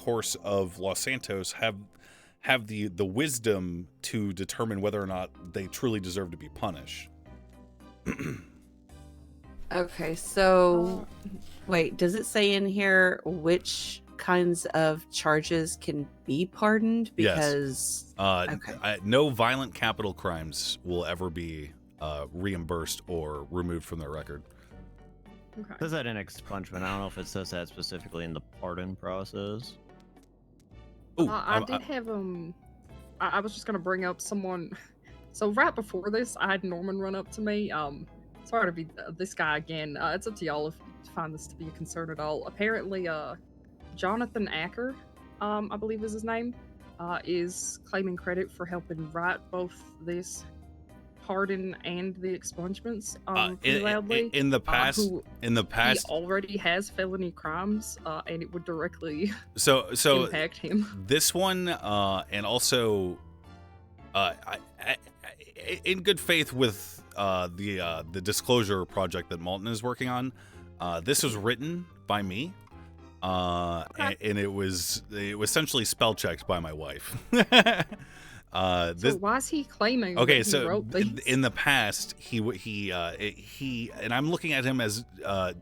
course of Los Santos have the wisdom to determine whether or not they truly deserve to be punished. Okay, so wait, does it say in here which kinds of charges can be pardoned? Because yes. No violent capital crimes will ever be reimbursed or removed from their record. Okay. It says that in expungement. I don't know if it says that specifically in the pardon process. Ooh, I did have I was just gonna bring up someone. So right before this, I had Norman run up to me. Sorry to be this guy again. It's up to y'all if you find this to be a concern at all. Apparently, Jonathan Acker, I believe is his name, is claiming credit for helping write both this pardon and the expungements pretty loudly. In the past, he already has felony crimes, and it would directly so impact him. This one, and also, in good faith with the disclosure project that Malton is working on, this was written by me. And it was essentially spell checked by my wife. So why is he claiming? Okay, that he so wrote these? in the past, he and I'm looking at him as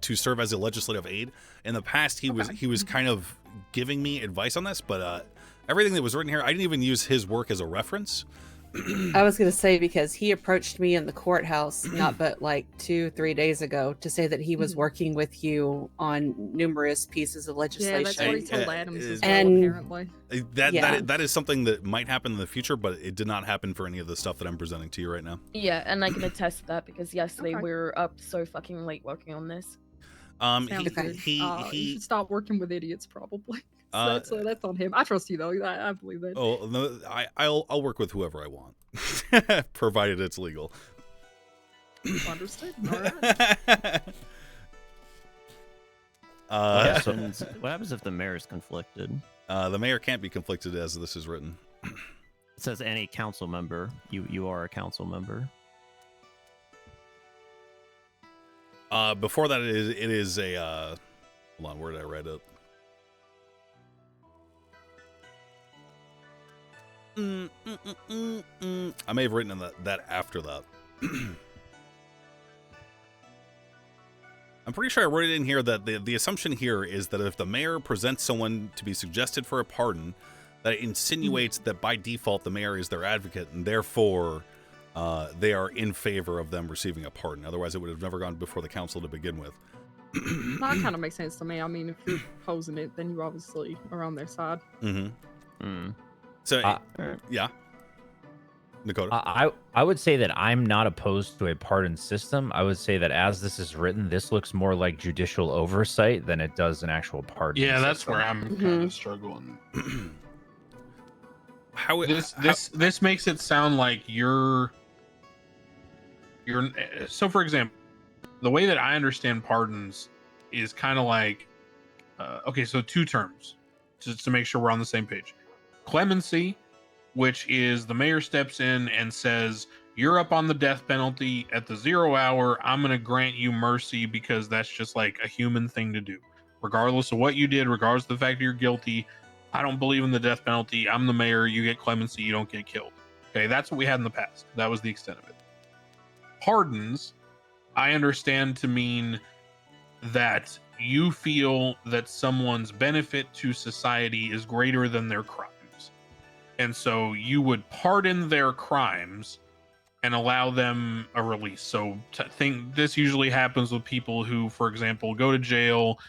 to serve as a legislative aid. In the past, he was kind of giving me advice on this, but everything that was written here, I didn't even use his work as a reference. I was going to say, because he approached me in the courthouse not but like 2-3 days ago to say that he was working with you on numerous pieces of legislation. Yeah, that's what he told Adams as well, and apparently. That is something that might happen in the future, but it did not happen for any of the stuff that I'm presenting to you right now. Yeah, and I can attest to that because yesterday we were up so fucking late working on this. He should stop working with idiots, probably. That's on him. I trust you though. I believe that. Oh no, I'll work with whoever I want, provided it's legal. Understood. All right. What happens if the mayor is conflicted? The mayor can't be conflicted as this is written. It says any council member. You are a council member. Before that, it is a. Hold on, where did I write it? I may have written that after that. I'm pretty sure I wrote it in here that the assumption here is that if the mayor presents someone to be suggested for a pardon, that it insinuates that by default the mayor is their advocate and therefore they are in favor of them receiving a pardon. Otherwise, it would have never gone before the council to begin with. That kind of makes sense to me. I mean, if you're opposing it, then you obviously are on their side. So, yeah. Dakota? I would say that I'm not opposed to a pardon system. I would say that as this is written, this looks more like judicial oversight than it does an actual pardon. Yeah, that's system. where I'm kind of struggling. This makes it sound like you're so, for example, the way that I understand pardons is kind of like okay, so two terms just to make sure we're on the same page. Clemency, which is the mayor steps in and says, you're up on the death penalty at the 0 hour. I'm going to grant you mercy because that's just like a human thing to do. Regardless of what you did, regardless of the fact that you're guilty, I don't believe in the death penalty. I'm the mayor. You get clemency. You don't get killed. Okay, that's what we had in the past. That was the extent of it. Pardons, I understand to mean that you feel that someone's benefit to society is greater than their crimes. And so you would pardon their crimes and allow them a release. So this usually happens with people who, for example, go to jail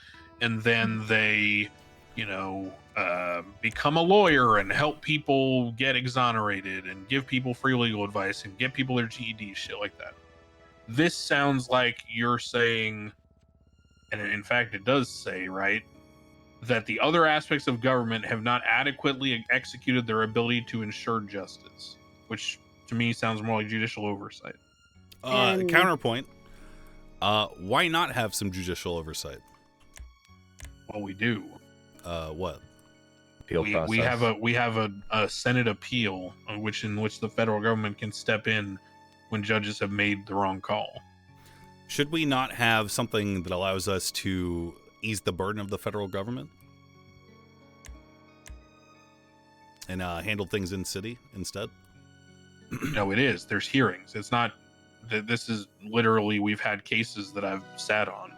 and then they, become a lawyer and help people get exonerated and give people free legal advice and get people their GEDs, shit like that. This sounds like you're saying, and in fact it does say, right, that the other aspects of government have not adequately executed their ability to ensure justice, which to me sounds more like judicial oversight. Counterpoint, why not have some judicial oversight? Well, we do. What? Appeal process. We have a Senate appeal in which the federal government can step in when judges have made the wrong call. Should we not have something that allows us to ease the burden of the federal government? and handle things in city instead? No, it is. There's hearings. It's not. This is literally, we've had cases that I've sat on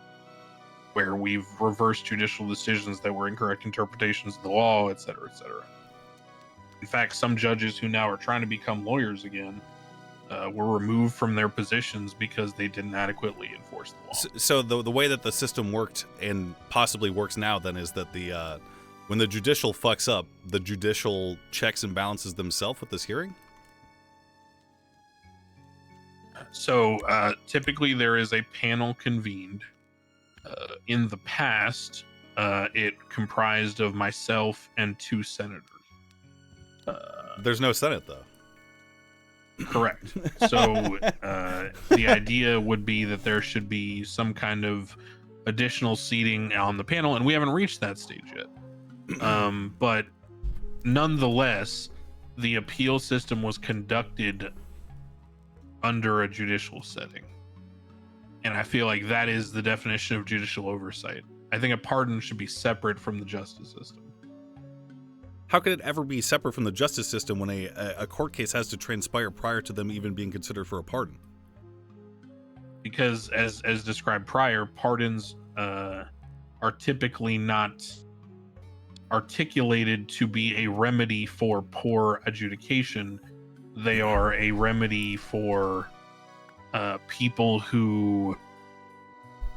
where we've reversed judicial decisions that were incorrect interpretations of the law, et cetera, et cetera. In fact, some judges who now are trying to become lawyers again were removed from their positions because they didn't adequately enforce the law. So the way that the system worked and possibly works now then is that when the judicial fucks up, the judicial checks and balances themselves with this hearing? So typically there is a panel convened. In the past, it comprised of myself and 2 senators. There's no Senate, though. Correct. So the idea would be that there should be some kind of additional seating on the panel, and we haven't reached that stage yet. But nonetheless, the appeal system was conducted under a judicial setting. And I feel like that is the definition of judicial oversight. I think a pardon should be separate from the justice system. How could it ever be separate from the justice system when a court case has to transpire prior to them even being considered for a pardon? Because as described prior, pardons are typically not articulated to be a remedy for poor adjudication. They are a remedy for people who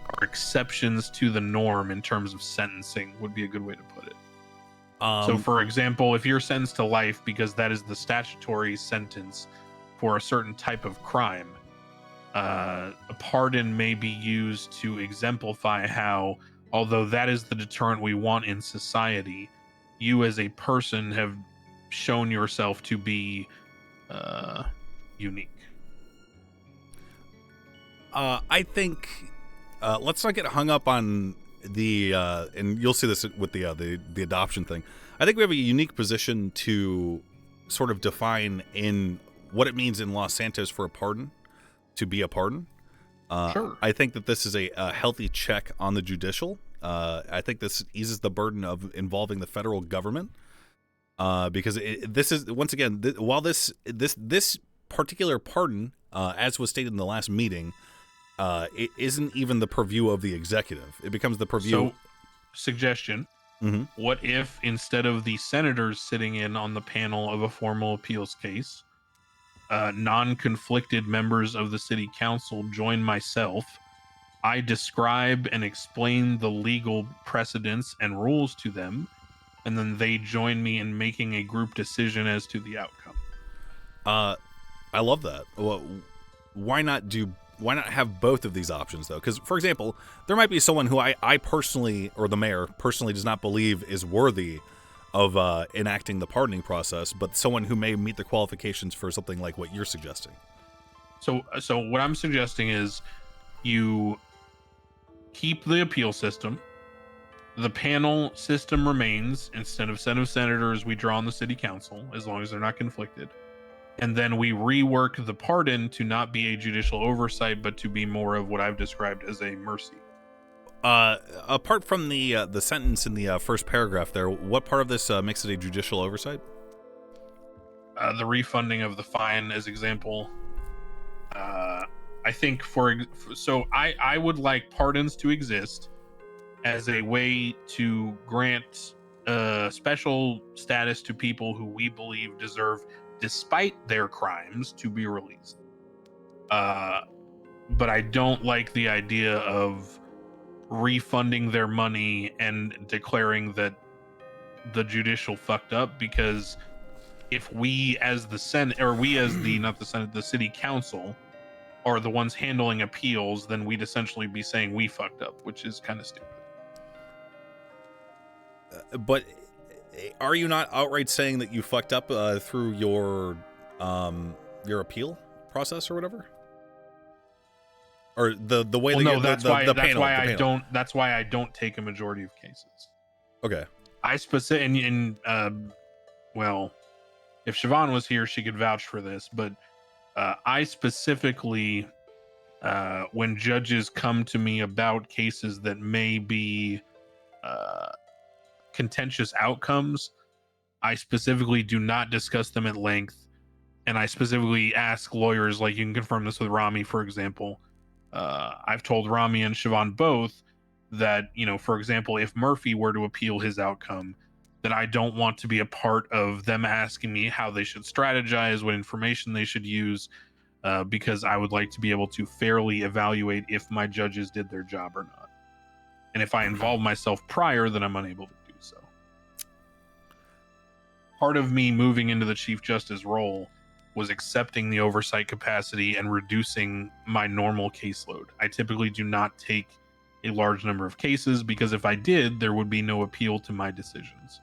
are exceptions to the norm in terms of sentencing, would be a good way to put it. So, for example, if you're sentenced to life because that is the statutory sentence for a certain type of crime, a pardon may be used to exemplify how, although that is the deterrent we want in society, you as a person have shown yourself to be unique. I think let's not get hung up on the and you'll see this with the adoption thing. I think we have a unique position to sort of define in what it means in Los Santos for a pardon to be a pardon. Sure. I think that this is a healthy check on the judicial. I think this eases the burden of involving the federal government because this is, once again, while this particular pardon, as was stated in the last meeting, it isn't even the purview of the executive. It becomes the purview. So, suggestion. Mm-hmm. What if instead of the senators sitting in on the panel of a formal appeals case, non-conflicted members of the city council join myself? I describe and explain the legal precedents and rules to them, and then they join me in making a group decision as to the outcome. I love that. Well, why not have both of these options, though? Because, for example, there might be someone who I personally, or the mayor personally, does not believe is worthy of enacting the pardoning process, but someone who may meet the qualifications for something like what you're suggesting. So what I'm suggesting is you keep the appeal system. The panel system remains. Instead of senators, we draw on the city council, as long as they're not conflicted. And then we rework the pardon to not be a judicial oversight, but to be more of what I've described as a mercy. Apart from the sentence in the first paragraph there, what part of this makes it a judicial oversight? The refunding of the fine, as example. I think I would like pardons to exist as a way to grant special status to people who we believe deserve, despite their crimes, to be released. But I don't like the idea of refunding their money and declaring that the judicial fucked up, because if we as the Senate, or we as the, not the Senate, the city council are the ones handling appeals, then we'd essentially be saying we fucked up, which is kind of stupid. But are you not outright saying that you fucked up through your appeal process or whatever? Or the way well, that no, that's why panel. That's why I don't take a majority of cases. Okay. I well, if Siobhan was here, she could vouch for this, but I specifically, when judges come to me about cases that may be contentious outcomes, I specifically do not discuss them at length, and I specifically ask lawyers, like you can confirm this with Rami, for example. I've told Rami and Siobhan both that, you know, for example, if Murphy were to appeal his outcome, that I don't want to be a part of them asking me how they should strategize, what information they should use, because I would like to be able to fairly evaluate if my judges did their job or not. And if I involve myself prior, then I'm unable to do so. Part of me moving into the Chief Justice role was accepting the oversight capacity and reducing my normal caseload. I typically do not take a large number of cases because if I did, there would be no appeal to my decisions.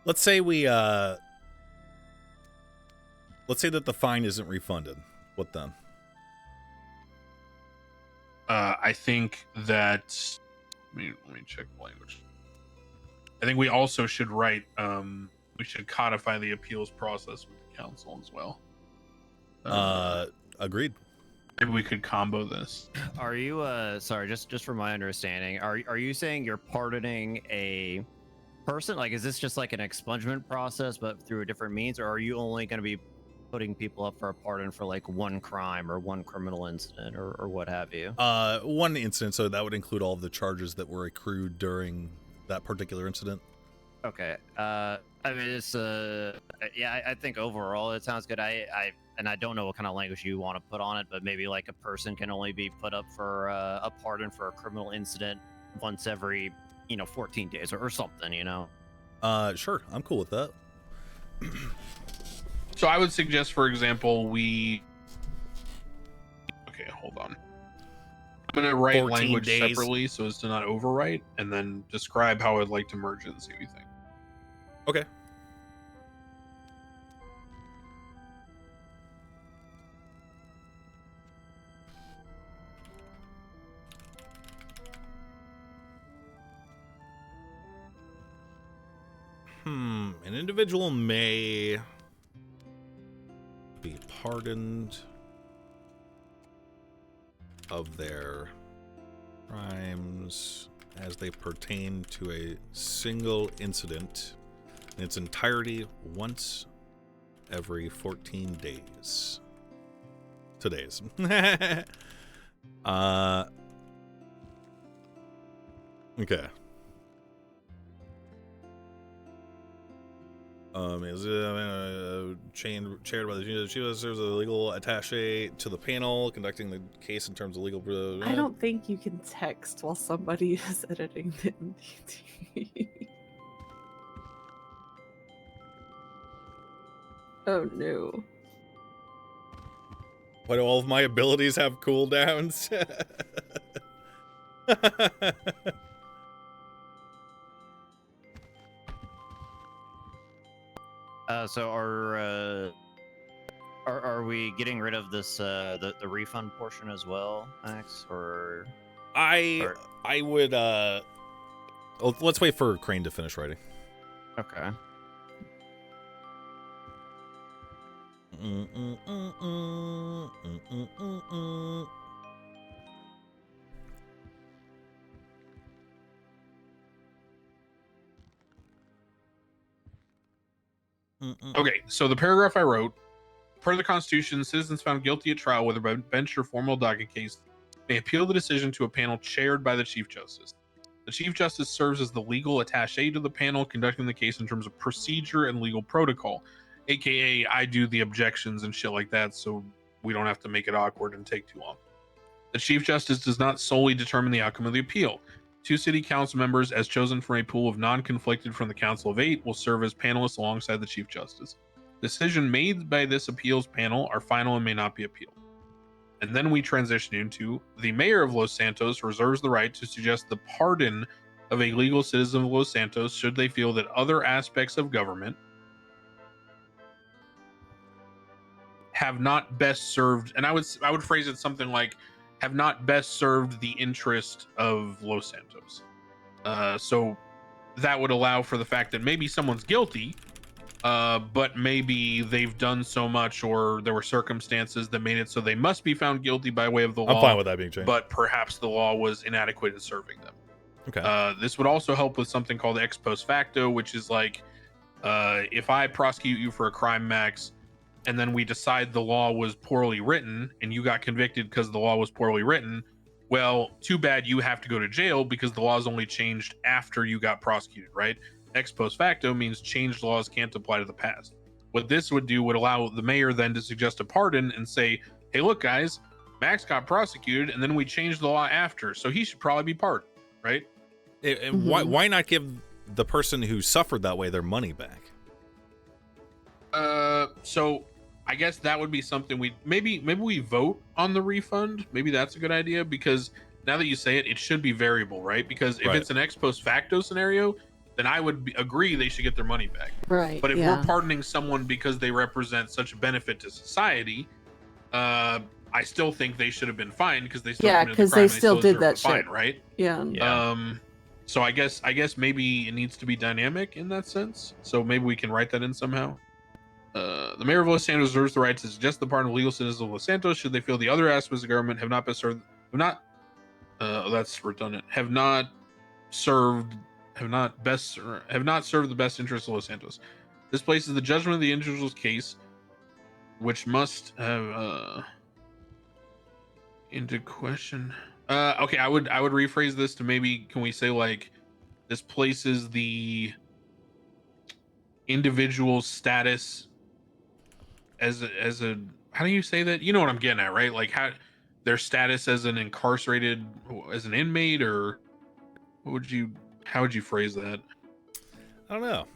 Let's say let's say that the fine isn't refunded. What then? I think that let me check the language. I think we also should write we should codify the appeals process with the council as well. Agreed. Maybe we could combo this. Are you sorry, just from my understanding, are you saying you're pardoning a person? Like, is this just like an expungement process but through a different means, or are you only going to be putting people up for a pardon for like one crime or one criminal incident or what have you? One incident, so that would include all of the charges that were accrued during that particular incident. Okay. I mean, it's yeah, I think overall it sounds good. I don't know what kind of language you want to put on it, but maybe like a person can only be put up for a pardon for a criminal incident once every 14 days or something, Sure, I'm cool with that. So I would suggest, for example, okay, hold on. I'm going to write 14 language days. separately so as to not overwrite, and then describe how I'd like to merge it and see what you think. Okay. An individual may be pardoned of their crimes as they pertain to a single incident in its entirety once every 14 days. Today's. Okay. Is chaired by the chief serves as a legal attaché to the panel conducting the case in terms of legal. I don't think you can text while somebody is editing the MDT. Oh no. Why do all of my abilities have cooldowns? So are we getting rid of this the refund portion as well, Max? Or I would let's wait for Crane to finish writing. okay. Okay, so the paragraph I wrote, per the Constitution, citizens found guilty at trial, whether by bench or formal docket case, may appeal the decision to a panel chaired by the Chief Justice. The Chief Justice serves as the legal attaché to the panel, conducting the case in terms of procedure and legal protocol, aka I do the objections and shit like that, so we don't have to make it awkward and take too long. The Chief Justice does not solely determine the outcome of the appeal. 2 city council members, as chosen from a pool of non-conflicted from the Council of 8, will serve as panelists alongside the Chief Justice. Decisions made by this appeals panel are final and may not be appealed. And then we transition into the mayor of Los Santos reserves the right to suggest the pardon of a legal citizen of Los Santos should they feel that other aspects of government have not best served, and I would phrase it something like, have not best served the interest of Los Santos. So that would allow for the fact that maybe someone's guilty, but maybe they've done so much or there were circumstances that made it so they must be found guilty by way of the law. I'm fine with that being changed. But perhaps the law was inadequate in serving them. Okay. This would also help with something called ex post facto, which is like if I prosecute you for a crime, Max, and then we decide the law was poorly written and you got convicted because the law was poorly written, well, too bad, you have to go to jail because the laws only changed after you got prosecuted, right? Ex post facto means changed laws can't apply to the past. What this would do would allow the mayor then to suggest a pardon and say, hey, look, guys, Max got prosecuted and then we changed the law after, so he should probably be pardoned, right? And why not give the person who suffered that way their money back? So I guess that would be something maybe we vote on the refund. Maybe that's a good idea, because now that you say it, it should be variable, right? Because if it's an ex post facto scenario, then I would agree they should get their money back. Right. But if we're pardoning someone because they represent such a benefit to society, I still think they should have been fined because they still committed the crime, they still did deserve that the fine, shit. right? Yeah. So I guess maybe it needs to be dynamic in that sense. So maybe we can write that in somehow. The mayor of Los Santos reserves the right to suggest the pardon of legal citizens of Los Santos should they feel the other aspects of the government have not been served, that's redundant, have not served the best interests of Los Santos. This places the judgment of the individual's case, which must have into question. Okay, I would rephrase this to maybe, can we say like, this places the individual status as a how do you say that? You know what I'm getting at, right? Like how their status as an incarcerated, as an inmate, or how would you phrase that? I don't know.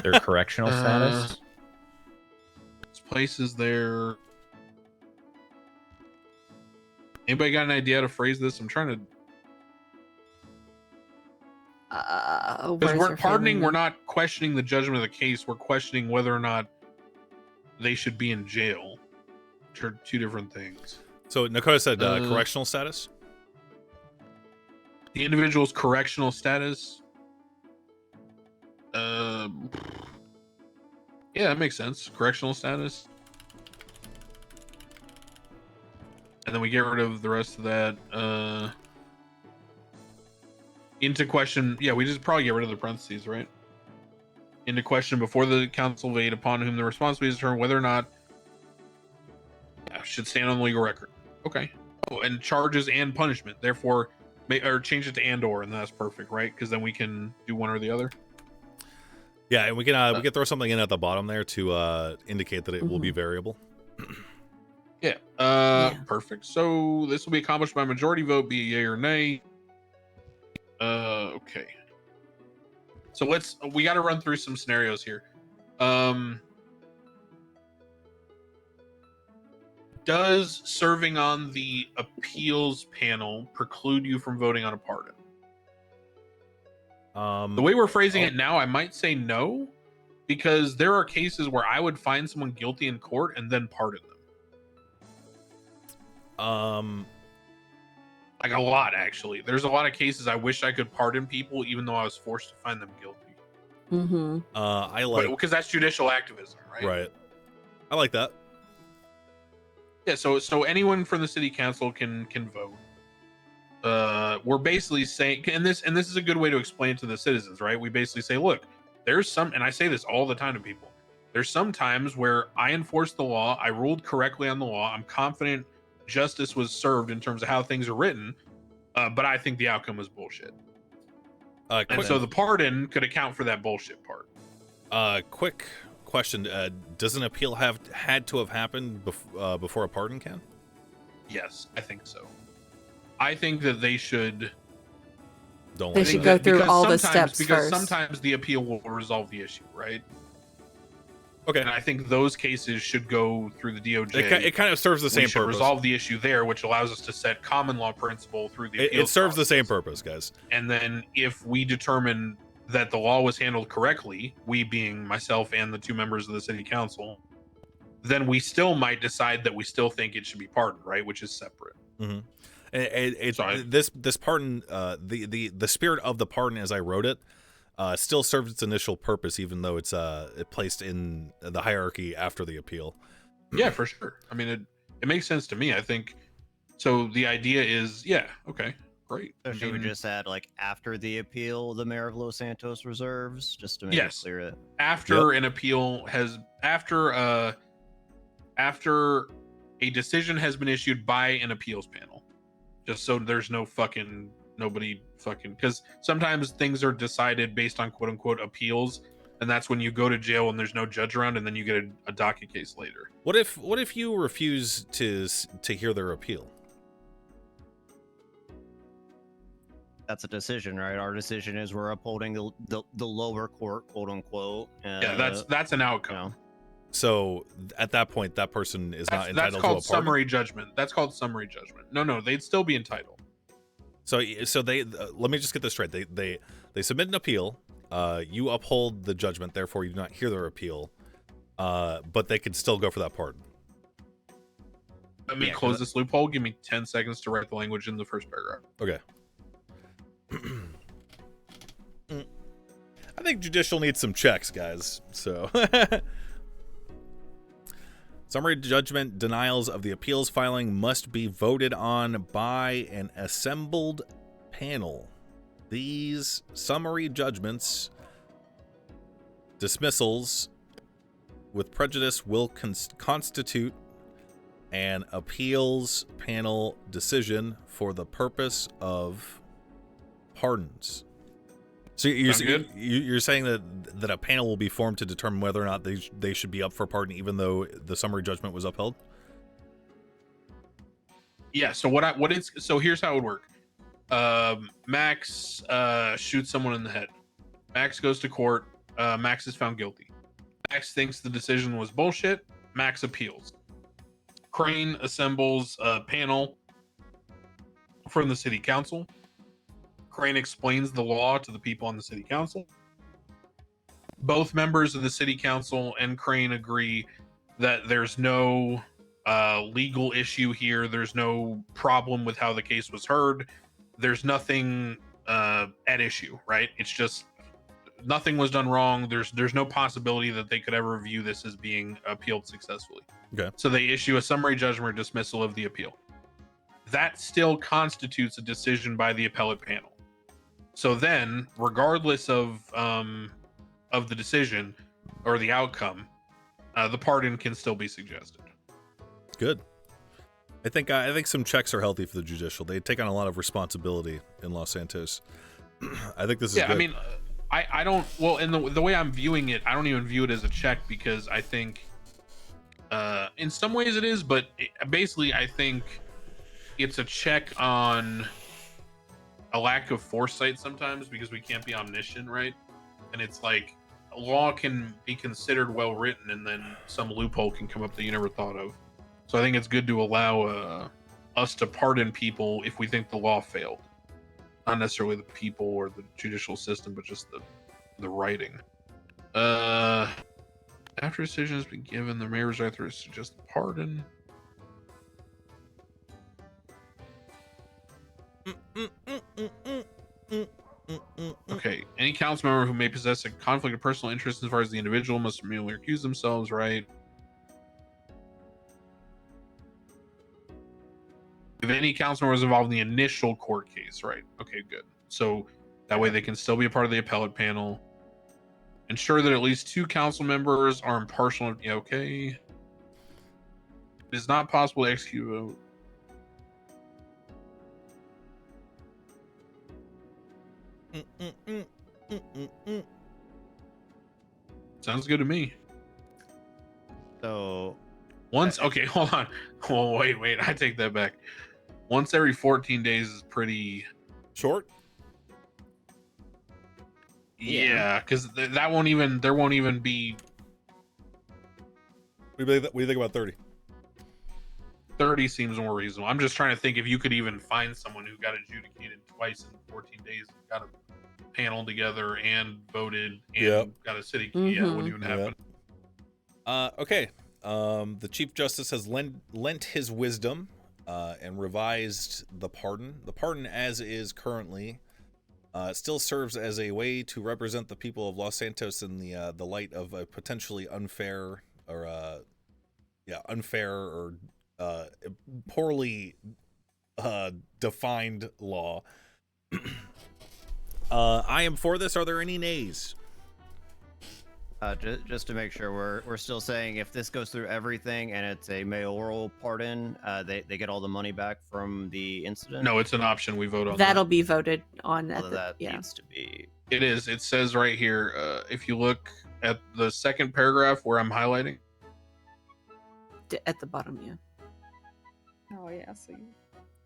Their correctional status. This places their. Anybody got an idea how to phrase this? I'm trying to. Because we're pardoning, we're not questioning the judgment of the case. We're questioning whether or not they should be in jail, which are two different things. So Nakota said correctional status. The individual's correctional status. Yeah, that makes sense. Correctional status. And then we get rid of the rest of that. Into question. Yeah, we just probably get rid of the parentheses, right? Into question before the council vote upon whom the responsibility is determined whether or not should stand on the legal record. Okay. Oh, and charges and punishment. Therefore, or change it to and/or, and that's perfect, right? Because then we can do one or the other. Yeah, and we can throw something in at the bottom there to indicate that it will be variable. Yeah. Perfect. So this will be accomplished by majority vote, be it yay or nay. Okay. So we got to run through some scenarios here. Does serving on the appeals panel preclude you from voting on a pardon? The way we're phrasing it now, I might say no, because there are cases where I would find someone guilty in court and then pardon them. Like a lot, actually. There's a lot of cases I wish I could pardon people, even though I was forced to find them guilty. I like, because that's judicial activism, right? Right. I like that. Yeah. So anyone from the city council can vote. We're basically saying, and this is a good way to explain it to the citizens, right? We basically say, look, there's some, and I say this all the time to people. There's some times where I enforced the law, I ruled correctly on the law, I'm confident justice was served in terms of how things are written, but I think the outcome was bullshit. And so the pardon could account for that bullshit part. Quick question: does an appeal had to have happened before a pardon can? Yes, I think so. I think that they should. They should go through all the steps because first. sometimes the appeal will resolve the issue, right? Okay. And I think those cases should go through the DOJ. It kind of serves the same purpose. Resolve the issue there, which allows us to set common law principle through the appeals It serves process. the same purpose, guys. And then if we determine that the law was handled correctly, we being myself and the two members of the city council, then we still might decide that we still think it should be pardoned, right? Which is separate. Mm-hmm. This pardon, the spirit of the pardon as I wrote it, still serves its initial purpose, even though it's placed in the hierarchy after the appeal. Yeah, for sure. I mean, it makes sense to me. I think so. The idea is, yeah, okay, great. So should we just add like after the appeal, the mayor of Los Santos reserves, just to make Yes. it clear it? After an appeal has after a decision has been issued by an appeals panel, just so there's no fucking nobody fucking, because sometimes things are decided based on quote unquote appeals, and that's when you go to jail and there's no judge around, and then you get a docket case later. What if you refuse to hear their appeal? That's a decision, right? Our decision is we're upholding the lower court, quote unquote. Yeah, that's an outcome. You know. So at that point, that person is not entitled That's to a called pardon? summary judgment. That's called summary judgment. No, they'd still be entitled. So they let me just get this straight. They submit an appeal. You uphold the judgment, therefore you do not hear their appeal. But they can still go for that pardon. Let me close this loophole. Give me 10 seconds to write the language in the first paragraph. Okay. I think judicial needs some checks, guys. So summary judgment denials of the appeals filing must be voted on by an assembled panel. These summary judgments dismissals with prejudice will constitute an appeals panel decision for the purpose of pardons. So you're saying that a panel will be formed to determine whether or not they should be up for pardon, even though the summary judgment was upheld? Yeah. So so here's how it would work. Max shoots someone in the head. Max goes to court. Max is found guilty. Max thinks the decision was bullshit. Max appeals. Crane assembles a panel from the city council. Crane explains the law to the people on the city council. Both members of the city council and Crane agree that there's no legal issue here. There's no problem with how the case was heard. There's nothing at issue, right? It's just nothing was done wrong. There's no possibility that they could ever view this as being appealed successfully. Okay. So they issue a summary judgment or dismissal of the appeal. That still constitutes a decision by the appellate panel. So then, regardless of the decision or the outcome, the pardon can still be suggested. Good. I think some checks are healthy for the judicial. They take on a lot of responsibility in Los Santos. I think this is good. I mean, I don't. Well, in the way I'm viewing it, I don't even view it as a check, because I think, in some ways it is, but basically I think it's a check on a lack of foresight sometimes, because we can't be omniscient, right? And it's like a law can be considered well written, and then some loophole can come up that you never thought of. So I think it's good to allow us to pardon people if we think the law failed, not necessarily the people or the judicial system, but just the writing. After a decision has been given, the mayor's right to suggest the pardon. Okay, any council member who may possess a conflict of personal interest as far as the individual must immediately recuse themselves, right? If any council member was involved in the initial court case, right? Okay, good. So that way they can still be a part of the appellate panel. Ensure that at least 2 council members are impartial. Yeah, okay. It is not possible to execute a vote. Sounds good to me. So once, okay, hold on. Oh, wait, I take that back. Once every 14 days is pretty short. Yeah, because there won't even be. We think about 30. 30 seems more reasonable. I'm just trying to think if you could even find someone who got adjudicated twice in 14 days, got a panel together and voted and got a city. Yeah, it wouldn't even happen. Okay. The Chief Justice has lent his wisdom and revised the pardon. The pardon, as is currently, still serves as a way to represent the people of Los Santos in the light of a potentially unfair or poorly defined law. I am for this. Are there any nays? Just to make sure, we're still saying if this goes through everything and it's a mayoral pardon, they get all the money back from the incident. No, it's an option. We vote on That'll that. be voted on at Although the that yeah. needs to be. It is. It says right here. If you look at the second paragraph where I'm highlighting, At the bottom, yeah. Oh yeah, I see.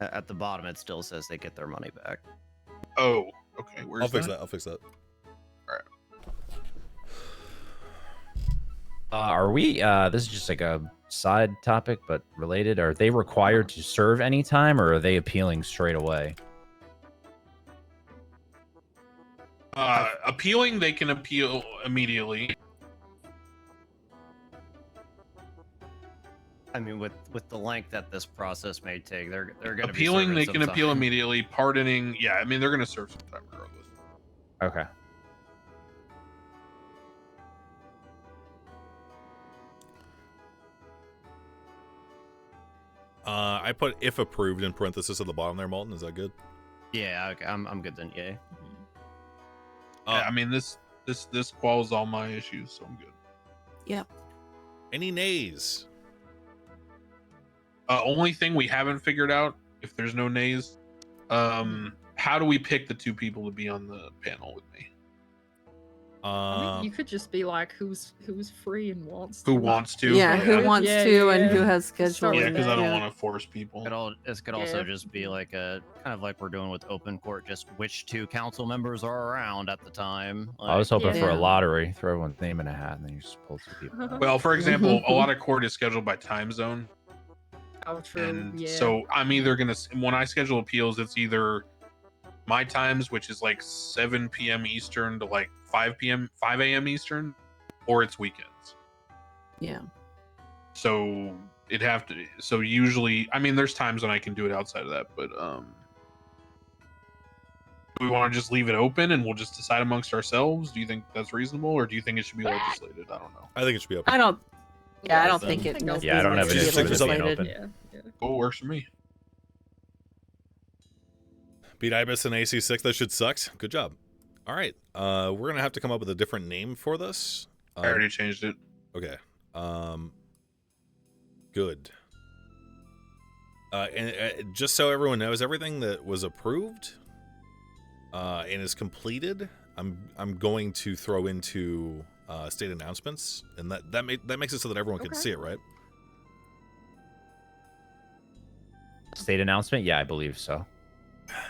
At the bottom, it still says they get their money back. oh, okay. Where's I'll fix that. I'll fix that. Are we? This is just like a side topic, but related. Are they required to serve any time, or are they appealing straight away? Appealing, they can appeal immediately. I mean, with the length that this process may take, they're going to Appealing, be they serving can some appeal time. immediately. Pardoning, yeah. I mean, they're going to serve some time regardless. Okay. I put if approved in parenthesis at the bottom there, Malton. Is that good? Yeah, okay, I'm good then. Yeah. Yeah, I mean, this quells all my issues, so I'm good. Yep. Any nays? Only thing we haven't figured out, if there's no nays, how do we pick the two people to be on the panel with me? I mean, you could just be like, who's free and wants. Who to. wants to? Yeah, who wants Yeah, to and yeah. who has Start scheduled. Yeah, with because I don't yeah. want to force people. This could also Yeah. just be like a kind of like we're doing with open court, just which two council members are around at the time. I was hoping for Yeah. a lottery. Throw everyone's name in a hat, and then you just pull two people. out. Well, for example, a lot of court is scheduled by time zone. Oh, true. And yeah. so I'm either going to, when I schedule appeals, it's either my times, which is like 7 p.m. Eastern to like 5 a.m. Eastern, or it's weekends. Yeah. So it'd have to, so usually, I mean, there's times when I can do it outside of that, but do we want to just leave it open and we'll just decide amongst ourselves? Do you think that's reasonable, or do you think it should be legislated? I don't know. I think it should be open. I don't. Yeah, I don't so- think it. Yeah, Yeah, I don't have an needs to issue be with it being legislated. open. Yeah. Oh, works for me. Beat Ibis and AC6. That should sucks. Good job. All right. We're gonna have to come up with a different name for this. I already changed it. Okay. Good. And just so everyone knows, everything that was approved and is completed, I'm going to throw into state announcements, and that makes it so that everyone can Okay. see it, right? State announcement? Yeah, I believe so.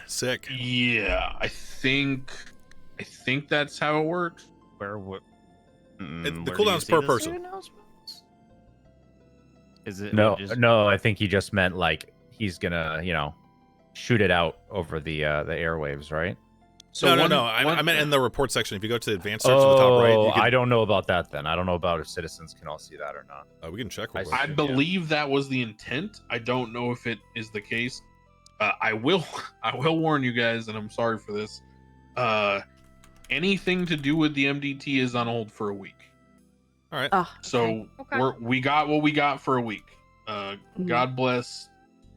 Sick. Yeah, I think that's how it works. Where what? The where do you cooldown's see per this person. in announcements? Is it No, just- no, I think he just meant like he's gonna, shoot it out over the airwaves, right? So No. I meant in the report section. If you go to the advanced search at the top right, Oh, you can, I don't know about that then. I don't know about if citizens can all see that or not. we can check. Real I quick. I Yeah. believe that was the intent. I don't know if it is the case. I will warn you guys, and I'm sorry for this. Anything to do with the MDT is on hold for a week. All right. Oh, So Okay. we got what we got for a week. Mhm. God bless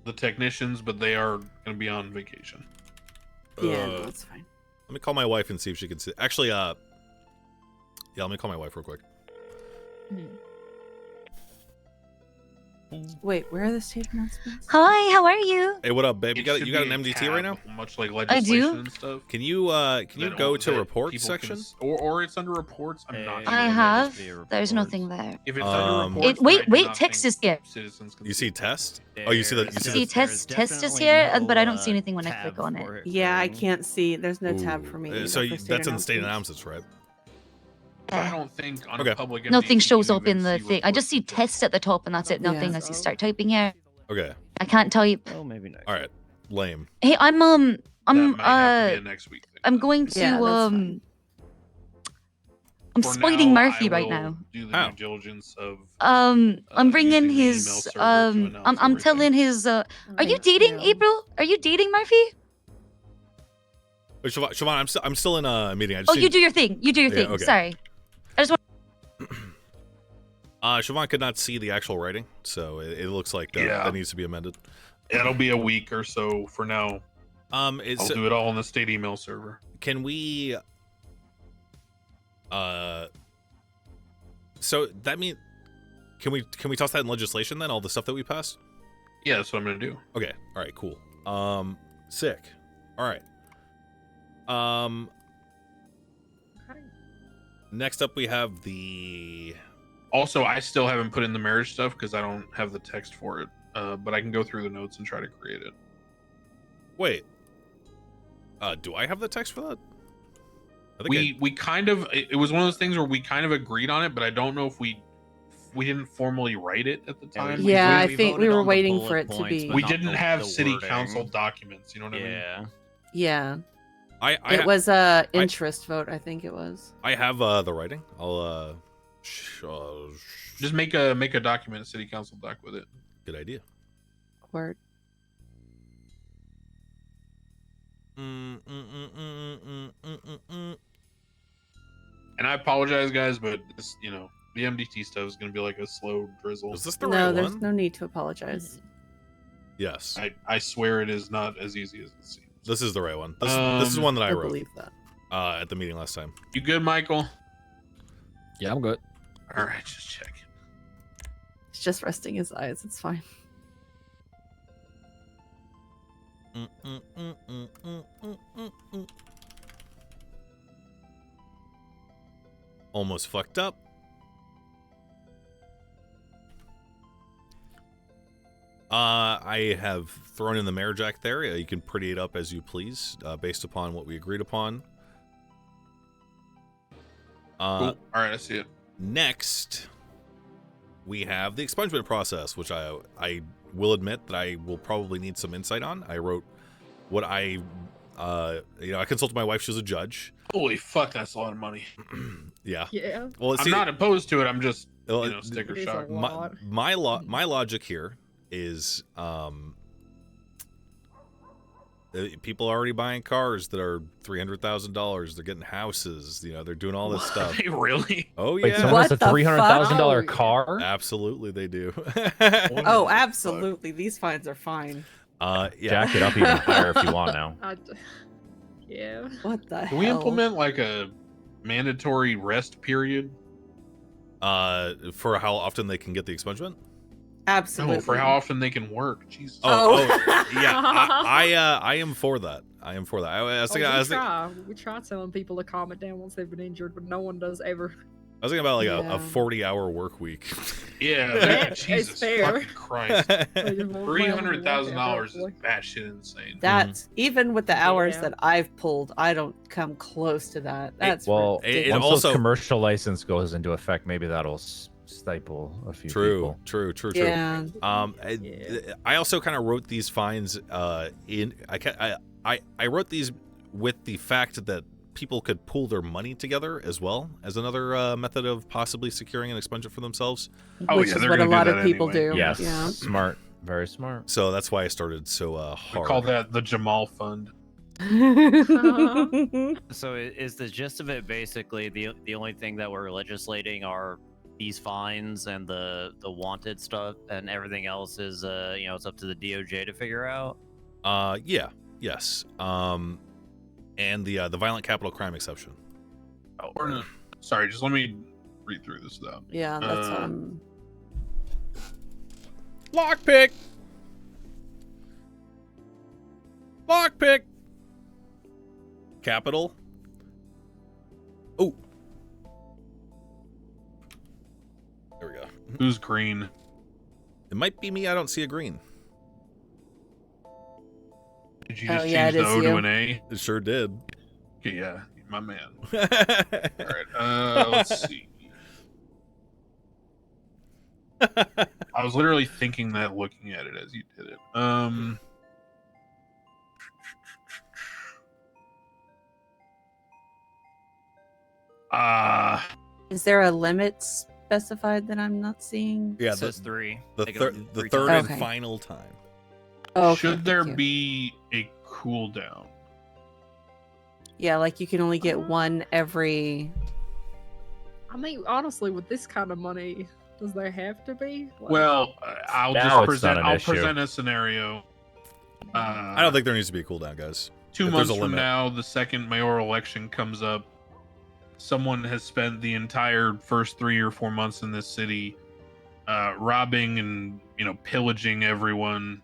the technicians, but they are going to be on vacation. yeah, no, that's fine. Let me call my wife and see if she can see. Actually, yeah, let me call my wife real quick. Wait, where are the state announcements? Hi, how are you? Hey, what up, babe? You It got should you got be an a MDT right now? tab, much like do. legislation and stuff. Can you That go all- to that reports people can section? or it's under reports. I'm not Hey, sure. I Yeah, have. just be a There's report. nothing there. If it's Um, under reports, Wait, then I do wait, not text think is here. Citizens can You see it. test? Oh, you see that? You There's- see See, that? test there's is definitely here, but I don't no, see anything when I tab click on it. for Yeah, I thing. can't see. There's no tab Ooh. for me. So either for state that's in the state announcements. announcements, right? I don't think on Okay. a public Nothing MDT shows you up in even the see thing. I just reports see until- test at the top, and that's it. Nothing Yeah. as you start typing here. Okay. I can't type. Oh, maybe next. All right. Lame. Hey, I'm That might have to be a next week thing. I'm going to Yeah, that's fine. I'm For spiting now, Murphy I right will now. Do the How? due diligence of I'm bringing using the email his server to I'm announce I'm telling his Are you dating, April? Are you dating, Murphy? Wait, Siobhan, I'm still in a meeting. I just Oh, need- you do your thing. You do your Yeah, thing. okay. Sorry. I just want Siobhan could not see the actual writing, so it looks like that, Yeah. that needs to be amended. It'll be a week or so for now. I'll do it all on the state email server. Can we? So that means can we toss that in legislation then? All the stuff that we passed. Yeah, that's what I'm gonna do. Okay. All right. Cool. Sick. All right. Next up, we have the. Also, I still haven't put in the marriage stuff because I don't have the text for it. But I can go through the notes and try to create it. Wait. Do I have the text for that? I think We kind of, it was one of those things where we kind of agreed on it, but I don't know if we didn't formally write it at the time. Yeah, I we think we voted were on the waiting bullet for it to points, be. but We not didn't have the city wording. council documents. You know what I mean? Yeah. Yeah, I it was a interest vote. I think it was. I have the writing. I'll Just make a document, a city council doc with it. Good idea. Word. And I apologize, guys, but this, the MDT stuff is going to be like a slow drizzle. Is this the No, right there's one? no need to apologize. Yes. I swear it is not as easy as it seems. This is the right one. This is one that I I wrote believe that. at the meeting last time. You good, Michael? Yeah, I'm good. All right, just checking. He's just resting his eyes. It's fine. Almost fucked up. I have thrown in the marriage act there. You can pretty it up as you please, based upon what we agreed upon. Cool. All right, I see it. Next, we have the expungement process, which I will admit that I will probably need some insight on. I wrote what I consulted my wife. She's a judge. Holy fuck, that's a lot of money. Yeah. Yeah. Well, I'm not opposed to it. I'm just, Well, sticker It is a shock. lot. my logic here is people are already buying cars that are $300,000. They're getting houses. They're doing all this stuff. Really? Oh yeah. Wait, someone What has a the $300,000 fuck? car? Absolutely, they do. Oh, absolutely. These fines are fine. Yeah. Jack it up even higher if you want now. Yeah. What the Can hell? we implement like a mandatory rest period? For how often they can get the expungement? Absolutely. No, for how often they can work. Jesus. Oh. Yeah. I am for that. I am for that. I was thinking, We try telling people to calm it down once they've been injured, but no one does ever. I was thinking about like Yeah. a 40-hour work week. Yeah, It's Jesus fair. fucking Christ. $300,000 is batshit insane. That's even with the hours Yeah. that I've pulled, I don't come close to that. That's Well, it ridiculous. once also- those commercial license goes into effect, maybe that'll stifle a few people. True. Yeah. I also kind of wrote these fines I wrote these with the fact that people could pool their money together as well as another method of possibly securing an expungement for themselves. Oh, Which yeah, is they're what a gonna do lot that of people anyway. do. Yes, Yeah. smart, very smart. So that's why I started so We hard. call that the Jamal Fund. So is the gist of it basically the only thing that we're legislating are these fines and the wanted stuff, and everything else is it's up to the DOJ to figure out? Yes. And the violent capital crime exception. Oh, sorry, just let me read through this though. Yeah, that's Lockpick. Capital. Oh. There we go. Who's green? It might be me. I don't see a green. Did you Oh, just yeah, change it the is O to you. an A? It sure did. Okay, yeah, my man. All right, let's see. I was literally thinking that looking at it as you did it. Is there a limit specified that I'm not seeing? Yeah, It says 3. the They can only third, do the 3 third times. and final time. Oh, okay, Should there thank you. be a cooldown? Yeah, like you can only get one every. I mean, honestly, with this kind of money, does there have to be? Like, Well, I'll Now just it's not present. an I'll issue. present a scenario. I don't think there needs to be a cooldown, guys. 2 If there's months a from limit. now, the second mayoral election comes up. Someone has spent the entire first 3 or 4 months in this city robbing and pillaging everyone,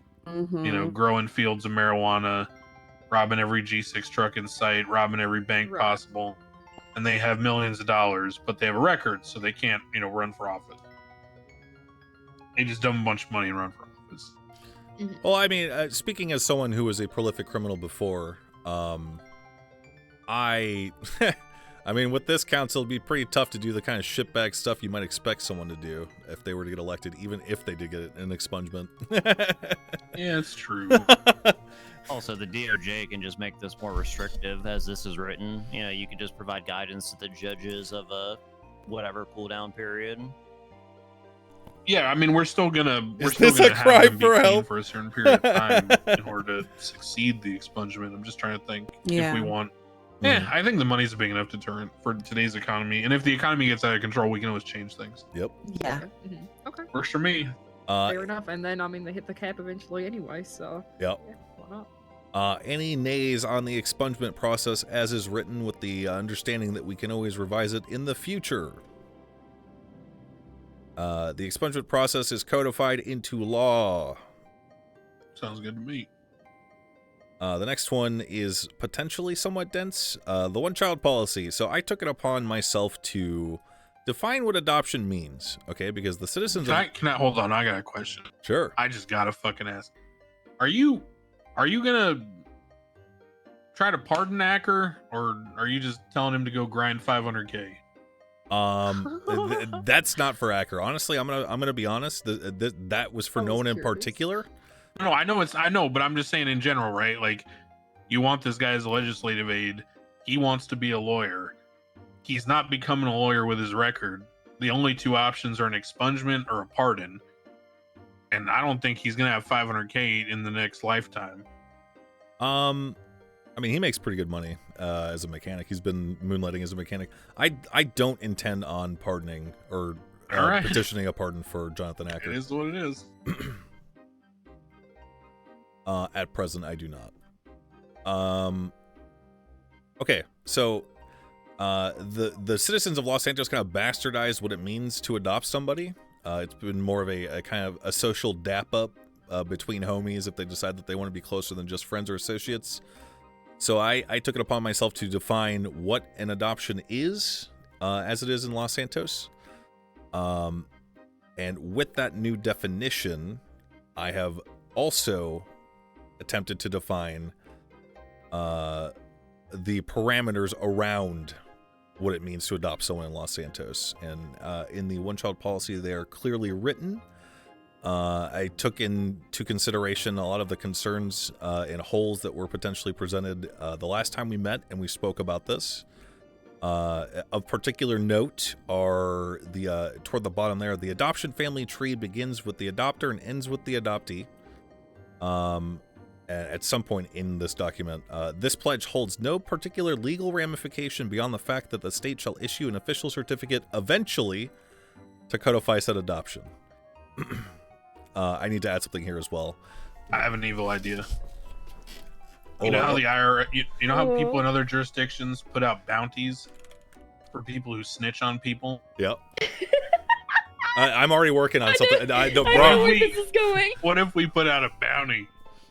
growing fields of marijuana, robbing every G6 truck in sight, robbing every bank possible, and they have millions of dollars, but they have a record, so they can't run for office. They just dump a bunch of money and run for office. Well, I mean, speaking as someone who was a prolific criminal before, I mean, with this council, it'd be pretty tough to do the kind of shitbag stuff you might expect someone to do if they were to get elected, even if they did get an expungement. Yeah, it's true. Also, the DOJ can just make this more restrictive as this is written. You could just provide guidance to the judges of a whatever cooldown period. Yeah, I mean, we're still gonna Is have this a cry them be for clean help? for a certain period of time in order to succeed the expungement. I'm just trying to think if we want. Yeah, I think the money's a big enough deterrent for today's economy, and if the economy gets out of control, we can always change things. Yep. Yeah. Okay. Works for me. Fair enough. And then, I mean, they hit the cap eventually anyway, so. Yep. Yeah, why not? Any nays on the expungement process as is written, with the understanding that we can always revise it in the future? The expungement process is codified into law. Sounds good to me. The next one is potentially somewhat dense. The one-child policy. So I took it upon myself to define what adoption means, okay? Because the citizens... Can I hold on? I got a question. Sure. I just gotta fucking ask. Are you gonna try to pardon Acker, or are you just telling him to go grind 500K? That's not for Acker. Honestly, I'm gonna be honest. That was for no one in particular. No, I know, but I'm just saying in general, right? Like, you want this guy as a legislative aide. He wants to be a lawyer. He's not becoming a lawyer with his record. The only two options are an expungement or a pardon. And I don't think he's gonna have 500K in the next lifetime. I mean, he makes pretty good money as a mechanic. He's been moonlighting as a mechanic. I don't intend on pardoning or petitioning a pardon for Jonathan Acker. It is what it is. At present, I do not. Okay, so the citizens of Los Santos kind of bastardized what it means to adopt somebody. It's been more of a kind of a social dap up between homies if they decide that they want to be closer than just friends or associates. So I took it upon myself to define what an adoption is, as it is in Los Santos. And with that new definition, I have also attempted to define the parameters around what it means to adopt someone in Los Santos. And in the one-child policy, they are clearly written. I took into consideration a lot of the concerns and holes that were potentially presented the last time we met and we spoke about this. Of particular note are the toward the bottom there, the adoption family tree begins with the adopter and ends with the adoptee. At some point in this document, this pledge holds no particular legal ramification beyond the fact that the state shall issue an official certificate eventually to codify said adoption. I need to add something here as well. I have an evil idea. You know how the IRS, you know how people in other jurisdictions put out bounties for people who snitch on people? Yep. I'm already working on something. I know where this is going. What if we put out a bounty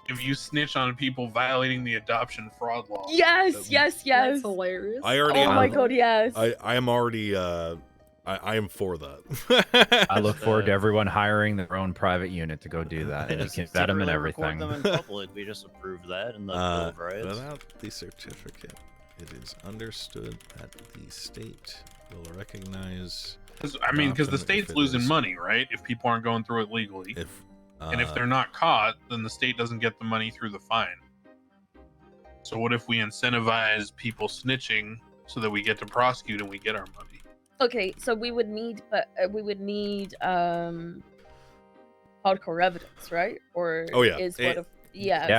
if you snitch on people violating the adoption fraud law? Yes. That's hilarious. Oh my god, yes. I am already I am for that. I look forward to everyone hiring their own private unit to go do that. And you can vet them and everything. Them in public. We just approved that in the Bill of Rights. Without the certificate, it is understood that the state will recognize. Because the state's losing money, right? If people aren't going through it legally. And if they're not caught, then the state doesn't get the money through the fine. So what if we incentivize people snitching so that we get to prosecute and we get our money? Okay, so we would need hardcore evidence, right? Or oh yeah,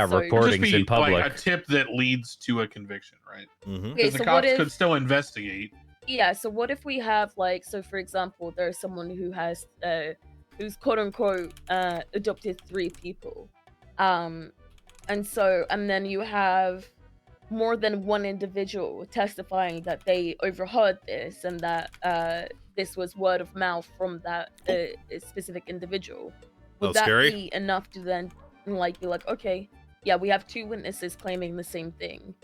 so recordings in public. Like a tip that leads to a conviction, right? Mm-hmm. Okay, the cops could still investigate. Yeah, so what if we have for example, there's someone who has who's quote unquote adopted 3 people, and And then you have more than one individual testifying that they overheard this and that this was word of mouth from that specific individual. Would Oh, that scary. be enough to then be like, okay, yeah, we have 2 witnesses claiming the same thing?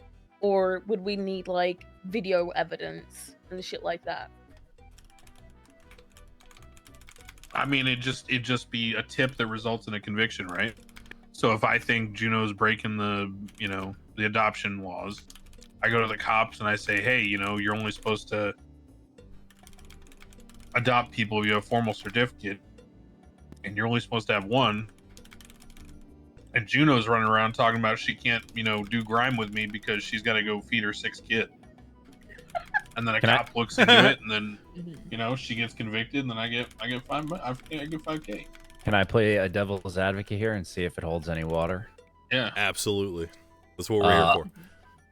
Or would we need like video evidence and shit like that? I mean, it just be a tip that results in a conviction, right? So if I think Juno's breaking the adoption laws, I go to the cops and I say, hey, you're only supposed to adopt people if you have a formal certificate, and you're only supposed to have one. And Juno's running around talking about she can't, do grime with me because she's got to go feed her 6 kids. And then a cop looks into it, and then, she gets convicted, and then I get $5K. Can I play a devil's advocate here and see if it holds any water? Yeah, Absolutely. That's what we're here for.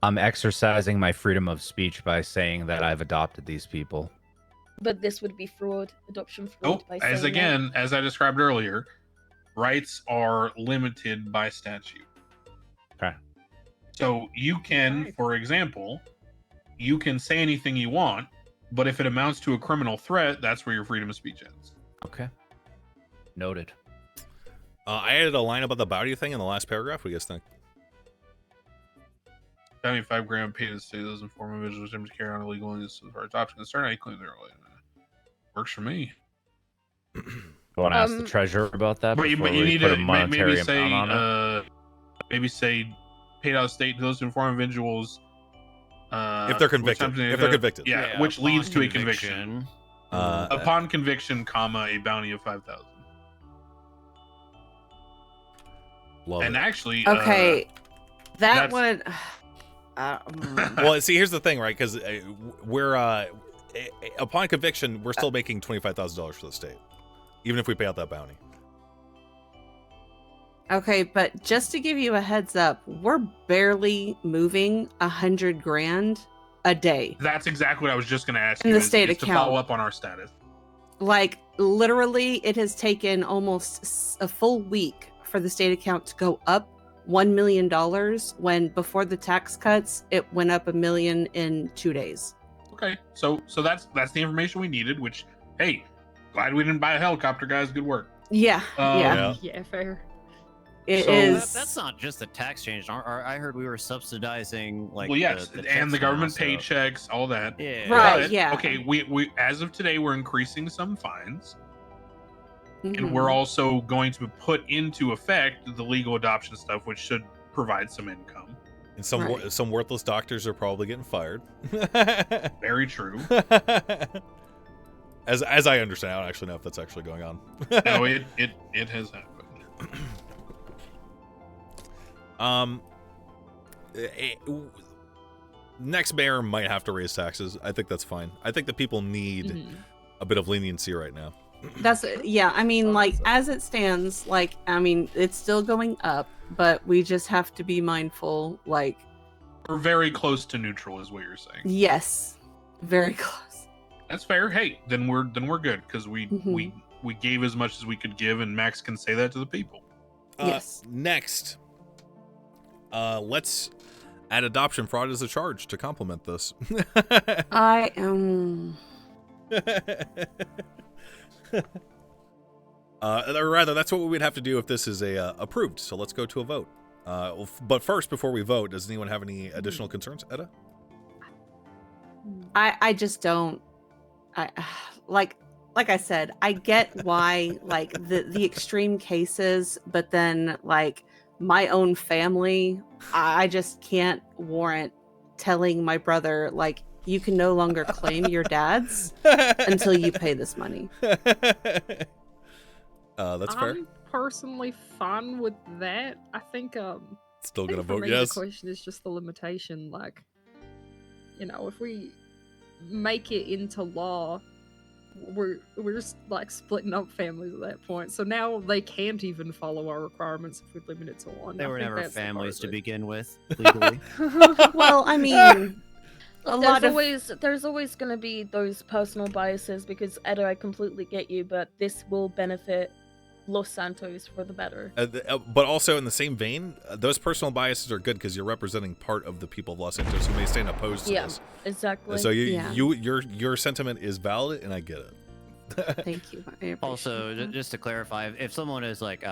I'm exercising my freedom of speech by saying that I've adopted these people. But this would be fraud, adoption fraud. Nope. By As saying again, as I described earlier, rights are limited by statute. Okay. So you can, for example, you can say anything you want, but if it amounts to a criminal threat, that's where your freedom of speech ends. Okay. Noted. I added a line about the bounty thing in the last paragraph. What do you guys think? $75,000 paid to the state doesn't form a visual to carry on illegal as far as adoption concern. I claim they're works for me. Go and ask the treasurer about that. But you before we need put to a monetary maybe say amount on it. maybe say paid out of state to those who inform individuals If they're convicted. If they're convicted. Yeah, which leads to a conviction. Upon conviction, comma, a bounty of 5,000. Love And it. actually, Okay, that that's- would. Well, see, here's the thing, right? Because we're upon conviction, we're still making $25,000 for the state, even if we pay out that bounty. Okay, but just to give you a heads up, we're barely moving $100,000 a day. that's exactly what I was just going to ask In you. the state to account. follow up on our status. Like, literally, it has taken almost a full week for the state account to go up $1 million when before the tax cuts, it went up $1 million in 2 days. Okay, so that's the information we needed. Which, hey, glad we didn't buy a helicopter, guys. Good work. Yeah, Yeah. Yeah, fair. it So- is. That's not just a tax change. I heard we were subsidizing like. Well, yes, the and the checks now, government so- paychecks, all that. Yeah. Right. But, yeah. Okay, we as of today, we're increasing some fines, and Mhm. we're also going to put into effect the legal adoption stuff, which should provide some income. And some Right. some worthless doctors are probably getting fired. Very true. As I understand, I don't actually know if that's actually going on. No, it has happened. Next mayor might have to raise taxes. I think that's fine. I think that people need Mhm. a bit of leniency right now. That's yeah. I mean, like as it stands, like I mean, it's still going up, but we just have to be mindful. Like, We're very close to neutral, is what you're saying. yes, very close. That's fair. Hey, then we're good because we Mhm. we gave as much as we could give, and Max can say that to the people. Yes. Next, let's add adoption fraud as a charge to complement this. I am. Or rather, that's what we would have to do if this is approved. So let's go to a vote. But first, before we vote, does anyone have any additional concerns, Edda? I just don't. I like I said, I get why like the extreme cases, but then like my own family, I just can't warrant telling my brother like you can no longer claim your dad's until you pay this money. That's fair. I'm personally fine with that. I think Still I think gonna for vote me, yes. The question is just the limitation. Like, if we make it into law, we're just like splitting up families at that point. So now they can't even follow our requirements if we limit it to one. They I were think never that's the families to part begin with, legally. Well, I mean, a lot of There's always going to be those personal biases because Edo, I completely get you, but this will benefit Los Santos for the better. But also in the same vein, those personal biases are good because you're representing part of the people of Los Santos who may stand opposed to this. Exactly. So Yeah. your sentiment is valid, and I get it. Thank you. I appreciate Also, that. just to clarify, if someone is like,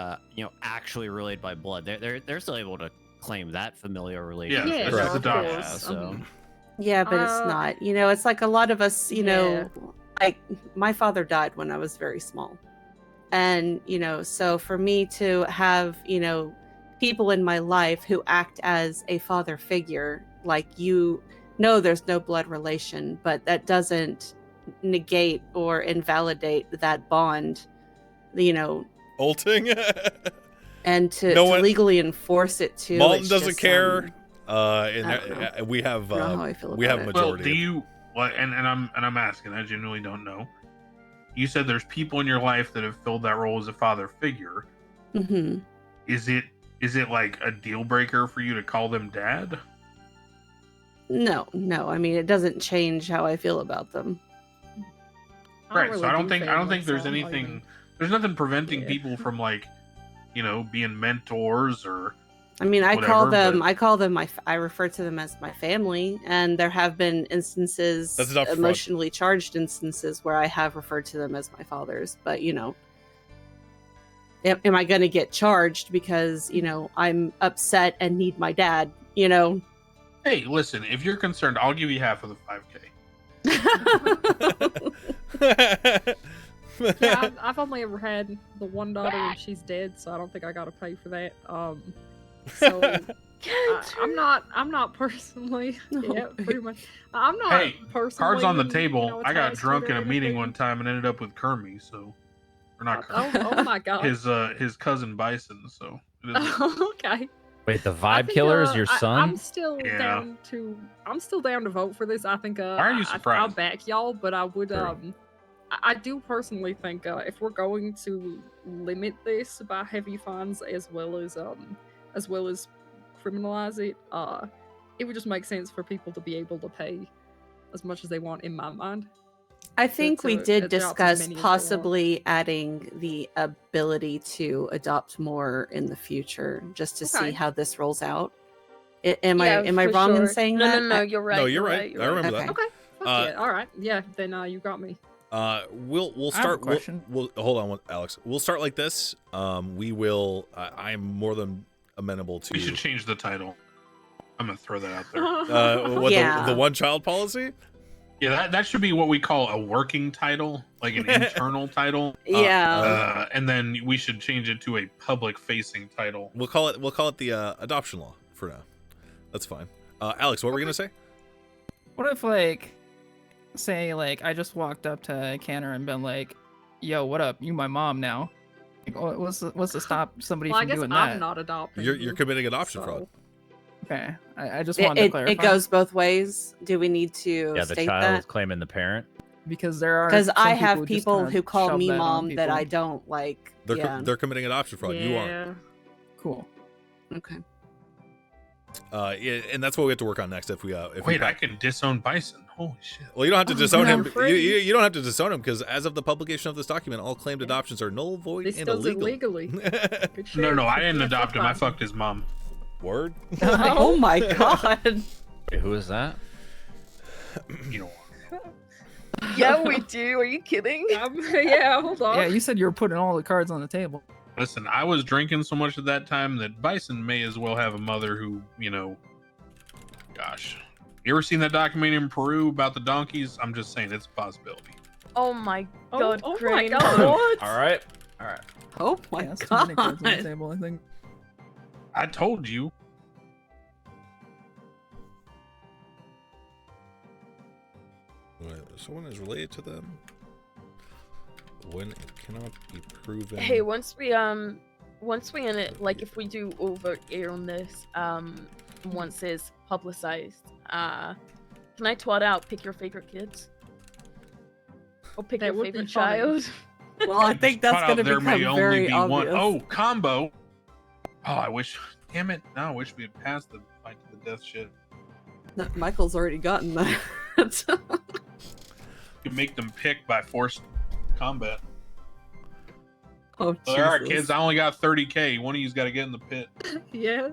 actually related by blood, they're still able to claim that familial relationship. Yeah, Yeah, it's of adopted. Yeah, course. so Yeah, but it's not. You know, it's like a lot of us, you know, Yeah. like my father died when I was very small. And, you know, so for me to have, you know, people in my life who act as a father figure, like you know, there's no blood relation, but that doesn't negate or invalidate that bond, you know, Ulting. and to, No to one- legally enforce it too. Malton it's doesn't just, care. I And don't know. we have I don't know how I feel we about have it. Well, majority. do you? Well, and I'm asking. I genuinely don't know. You said there's people in your life that have filled that role as a father figure. Mm-hmm. Is it like a deal breaker for you to call them dad? No. I mean, it doesn't change how I feel about them. Right. really So I don't do think family, there's so I'm not anything. even- There's nothing preventing Yeah. people from like, being mentors or. I mean, I Whatever, call them I refer to them as my family, and there have been instances, That's adoption fraud. emotionally charged instances, where I have referred to them as my fathers. But you know, am I going to get charged because I'm upset and need my dad? You know. Hey, listen. If you're concerned, I'll give you half of the 5K. Yeah, I've only ever had the one daughter and she's dead, so I don't think I gotta pay for that. So I'm not personally. Yeah, pretty much. I'm not Hey, personally. Cards on the even, table. I got attached to drunk it in or a meeting anything. one time and ended up with Kermie. So, or not Kermie. Oh my god. His cousin Bison. So it is. Okay. Wait, the I vibe think, killer is your son? I'm still Yeah. down to. I'm still down to vote for this. I think. Why are you I'll surprised? back y'all, but I would. True. I do personally think if we're going to limit this by heavy fines as well as criminalize it, it would just make sense for people to be able to pay as much as they want. In my mind. I think we to did adopt as discuss many as they want. possibly adding the ability to adopt more in the future, just to see Okay. how this rolls out. Am Yeah, I for wrong in sure. saying no, that? No, you're right. No, you're right. I remember Okay. that. Okay. Fuck yeah. All right. Yeah. Then you got me. We'll I have a start. question. We'll hold on, Alex. We'll start like this. We will. I'm more than amenable to. We should change the title. I'm gonna throw that out there. What, Yeah. the one child policy? Yeah, that should be what we call a working title, like an internal title. Yeah. And then we should change it to a public-facing title. We'll call it the adoption law for now. That's fine. Alex, what were you gonna say? What if, say, I just walked up to Canner and been like, "Yo, what up? You my mom now." Like, what's to stop somebody Well, I from guess doing I'm that? not adopting. You're you, committing adoption so- fraud. Okay, I just wanted to clarify. It goes both ways. Do we need to Yeah, the state child is that? claiming the parent. because there are Because some I have just people kinda who call shove me that on mom that people. I don't like. They're Yeah. they're committing adoption fraud. You aren't. Yeah. Cool. Okay. Yeah, and that's what we have to work on next. If we Wait, I can disown Bison. Holy shit. well, you don't have to Oh, disown him. I'm free. You don't have to disown him because as of the publication of this document, all claimed adoptions are null, void, This and does it illegal. legally. Good shit. No, I didn't Yeah, adopt him. I fine. fucked his mom. Word. Oh my god. Wait, who is that? You know. Yeah, we do. Are you kidding? Yeah, hold on. Yeah, you said you were putting all the cards on the table. Listen, I was drinking so much at that time that Bison may as well have a mother who, gosh. You ever seen that documentary in Peru about the donkeys? I'm just saying it's a possibility. Oh my Oh, god, oh my Crane. God. What? All right. Oh my Yeah, that's too many cards on the god. table, I think. I told you. Someone is related to them when it cannot be proven. Hey, once we end it, if we do over air on this, once it's publicized, can I twat out pick your favorite kids? Or pick That your would be favorite funny. child? Well, I think that's Cut out, going to there become may only very be obvious. one. Oh, combo. Oh, I wish. Damn it. No, I wish we had passed the fight to the death shit. No, Michael's already gotten that. You can make them pick by forced combat. Oh, All right, Jesus. kids, I only got 30K. One of you's got to get in the pit. Yeah.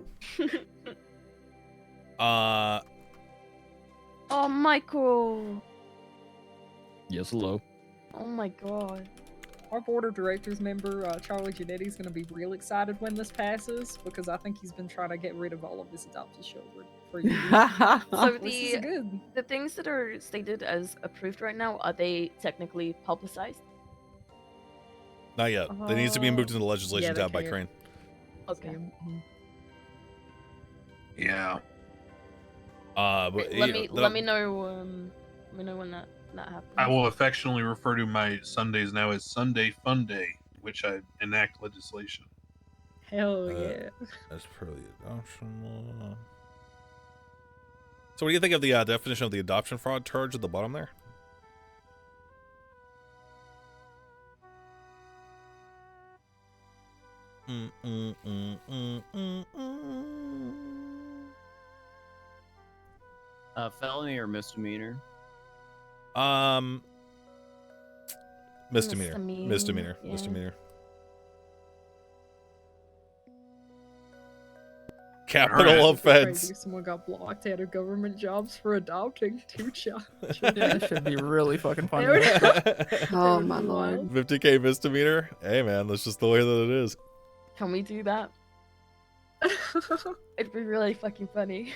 Oh, Michael. Yes, hello. Oh my god. Our board of directors member, Charlie Genetti's going to be real excited when this passes because I think he's been trying to get rid of all of his adopted children for years. So This is good. the things that are stated as approved right now, are they technically publicized? Not yet. They needs to be moved into the yeah, legislation they tab by can't. Crane. Okay. Yeah. But Let you me know, let me know when that happens. I will affectionately refer to my Sundays now as Sunday Fun Day, which I enact legislation. Hell yeah. As per the adoption law. So what do you think of the definition of the adoption fraud charge at the bottom there? Felony or misdemeanor? Misdemeanor. Misdemeanor, Misdemeanor. yeah. Misdemeanor. Alright. Capital It'd be crazy offense. if someone got blocked out of government jobs for adopting 2 children. Yeah, it should be really fucking funny. Oh, my Lord. 50K misdemeanor. Hey man, that's just the way that it is. Can we do that? It'd be really fucking funny.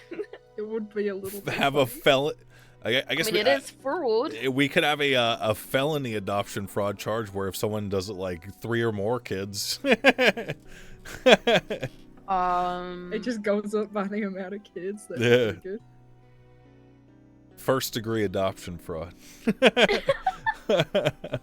It would be a little bit Have a funny. felon. I guess I mean, it is fraud. we could have a felony adoption fraud charge where if someone does it like 3 or more kids. It just goes up by the amount of kids. That's Yeah. pretty good. First degree adoption fraud. That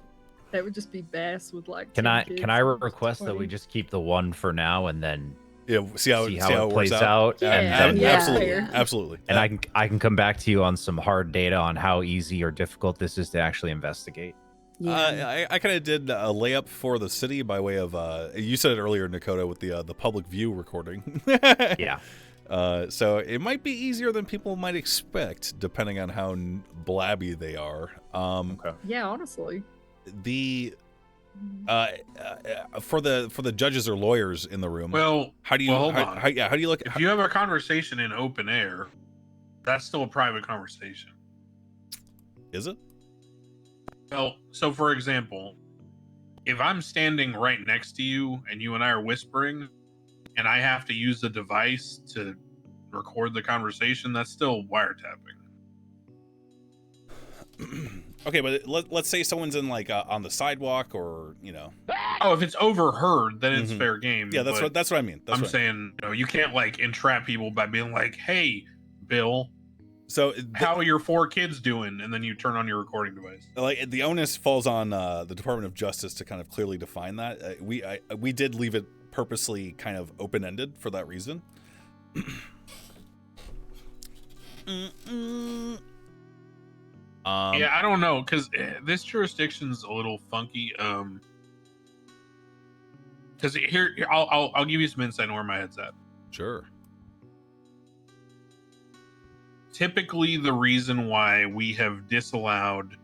would just be Bass with like. Can 10 I kids can I and request that 20. we just keep the one for now and then Yeah, see how see it how it works plays out? Yeah, and then, yeah, absolutely, fair. absolutely. and I can come back to you on some hard data on how easy or difficult this is to actually investigate. I kind of did a layup for the city by way of you said it earlier, Dakota, with the public view recording. Yeah. So it might be easier than people might expect, depending on how blabby they are. Okay. Yeah, honestly. The for the judges or lawyers in the room. Well, how do you hold how, on. how do you look? If you have a conversation in open air, that's still a private conversation. Is it? Well, so for example, if I'm standing right next to you and you and I are whispering and I have to use the device to record the conversation, that's still wiretapping. Okay, but let's say someone's in like on the sidewalk or Oh, if it's overheard, then it's Mhm. fair game. Yeah, that's but what I mean. That's I'm what saying, you can't like entrap people by being like, "Hey, Bill, So how are your 4 kids doing?" And then you turn on your recording device. like the onus falls on the Department of Justice to kind of clearly define that. We did leave it purposely kind of open ended for that reason. Yeah, I don't know, because this jurisdiction's a little funky. Because here, I'll give you some insight on where my head's at. Sure. Typically, the reason why we have disallowed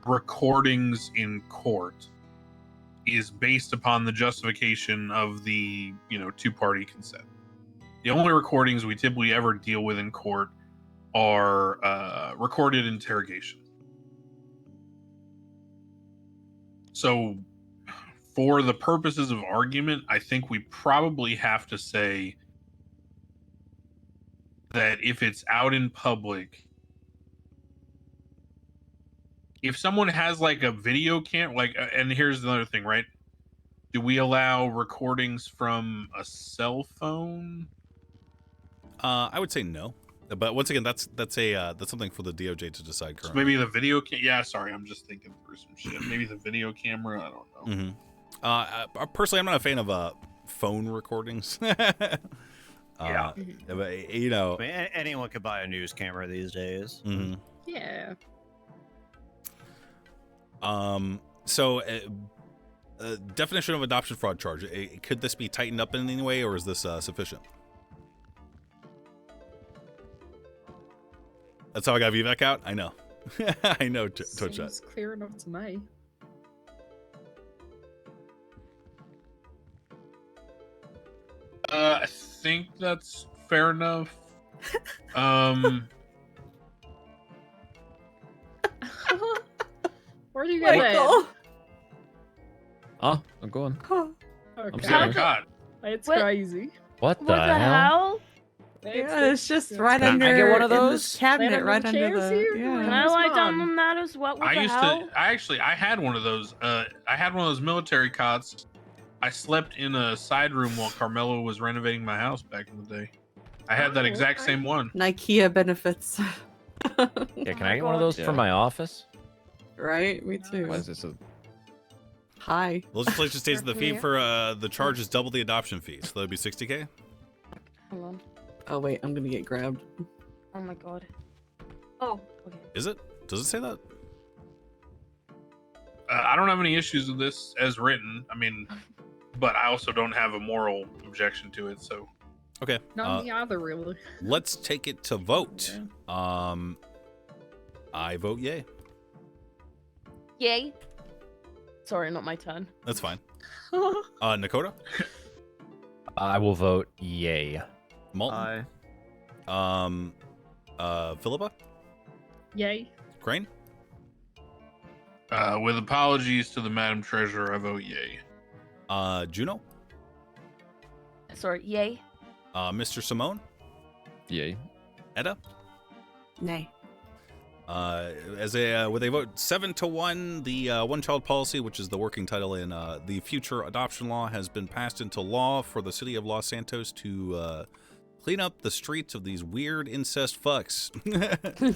recordings in court is based upon the justification of the 2-party consent. The only recordings we typically ever deal with in court are recorded interrogations. So, for the purposes of argument, I think we probably have to say that if it's out in public, if someone has like a video cam, and here's another thing, right? Do we allow recordings from a cell phone? I would say no, but once again, that's something for the DOJ to decide So currently. maybe the video yeah, sorry, I'm just thinking through some shit. Maybe the video camera, I don't know. Personally, I'm not a fan of phone recordings. Yeah. But, I mean, anyone could buy a news camera these days. mhm. Yeah. So definition of adoption fraud charge. Could this be tightened up in any way, or is this sufficient? That's how I got VVAC out. I know. I know. Twitch that. Seems clear enough to me. think that's fair enough. Where do you get that? Michael. Oh, I'm going. Oh, I'm Okay. sorry. God. It's What? crazy. What What the hell? yeah, it's just it's right Can I under get one of in those? this cabinet, under right the under chairs the. here? Can Yeah. I lie down Come on. on that as well? What I the used hell? to. I had one of those. I had one of those military cots. I slept in a side room while Carmelo was renovating my house back in the day. I had that Oh, exact okay. same one. Nikea benefits. Yeah, can my I get one of God. those for Yeah. my office? Right? Me too. Why is this a Hi. Legislation states the fee Here. for the charge is double the adoption fee, so that'd be 60K. Hold on. Oh wait, I'm gonna get grabbed. Oh my god. Oh, okay. Is it? Does it say that? I don't have any issues with this as written. I mean, but I also don't have a moral objection to it. So Okay. Not me either, really. Let's take it to vote. I vote yay. Yay. Sorry, not my turn. That's fine. Nakota, I will vote yay. Malton, Philippa, Yay. Crane, with apologies to the Madam Treasurer, I vote yay. Juno, Sorry, yay. Mr. Simone, yay? Edda. Nay. With a vote 7-1, the one-child policy, which is the working title in the future adoption law, has been passed into law for the city of Los Santos to clean up the streets of these weird incest fucks.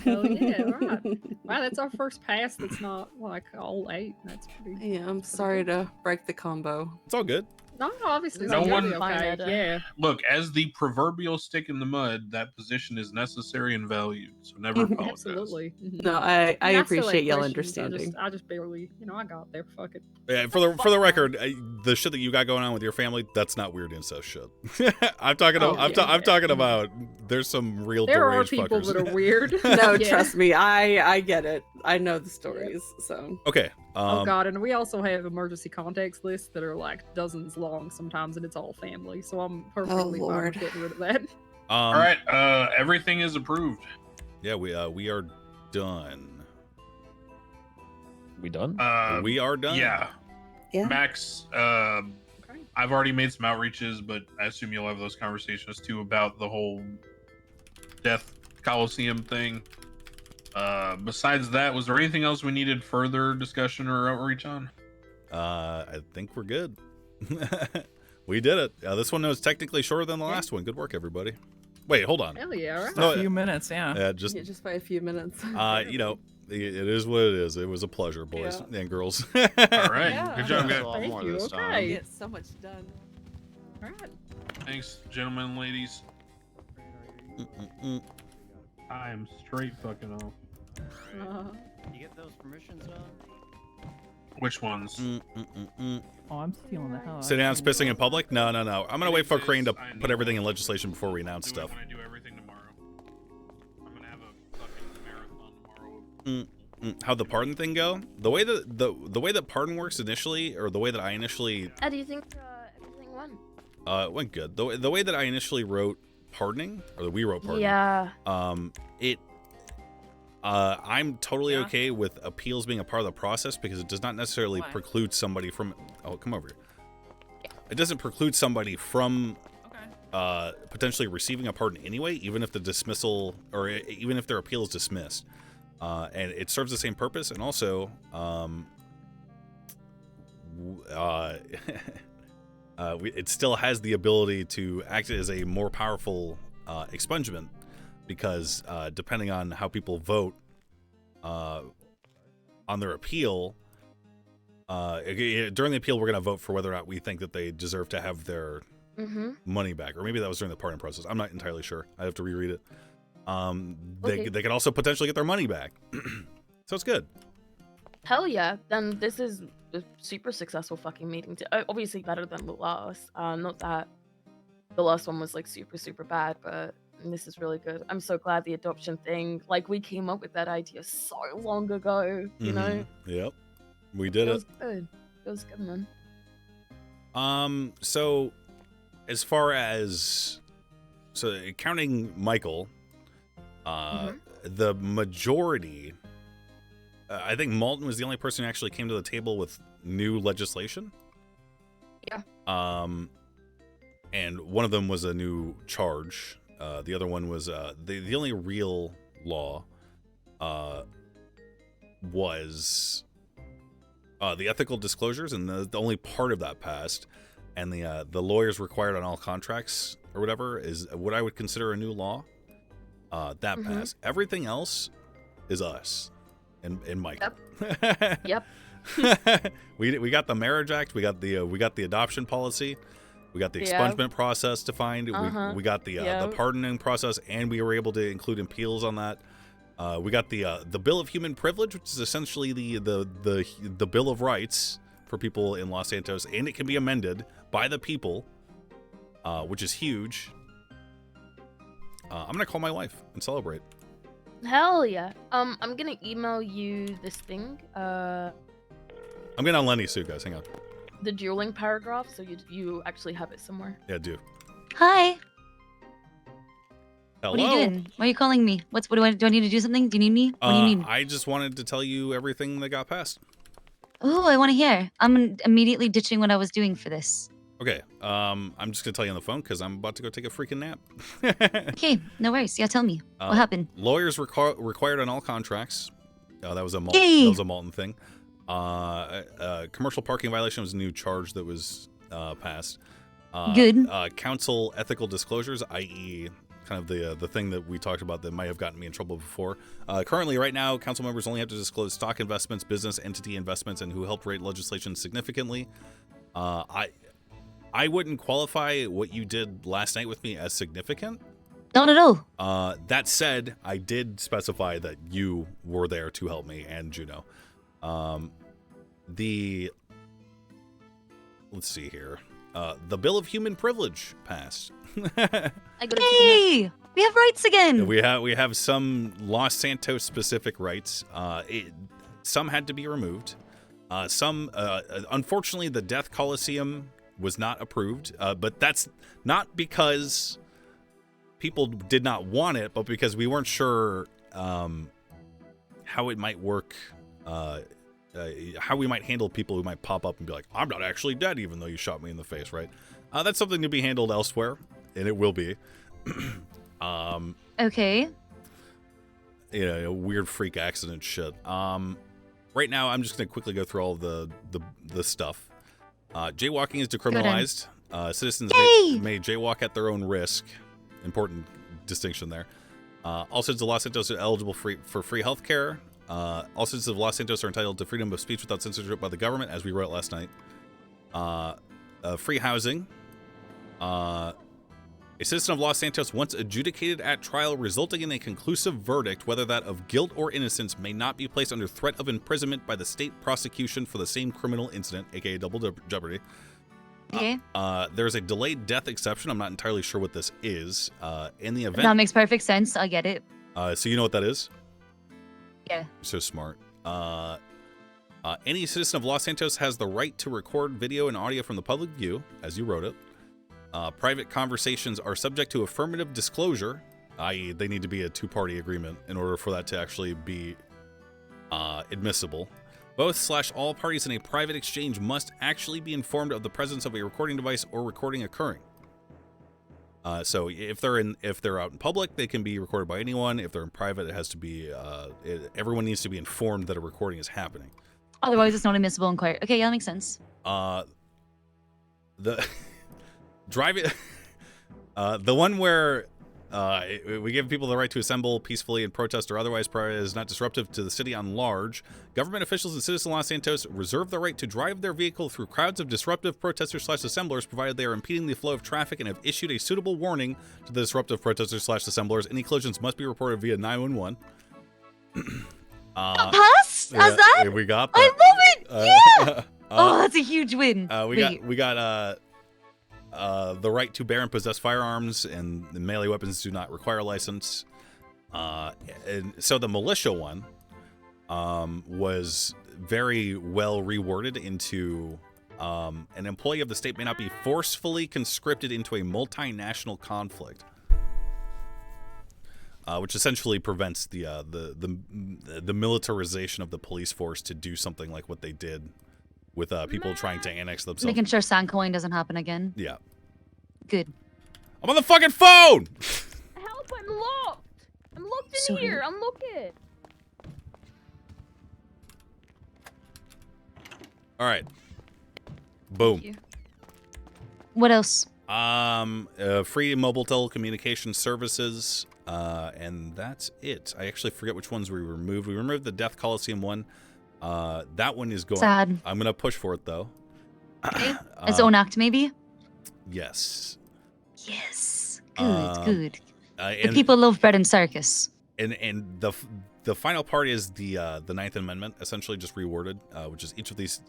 Hell yeah, right. Wow, that's our first pass that's not like all 8. That's pretty. Yeah, I'm sorry to break the combo. It's all good. No, obviously No that's gonna one- be okay. Fine, Yeah. Look, as the proverbial stick in the mud, that position is necessary and valued. So never apologize. Absolutely. Mhm. No, I I still appreciate had y'all questions, understanding. I just barely, I got there. Fuck it. Yeah, for the record, the shit that you got going on with your family, that's not weird incest shit. I'm talking Oh, about, yeah, I'm yeah. talking about. There's some real There are deranged people fuckers. that are weird. No, Yeah. trust me, I get it. I know the stories, so. Okay. Oh god, and we also have emergency contacts lists that are like dozens long sometimes, and it's all family. So I'm perfectly fine Lord. with getting rid of that. All right, everything is approved. Yeah, we are done. We done? We are done. Yeah. Yeah. Max, Okay. I've already made some outreaches, but I assume you'll have those conversations too about the whole Death Coliseum thing. Besides that, was there anything else we needed further discussion or outreach on? I think we're good. We did it. This one was technically shorter than the last one. Good work, everybody. Wait, hold on. Hell yeah, right. No, A few minutes, yeah. just Yeah, just by a few minutes. it is what it is. It was a pleasure, boys and girls. All right, Yeah. good job, That's a guys. lot Thank more you, this okay. time. Get so much done. Alright. Thanks, gentlemen, ladies. I am straight fucking off. You get those permissions done? Which ones? Oh, I'm stealing the hell out Sit down, of it. pissing in public? No. I'm gonna wait for Crane to I put know. everything in legislation before we announce Do it stuff. when I do everything tomorrow. I'm gonna have a fucking marathon tomorrow. How'd the pardon thing go? The way that the way that pardon works initially, or the way that I initially How do you think everything went? it went good. The way that I initially wrote pardoning, or that we wrote pardoning. Yeah. I'm totally Yeah. okay with appeals being a part of the process because it does not necessarily Why? preclude somebody from. Oh, come over here. It doesn't preclude somebody from Okay. potentially receiving a pardon anyway, even if the dismissal or even if their appeal is dismissed. And it serves the same purpose, and also, it still has the ability to act as a more powerful expungement, because depending on how people vote on their appeal, during the appeal, we're going to vote for whether or not we think that they deserve to have their money back, or maybe that was during the pardon process. I'm not entirely sure. I have to reread it. Okay. They could also potentially get their money back. So it's good. Hell yeah. Then this is a super successful fucking meeting. Obviously better than the last. Not that the last one was like super, super bad, but this is really good. I'm so glad the adoption thing, like we came up with that idea so long ago, you know? Yep. We did It it. was good. It was good, man. So as far as so counting Michael, the majority, I think Malton was the only person who actually came to the table with new legislation. Yeah. And one of them was a new charge. The other one was the only real law was the ethical disclosures, and the only part of that passed. And the lawyers required on all contracts or whatever is what I would consider a new law. That passed. Everything else is us and Mike. Yep. We got the Marriage Act. We got the adoption policy. We got the expungement process defined. We got the pardoning process, and we were able to include appeals on that. We got the Bill of Human Privilege, which is essentially the Bill of Rights for people in Los Santos, and it can be amended by the people, which is huge. I'm gonna call my wife and celebrate. Hell yeah. I'm gonna email you this thing. I'm getting on Lenny soon, guys. Hang on. The dueling paragraph, so you actually have it somewhere. Yeah, do. Hi. Hello. What are you doing? Why are you calling me? What do I need to do something? Do you need me? What do you need? I just wanted to tell you everything that got passed. Oh, I want to hear. I'm immediately ditching what I was doing for this. Okay. I'm just gonna tell you on the phone because I'm about to go take a freaking nap. Okay, no worries. Yeah, tell me. What happened? Lawyers required on all contracts. That was a Malton thing. Commercial parking violation was a new charge that was passed. Good. Council ethical disclosures, i.e., kind of the thing that we talked about that might have gotten me in trouble before. Currently, right now, council members only have to disclose stock investments, business entity investments, and who helped rate legislation significantly. I wouldn't qualify what you did last night with me as significant. Not at all. That said, I did specify that you were there to help me and Juno. Let's see here. The Bill of Human Privilege passed. Yay! We have rights again. We have some Los Santos specific rights. Some had to be removed. Some, unfortunately, the Death Coliseum was not approved. But that's not because people did not want it, but because we weren't sure how it might work. How we might handle people who might pop up and be like, I'm not actually dead, even though you shot me in the face, right? That's something to be handled elsewhere, and it will be. Okay. Weird freak accident shit. Right now, I'm just going to quickly go through all of the stuff. Jaywalking is decriminalized. Citizens may jaywalk at their own risk. Important distinction there. All citizens of Los Santos are eligible for free health care. All citizens of Los Santos are entitled to freedom of speech without censorship by the government, as we wrote last night. Free housing. A citizen of Los Santos once adjudicated at trial resulting in a conclusive verdict, whether that of guilt or innocence, may not be placed under threat of imprisonment by the state prosecution for the same criminal incident, aka double jeopardy. Okay. There's a delayed death exception. I'm not entirely sure what this is. In the event... That makes perfect sense. I get it. So you know what that is? Yeah. You're so smart. Any citizen of Los Santos has the right to record video and audio from the public view, as you wrote it. Private conversations are subject to affirmative disclosure, i.e. they need to be a two-party agreement in order for that to actually be admissible. Both/all parties in a private exchange must actually be informed of the presence of a recording device or recording occurring. So if they're out in public, they can be recorded by anyone. If they're in private, it has to be everyone needs to be informed that a recording is happening. Otherwise, it's not admissible in court. Okay, yeah, that makes sense. The driving, the one where we give people the right to assemble peacefully and protest or otherwise is not disruptive to the city on large. Government officials and citizens of Los Santos reserve the right to drive their vehicle through crowds of disruptive protesters/assemblers, provided they are impeding the flow of traffic and have issued a suitable warning to the disruptive protesters/assemblers. Any collisions must be reported via 911. Pass? How's that? We got that. I love it. Yeah. Oh, that's a huge win. We got the right to bear and possess firearms, and the melee weapons do not require a license. And so the militia one was very well reworded into an employee of the state may not be forcefully conscripted into a multinational conflict. which essentially prevents the militarization of the police force to do something like what they did with people trying to annex themselves. Making sure sandcoin doesn't happen again. Yeah. Good. I'm on the fucking phone! Help, I'm locked! I'm locked in So here, good. unlock it! All right. Boom. you. What else? Free mobile telecommunication services, and that's it. I actually forget which ones we removed. We removed the Death Coliseum one. That one is going. Sad. I'm gonna push for it though. Okay. Its own act, maybe? Yes. Yes. Good. The And, people love bread and circus. and the final part is the Ninth Amendment, essentially just reworded, which is each of these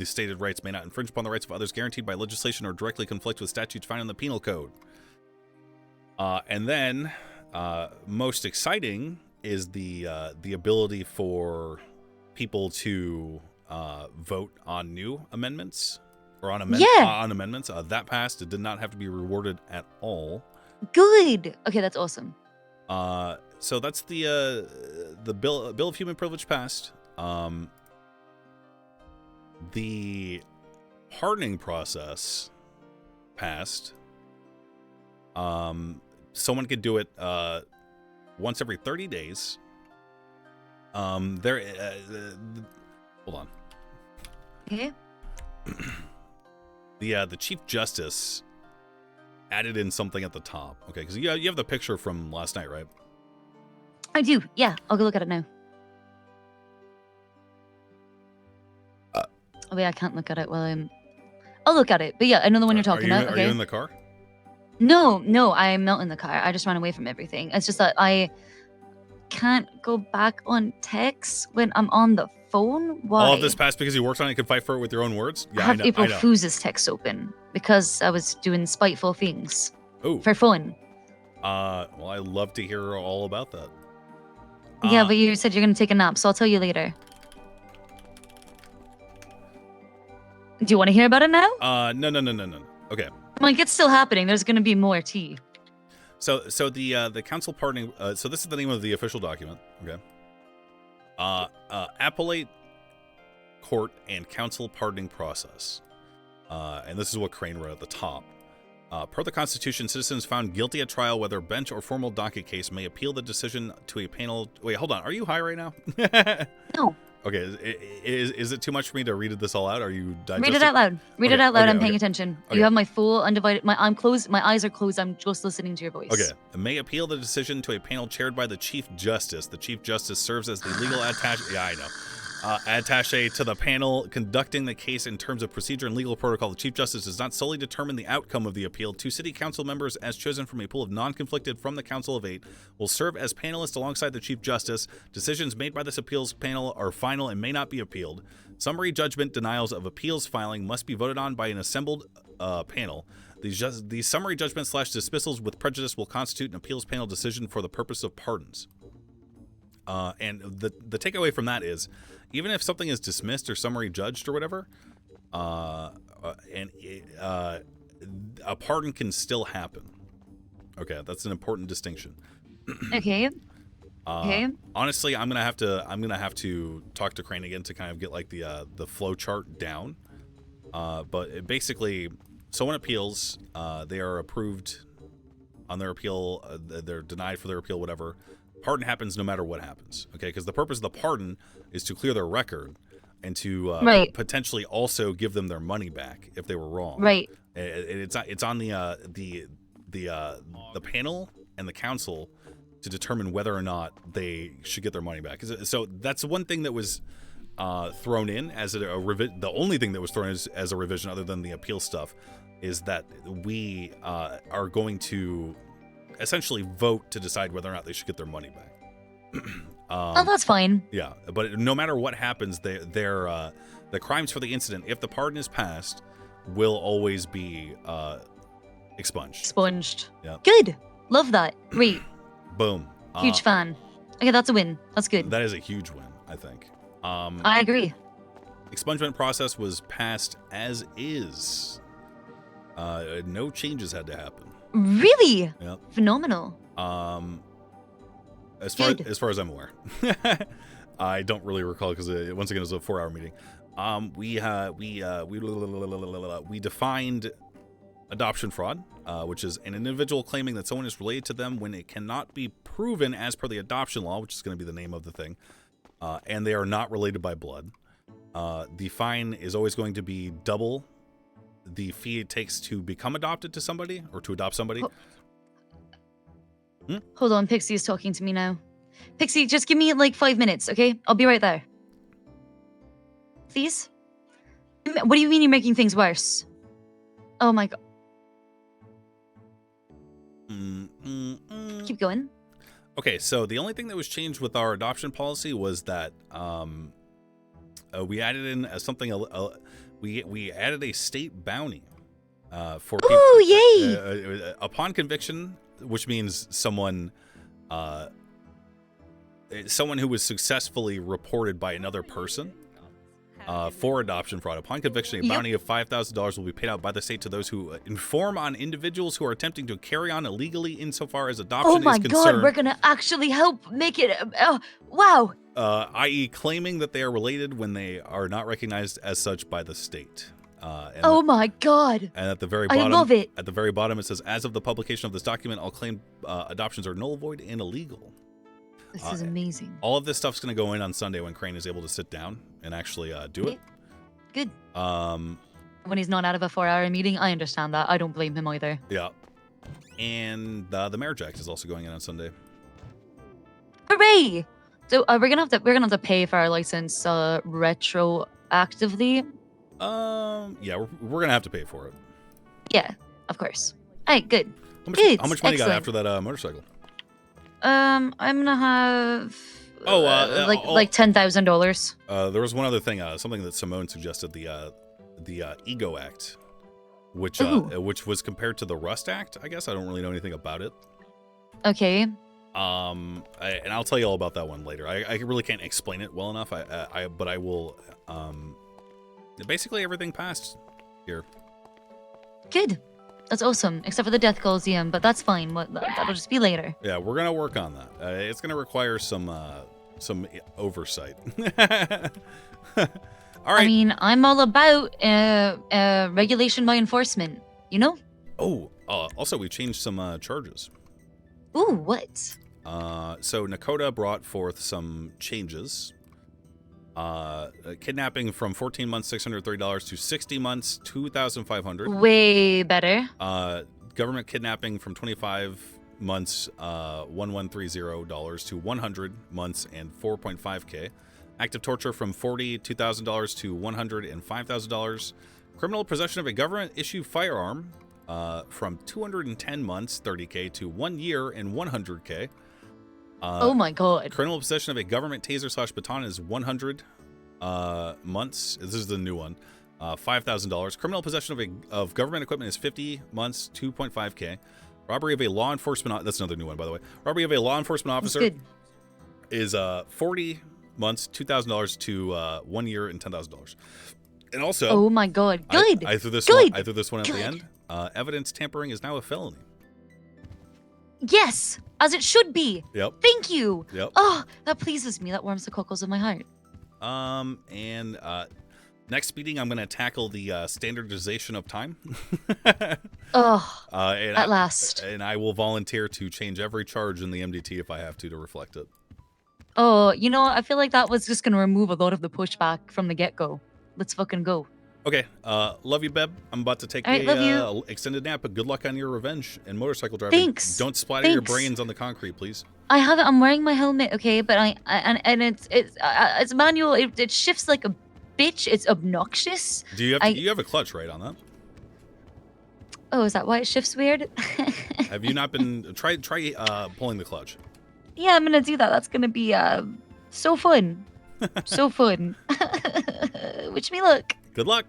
stated rights may not infringe upon the rights of others guaranteed by legislation or directly conflict with statutes found in the Penal Code. And then, most exciting is the ability for people to vote on new amendments or on amendments. That passed. It did not have to be rewarded at all. Good. Okay, that's awesome. So that's the Bill of Human Privilege passed. The pardoning process passed. Someone could do it once every 30 days. Hold on. Okay. The Chief Justice added in something at the top. Okay, because you have the picture from last night, right? I do. Yeah, I'll go look at it now. Oh, wait, I can't look at it while I'm... I'll look at it. But yeah, I know the one you're talking about. Are you in the car? No, I'm not in the car. I just ran away from everything. It's just that I can't go back on text when I'm on the phone. Why? All of this passed because you worked on it and could fight for it with your own words? Yeah, I have know, April I know. Fool's text open because I was doing spiteful things Ooh. for fun. Well, I'd love to hear all about that. Yeah, but you said you're going to take a nap, so I'll tell you later. Do you want to hear about it now? No. Okay. Like, it's still happening. There's going to be more tea. So the council pardoning. So this is the name of the official document. Okay. Appellate court and council pardoning process. And this is what Crane wrote at the top. Per the Constitution, citizens found guilty at trial, whether bench or formal docket case, may appeal the decision to a panel. Wait, hold on. Are you high right now? No. Okay. Is it too much for me to read this all out? Are you digesting? Read it out loud. Read it out loud. I'm paying okay. attention. Okay. You have my full undivided. I'm closed. My eyes are closed. I'm just listening to your voice. Okay. May appeal the decision to a panel chaired by the Chief Justice. The Chief Justice serves as the legal attaché. Yeah, I know. Attaché to the panel conducting the case in terms of procedure and legal protocol. The Chief Justice does not solely determine the outcome of the appeal. 2 city council members, as chosen from a pool of non-conflicted from the Council of 8, will serve as panelists alongside the Chief Justice. Decisions made by this appeals panel are final and may not be appealed. Summary judgment denials of appeals filing must be voted on by an assembled panel. These summary judgments / dismissals with prejudice will constitute an appeals panel decision for the purpose of pardons. And the takeaway from that is, even if something is dismissed or summary judged or whatever, a pardon can still happen. Okay, that's an important distinction. Okay. Okay. Honestly, I'm gonna have to talk to Crane again to kind of get like the flow chart down. But basically, someone appeals, they are approved on their appeal, they're denied for their appeal, whatever. Pardon happens no matter what happens, okay? Because the purpose of the pardon is to clear their record and to potentially also give them their money back if they were wrong. Right. It's on the panel and the council to determine whether or not they should get their money back. So that's one thing that was thrown in as a revision. The only thing that was thrown in as a revision, other than the appeal stuff, is that we are going to essentially vote to decide whether or not they should get their money back. Oh, that's fine. Yeah, but no matter what happens, the crimes for the incident, if the pardon is passed, will always be expunged. Expunged. Yeah. Good. Love that. Great. Boom. Huge fan. Okay, that's a win. That's good. That is a huge win, I think. I agree. Expungement process was passed as is. No changes had to happen. Really? Yep. Phenomenal. As far Good. as I'm aware. I don't really recall because once again it was a 4-hour meeting. We defined adoption fraud, which is an individual claiming that someone is related to them when it cannot be proven as per the adoption law, which is going to be the name of the thing, and they are not related by blood. The fine is always going to be double the fee it takes to become adopted to somebody or to adopt somebody. Hold on, Pixie is talking to me now. Pixie, just give me like 5 minutes, okay? I'll be right there. Please? What do you mean you're making things worse? Oh my god. Keep going. Okay, so the only thing that was changed with our adoption policy was that we added in something. We added a state bounty for people. Ooh, yay! Upon conviction, which means someone who was successfully reported by another person for adoption fraud. Upon conviction, a bounty of $5,000 will be paid out by the state to those who inform on individuals who are attempting to carry on illegally insofar as adoption Oh my is concerned. god, we're gonna actually help make it. Wow. I.e., claiming that they are related when they are not recognized as such by the state. Oh my god. And at the very bottom, I love it. At the very bottom, it says, "As of the publication of this document, all claimed adoptions are null, void, and illegal." This is amazing. All of this stuff's going to go in on Sunday when Crane is able to sit down and actually do it. Good. When he's not out of a 4-hour meeting, I understand that. I don't blame him either. Yeah. And the Marriage Act is also going in on Sunday. Hooray! So we're gonna have to pay for our license retroactively. Yeah, we're gonna have to pay for it. Yeah, of course. All right, good. How much money you got after that motorcycle? I'm gonna have like $10,000. There was one other thing, something that Simone suggested, the Ego Act, which was compared to the Rust Act. I guess I don't really know anything about it. Okay. And I'll tell you all about that one later. I really can't explain it well enough. But I will. Basically, everything passed here. Good. That's awesome, except for the Death Coliseum, but that's fine. That'll just be later. Yeah, we're gonna work on that. It's gonna require some oversight. All right. I mean, I'm all about regulation by enforcement. You know. Oh, also we changed some charges. Ooh, what? So Nakota brought forth some changes. Kidnapping from 14 months, $630 to 60 months, $2,500. Way better. Government kidnapping from 25 months, $1,130 to 100 months and 4.5K. Active torture from $42,000 to $105,000. Criminal possession of a government-issued firearm from 210 months, 30K, to 1 year and 100K. Oh my god. Criminal possession of a government taser / baton is 100 months. This is the new one. $5,000. Criminal possession of government equipment is 50 months, 2.5K. Robbery of a law enforcement... That's another new one, by the way. Robbery of a law enforcement officer is 40 months, $2,000 to 1 year and $10,000. And also... Oh my god. Good. I threw this good. one. I threw this one at the end. Evidence tampering is now a felony. Yes, as it should be. Yep. Thank you. Yep. Oh, that pleases me. That warms the cockles of my heart. And next meeting, I'm going to tackle the standardization of time. At last. And I will volunteer to change every charge in the MDT if I have to reflect it. Oh, you know, I feel like that was just going to remove a lot of the pushback from the get-go. Let's fucking go. Okay, love you, Beb. I'm about to take a extended nap, but good luck on your revenge and motorcycle driving. Thanks. Don't splatter your brains on the concrete, please. I have it. I'm wearing my helmet, okay? But it's manual. It shifts like a bitch. It's obnoxious. Do you have you have a clutch right on that? Oh, is that why it shifts weird? Have you not been try pulling the clutch? Yeah, I'm gonna do that. That's gonna be so fun, so fun. Wish me luck. Good luck.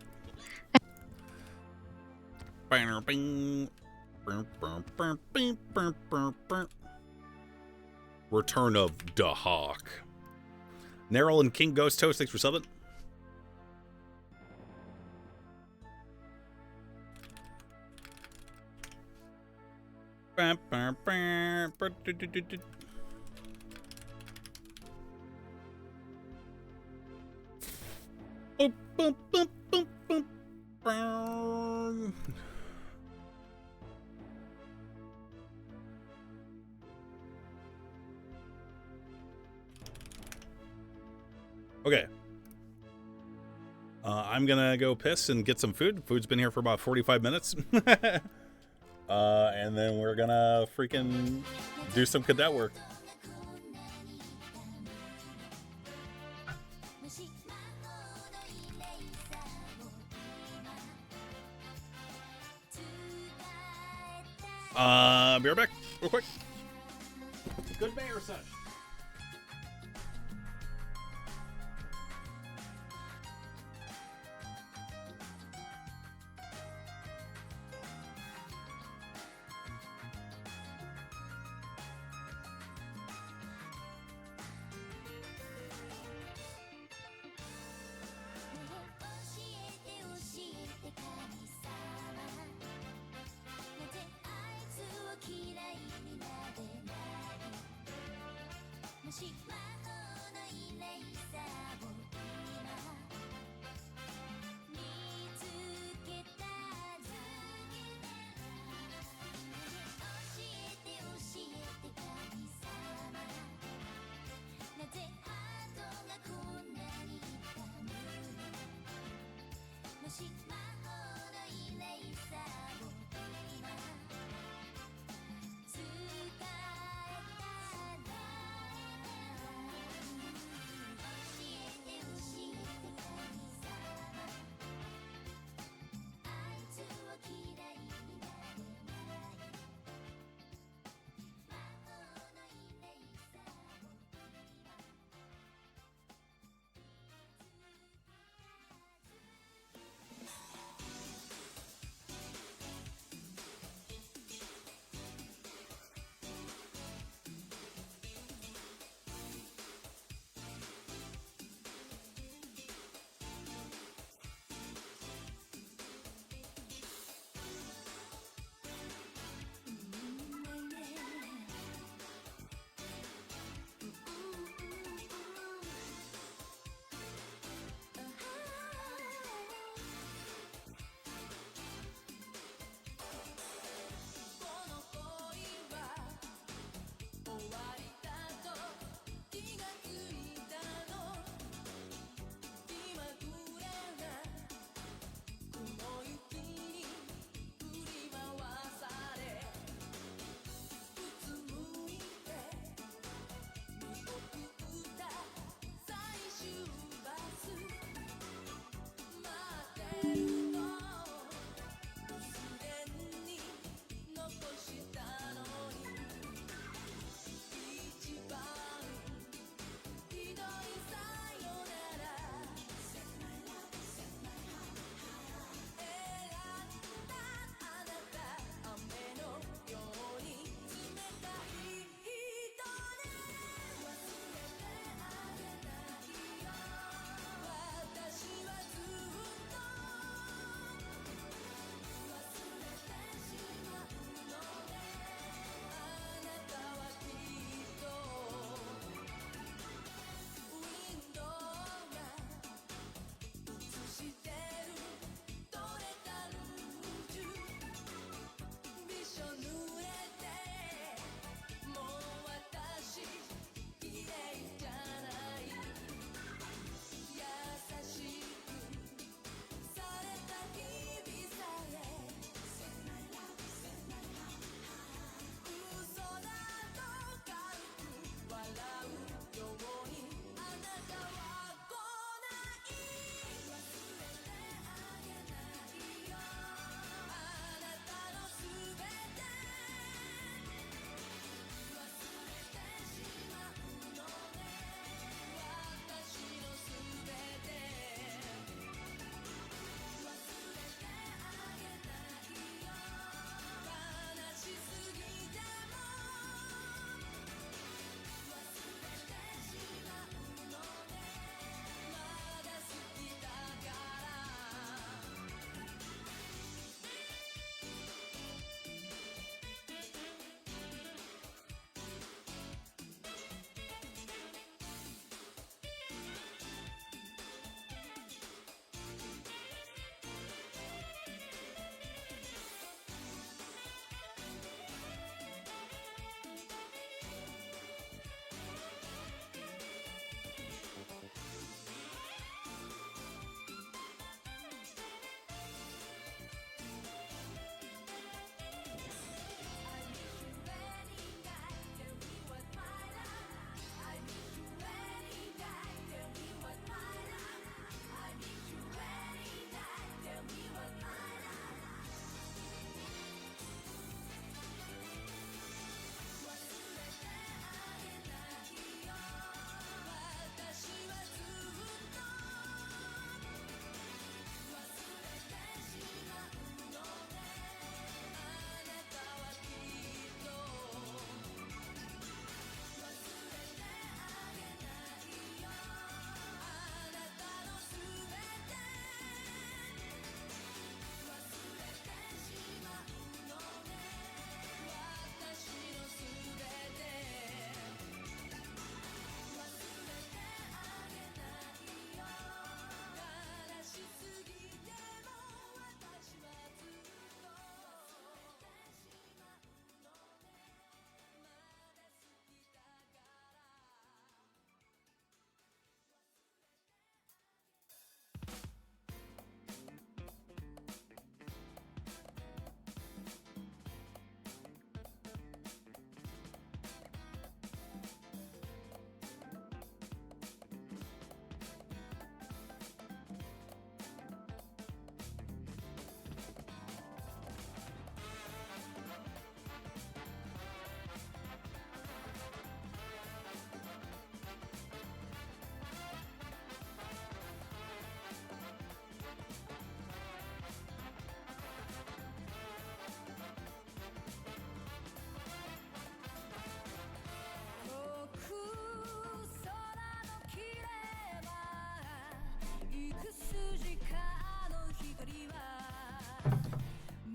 Return of the Hawk. Neryl and King Ghost Toast, thanks for subbing. Boop, boop, boop, boop, boop, boom. Okay. I'm gonna go piss and get some food. Food's been here for about 45 minutes. And then we're gonna freaking do some cadet work. Be right back, real quick. Good mayor session.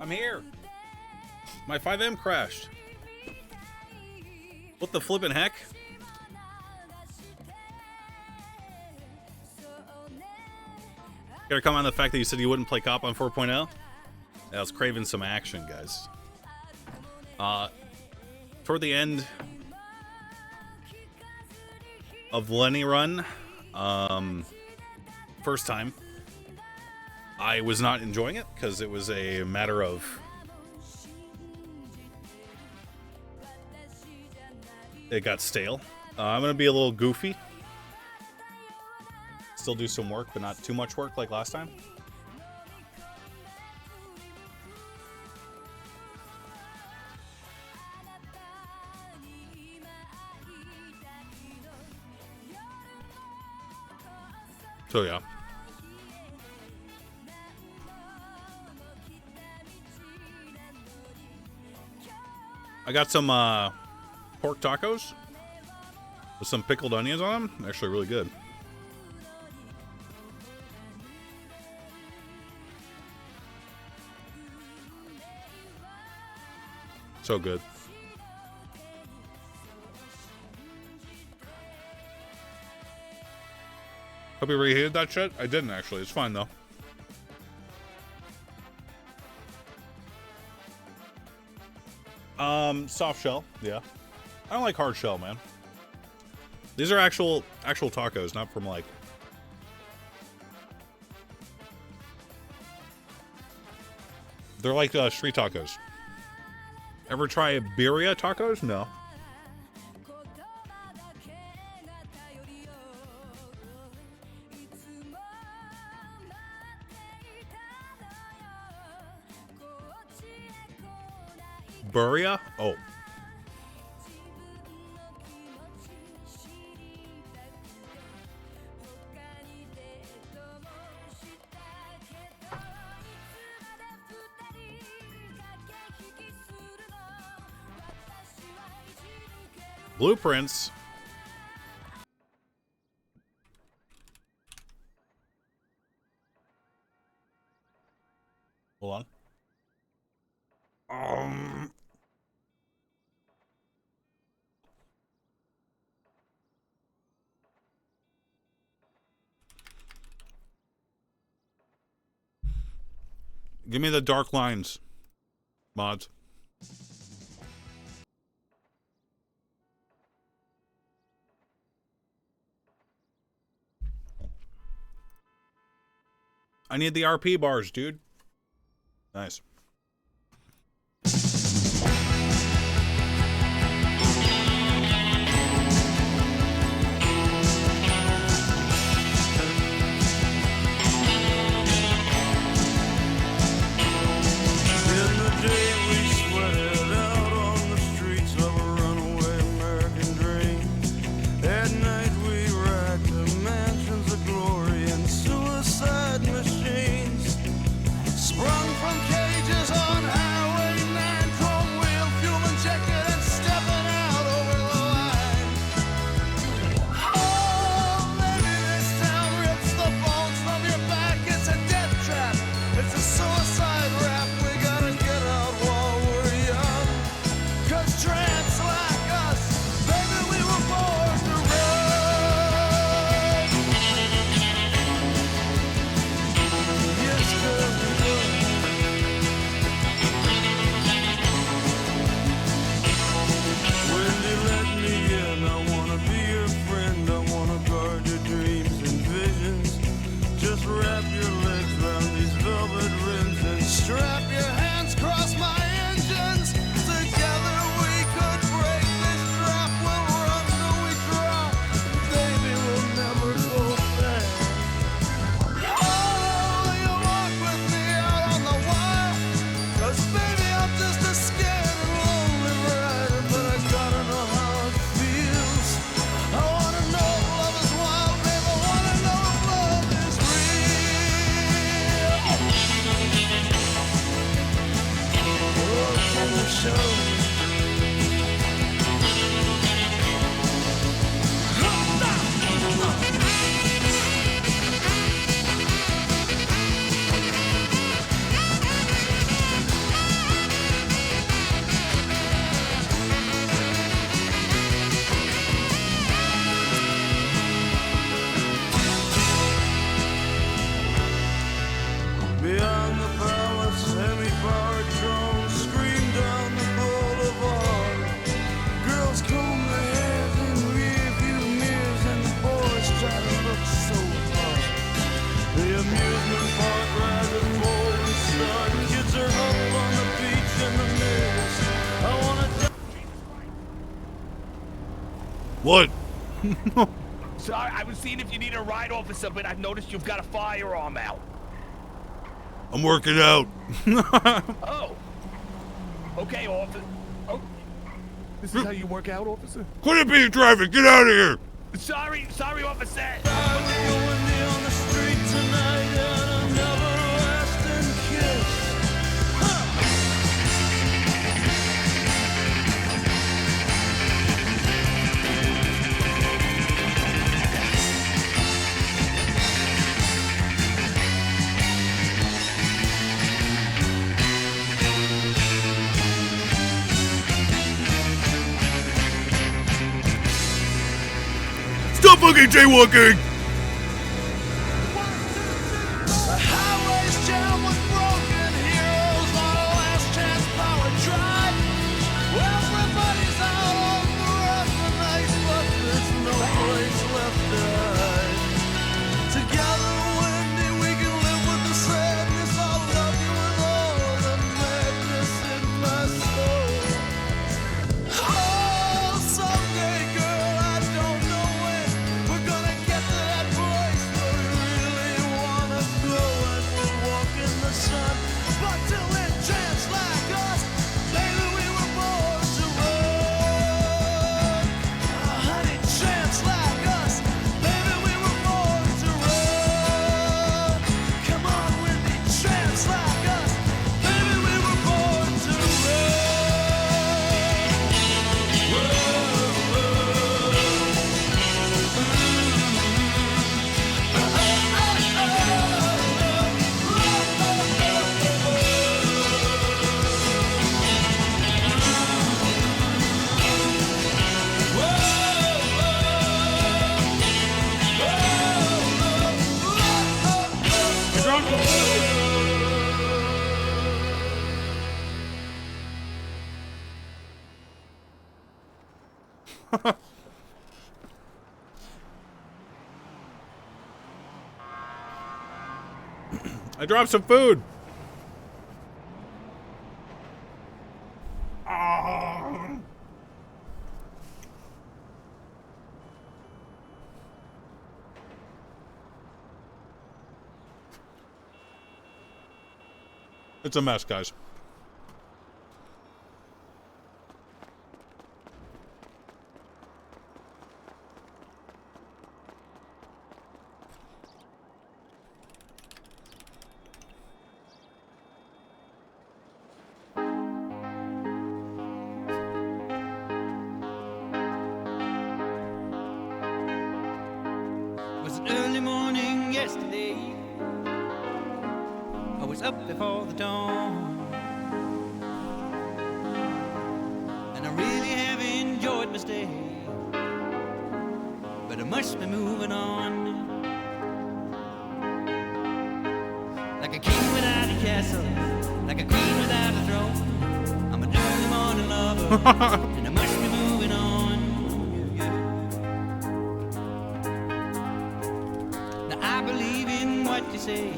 I'm here. My 5M crashed. What the flippin' heck? Gotta come on the fact that you said you wouldn't play cop on 4.0? I was craving some action, guys. Toward the end of Lenny run, first time, I was not enjoying it because it was a matter of it got stale. I'm gonna be a little goofy. Still do some work, but not too much work like last time. So yeah. I got some pork tacos with some pickled onions on them. Actually really good. So good. Hope you reheated that shit. I didn't actually. It's fine though. Soft shell. Yeah. I don't like hard shell, man. These are actual tacos, not from like. They're like street tacos. Ever try birria tacos? No. Birria? Oh. Blueprints. Hold on. Give me the dark lines, mods. I need the RP bars, dude. Nice. Sprung from cages What? Sorry, I was seeing if you need a ride, officer, but I've noticed you've got a firearm out. I'm working out. Oh. Okay, officer. Oh. This is how you work out, officer? Quit it being traffic. Get out of here. Sorry, officer. Stop fucking jaywalking. I dropped some food. It's a mess, guys. Was an early morning yesterday. I was up before the dawn, and I really have enjoyed my stay, but I must be moving on. Like a king without a castle, like a queen without a throne, I'm an early morning lover, and I must be moving on. Now I believe in what you say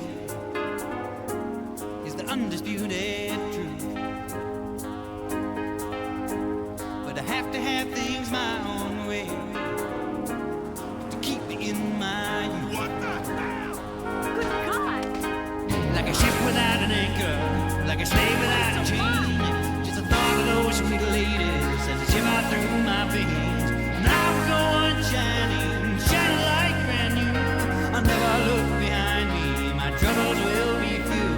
is the undisputed truth, but I have to have things my own way to keep me in my youth. What the hell? Good God! Like a ship without an anchor, like a slave without a chain, just the thought of those sweet ladies as they shiver through my veins. And I will go on shining, shining like brand new. I'll never look behind me, my troubles will be few.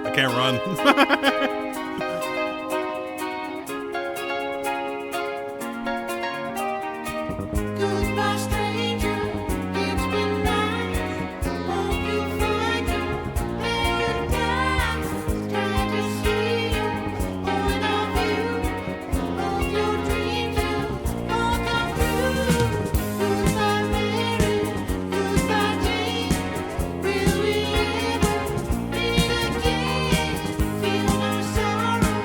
I can't run. Goodbye, stranger. It's been nice. Hope you find your paradise. Try to see your point of view. Hope your dreams will all come true. Goodbye, Mary. Goodbye, Jane. Will we ever meet again? Feel no sorrow.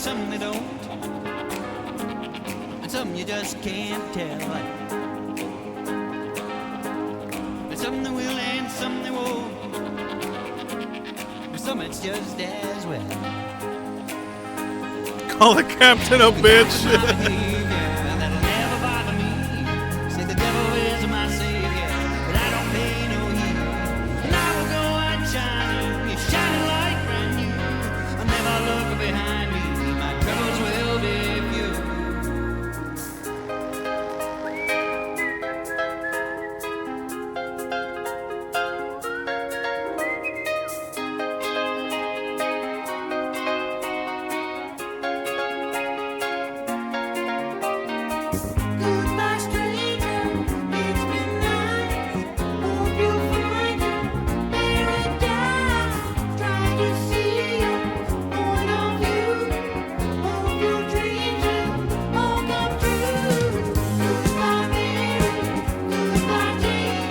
some they don't. And some you just can't tell. But some they will and some they won't. But some it's just as well. Call the captain a bitch. That'll never bother me. Say the devil is my savior, but I don't pay no heed. And I will go out shining, it's shining like brand new. I'll never look behind me, my troubles will be few. Goodbye, stranger, it's been nice. Hope you'll find a paradise. Try to see point of view. Hope your dreams will all come true. Goodbye, Mary. Goodbye, Jane.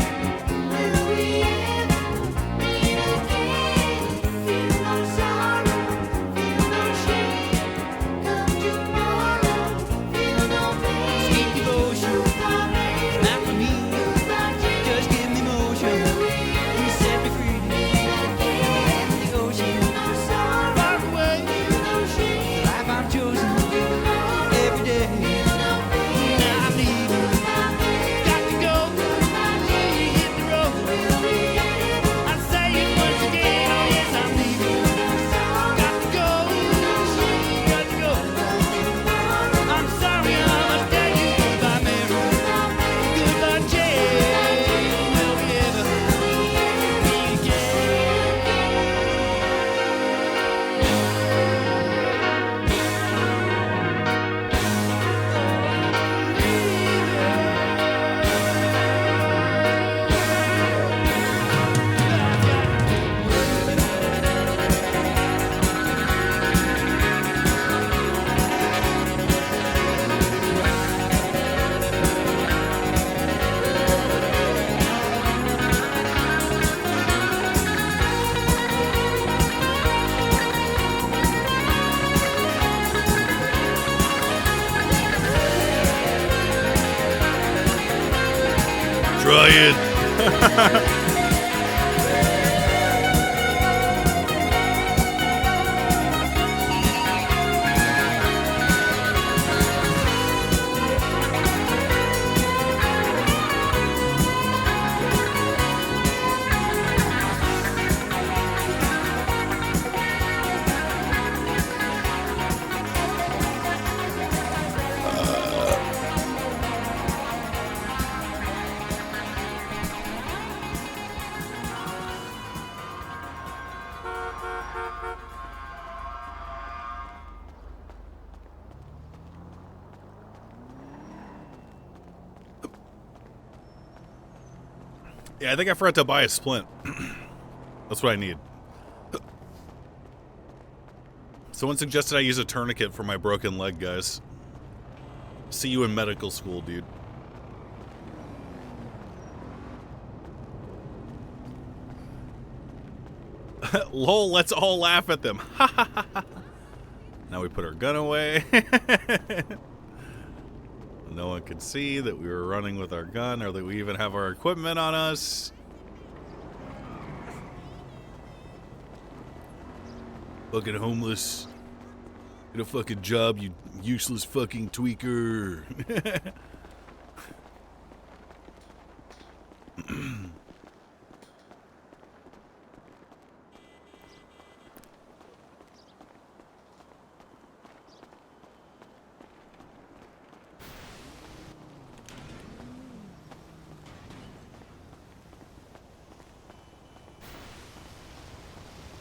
Will we ever meet again? Feel no sorrow, feel no shame. Come tomorrow, feel no pain. Sweet devotion, not for me. Just give me motion. You set me free. Let the ocean far away. The life I've chosen every day. Now I'm leaving. Got to go. Hit the road. I say it once again. Oh yes, I'm leaving. Got to go. Got to go. I'm sorry, I must tell you. Goodbye, Mary. Goodbye, Jane. Will we ever meet Try it. Yeah, I think I forgot to buy a splint. That's what I need. Someone suggested I use a tourniquet for my broken leg, guys. See you in medical school, dude. Lol, let's all laugh at them. Now we put our gun away. No one could see that we were running with our gun or that we even have our equipment on us. Fucking homeless. Get a fucking job, you useless fucking tweaker.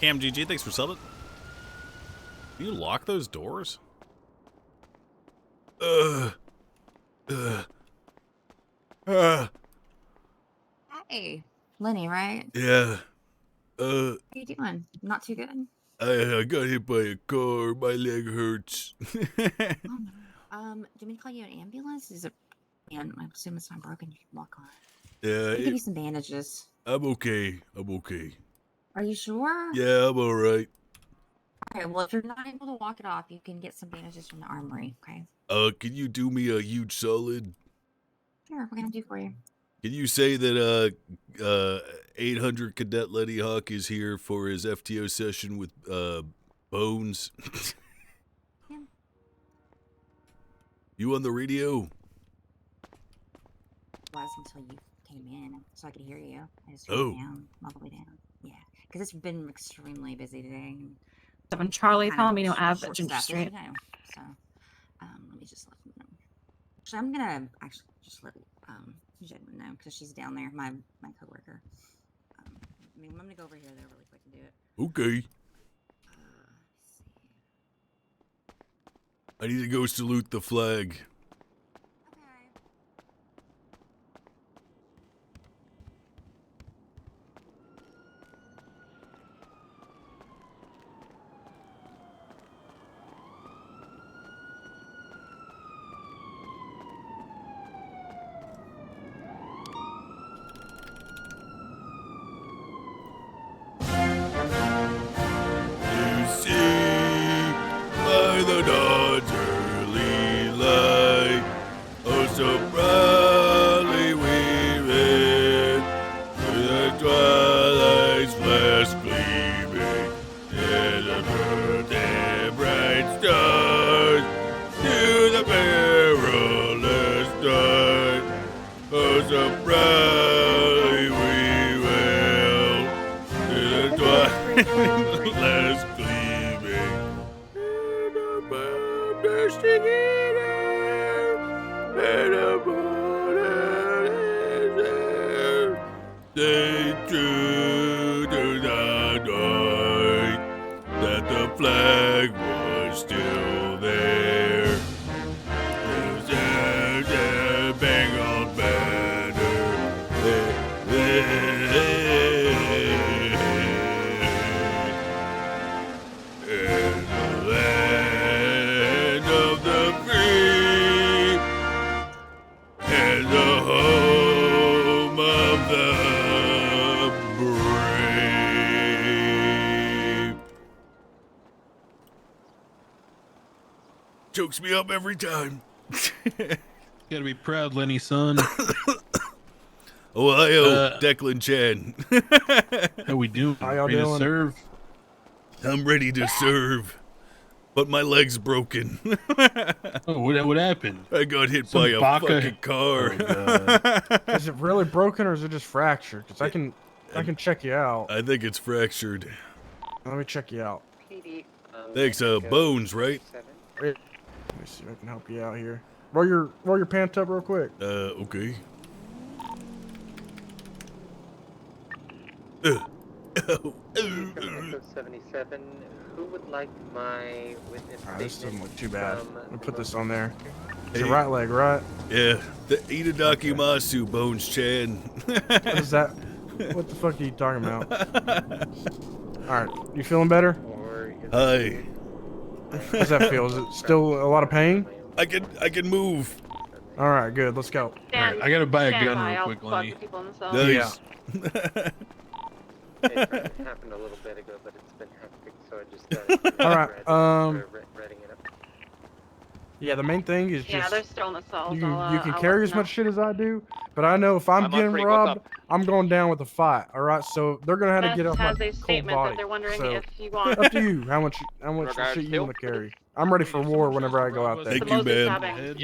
Cam GG, thanks for subbing. Can you lock those doors? Hey, Lenny, right? Yeah. How you doing? Not too good? I got hit by a car. My leg hurts. Oh, no. Do you want me to call you an ambulance? Is it? And I assume it's not broken. You can walk on it. Yeah. I'll give you some bandages. I'm okay. I'm okay. Are you sure? Yeah, I'm alright. Okay, well, if you're not able to walk it off, you can get some bandages from the armory, okay? Can you do me a huge solid? Sure, what can I do for you? Can you say that 800 Cadet Lenny Hawk is here for his FTO session with Bones? Yeah. You on the radio? Was until you came in, so I could hear you. I just turned it down, all the way down. Yeah, because it's been extremely busy today. 7 Charlie, Kind of Palomino Ave, short Ginger staffed, as Street. you know. So, let me just let them know. Actually, I'm gonna just let Jen know because she's down there, my coworker. I mean, I'm gonna go over here there really quick and do it. Okay. I need to go salute the flag. By the dawn's early light, oh so proudly we ran through the twilight's flash gleaming, and the birthday bright stars to the perilous start. Oh so proudly we went through the twilight's flash gleaming. Stay true to the night that the flag was still there. The Bengal banner. In the land of the free and the home of the brave. Chokes me up every time. Gotta be proud, Lenny, son. Ohio, Declan Chan. How we doing? How y'all Ready to doing? serve? I'm ready to serve, but my leg's broken. Oh, what happened? I got hit Some by a baka- fucking car. Is it really broken or is it just fractured? Because I can check you out. I think it's fractured. Let me check you out. Thanks, Bones, right? Let me see if I can help you out here. Roll your pants up real quick. Okay. 77. Who would like my witness This doesn't statement look too bad. from Let me the put this most on there. It's Hey. your right leg, right? Yeah, the Itadaki Masu, Bones Chan. What is that? What the fuck are you talking about? Alright, you feeling better? Hi. How's that feel? Is it still a lot of pain? I can move. Alright, good. Let's go. Alright, I gotta buy a Stand gun by, real I'll quick, plug Lenny. the people in the cell. Nice. It happened a little bit ago, but it's been hectic, so I just got Alright, reading it up. yeah, the main thing is Yeah, just they're still in the cells. you can, I'll, you can I'll carry let as them much shit as I do, but I know if I'm I'm on getting freak, what's robbed, I'm going down with a fight. All right, so they're gonna have to Mess get off my has a cold statement body. that they're wondering So, if you want- up to you how much Regards shit you to- want to carry. I'm ready for war whenever I go out there. Thank you, ma'am.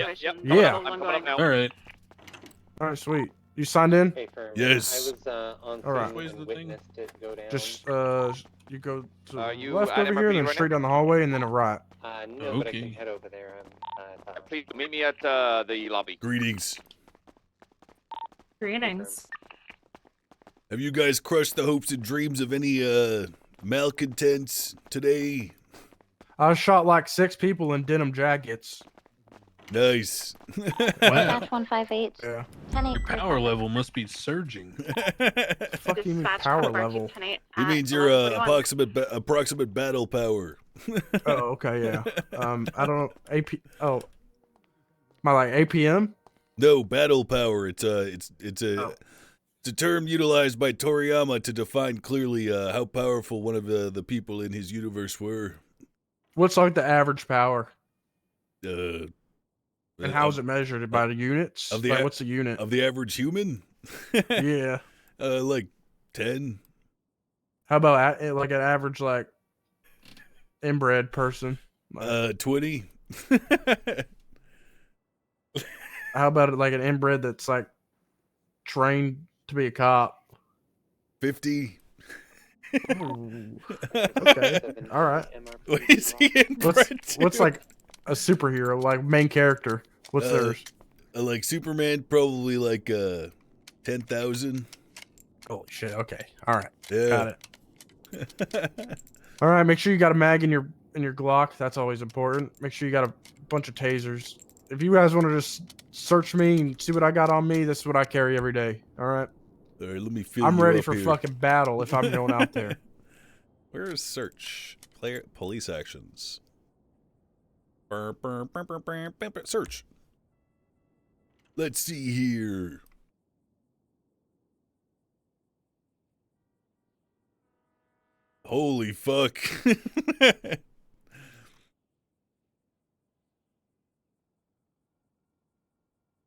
Yeah. All right. All right, sweet. You signed in? Hey, for Yes. I was on All right. scene and witnessed it go down. Just you go to the you left at over here, MRP then right straight now? down the hallway, and then a right. No, but I can head over there. Please meet me at the lobby. Greetings. Greetings. Have you guys crushed the hopes and dreams of any malcontents today? I shot like 6 people in denim jackets. Nice. Dispatch 158. Yeah. 10-8. Your power level must be surging. Fuck you mean power level? He means your approximate battle power. Oh, okay, yeah. I don't AP. Oh, my like APM. No, battle power. It's a term utilized by Toriyama to define clearly how powerful one of the people in his universe were. What's like the average power? And how is it measured? By the units? Of the Like, what's the unit? of the average human? Yeah. Like 10. How about like an average like inbred person? 20. How about like an inbred that's like trained to be a cop? 50. Okay. All right. What is he inbred What's like a superhero, like main character? What's theirs? Like Superman, probably like 10,000. Holy shit. Okay. All right. Yeah. Got it. All right. Make sure you got a mag in your Glock. That's always important. Make sure you got a bunch of tasers. If you guys want to just search me and see what I got on me, this is what I carry every day. All right. All right, let me feel. I'm you ready up for here. fucking battle if I'm going out there. Where is search? Police actions. Search. Let's see here. Holy fuck.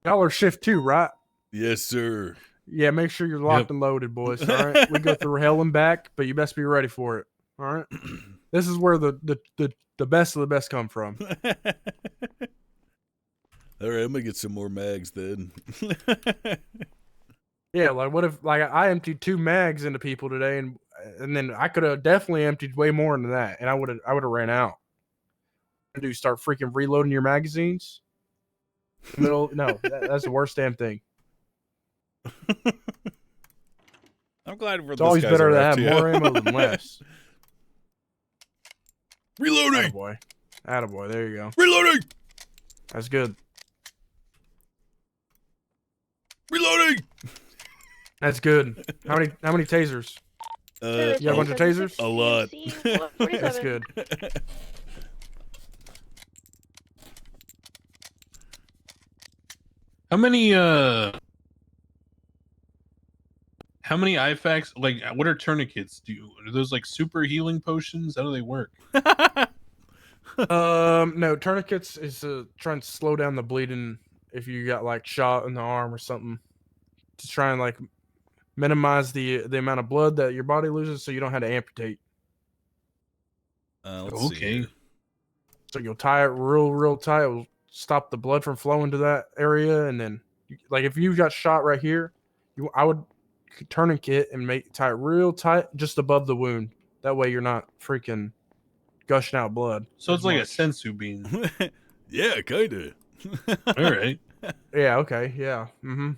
Y'all are shift 2, right? Yes, sir. Yeah, make sure you're locked and loaded, boys. All right. We go through hell and back, but you best be ready for it. All right. This is where the best of the best come from. All right, I'm gonna get some more mags then. Yeah, like what if like I emptied 2 mags into people today, and then I could have definitely emptied way more than that, and I would have ran out. Do you start freaking reloading your magazines? No, that's the worst damn thing. I'm glad we're. It's always better to have more ammo than less. Reloading. Attaboy. There you go. Reloading. That's good. Reloading. That's good. How many tasers? You got a bunch of tasers? A lot. That's good. How many IFAKs, like what are tourniquets? Are those like super healing potions? How do they work? No, tourniquets is trying to slow down the bleeding if you got like shot in the arm or something, to try and like minimize the amount of blood that your body loses, so you don't have to amputate. Let's see here. So you'll tie it real tight. It'll stop the blood from flowing to that area, and then like if you got shot right here, I would tourniquet and tie it real tight just above the wound. That way you're not freaking gushing out blood. So it's like a sensu bean. Yeah, kinda. All right. Yeah. Okay. Yeah. Mm-hmm.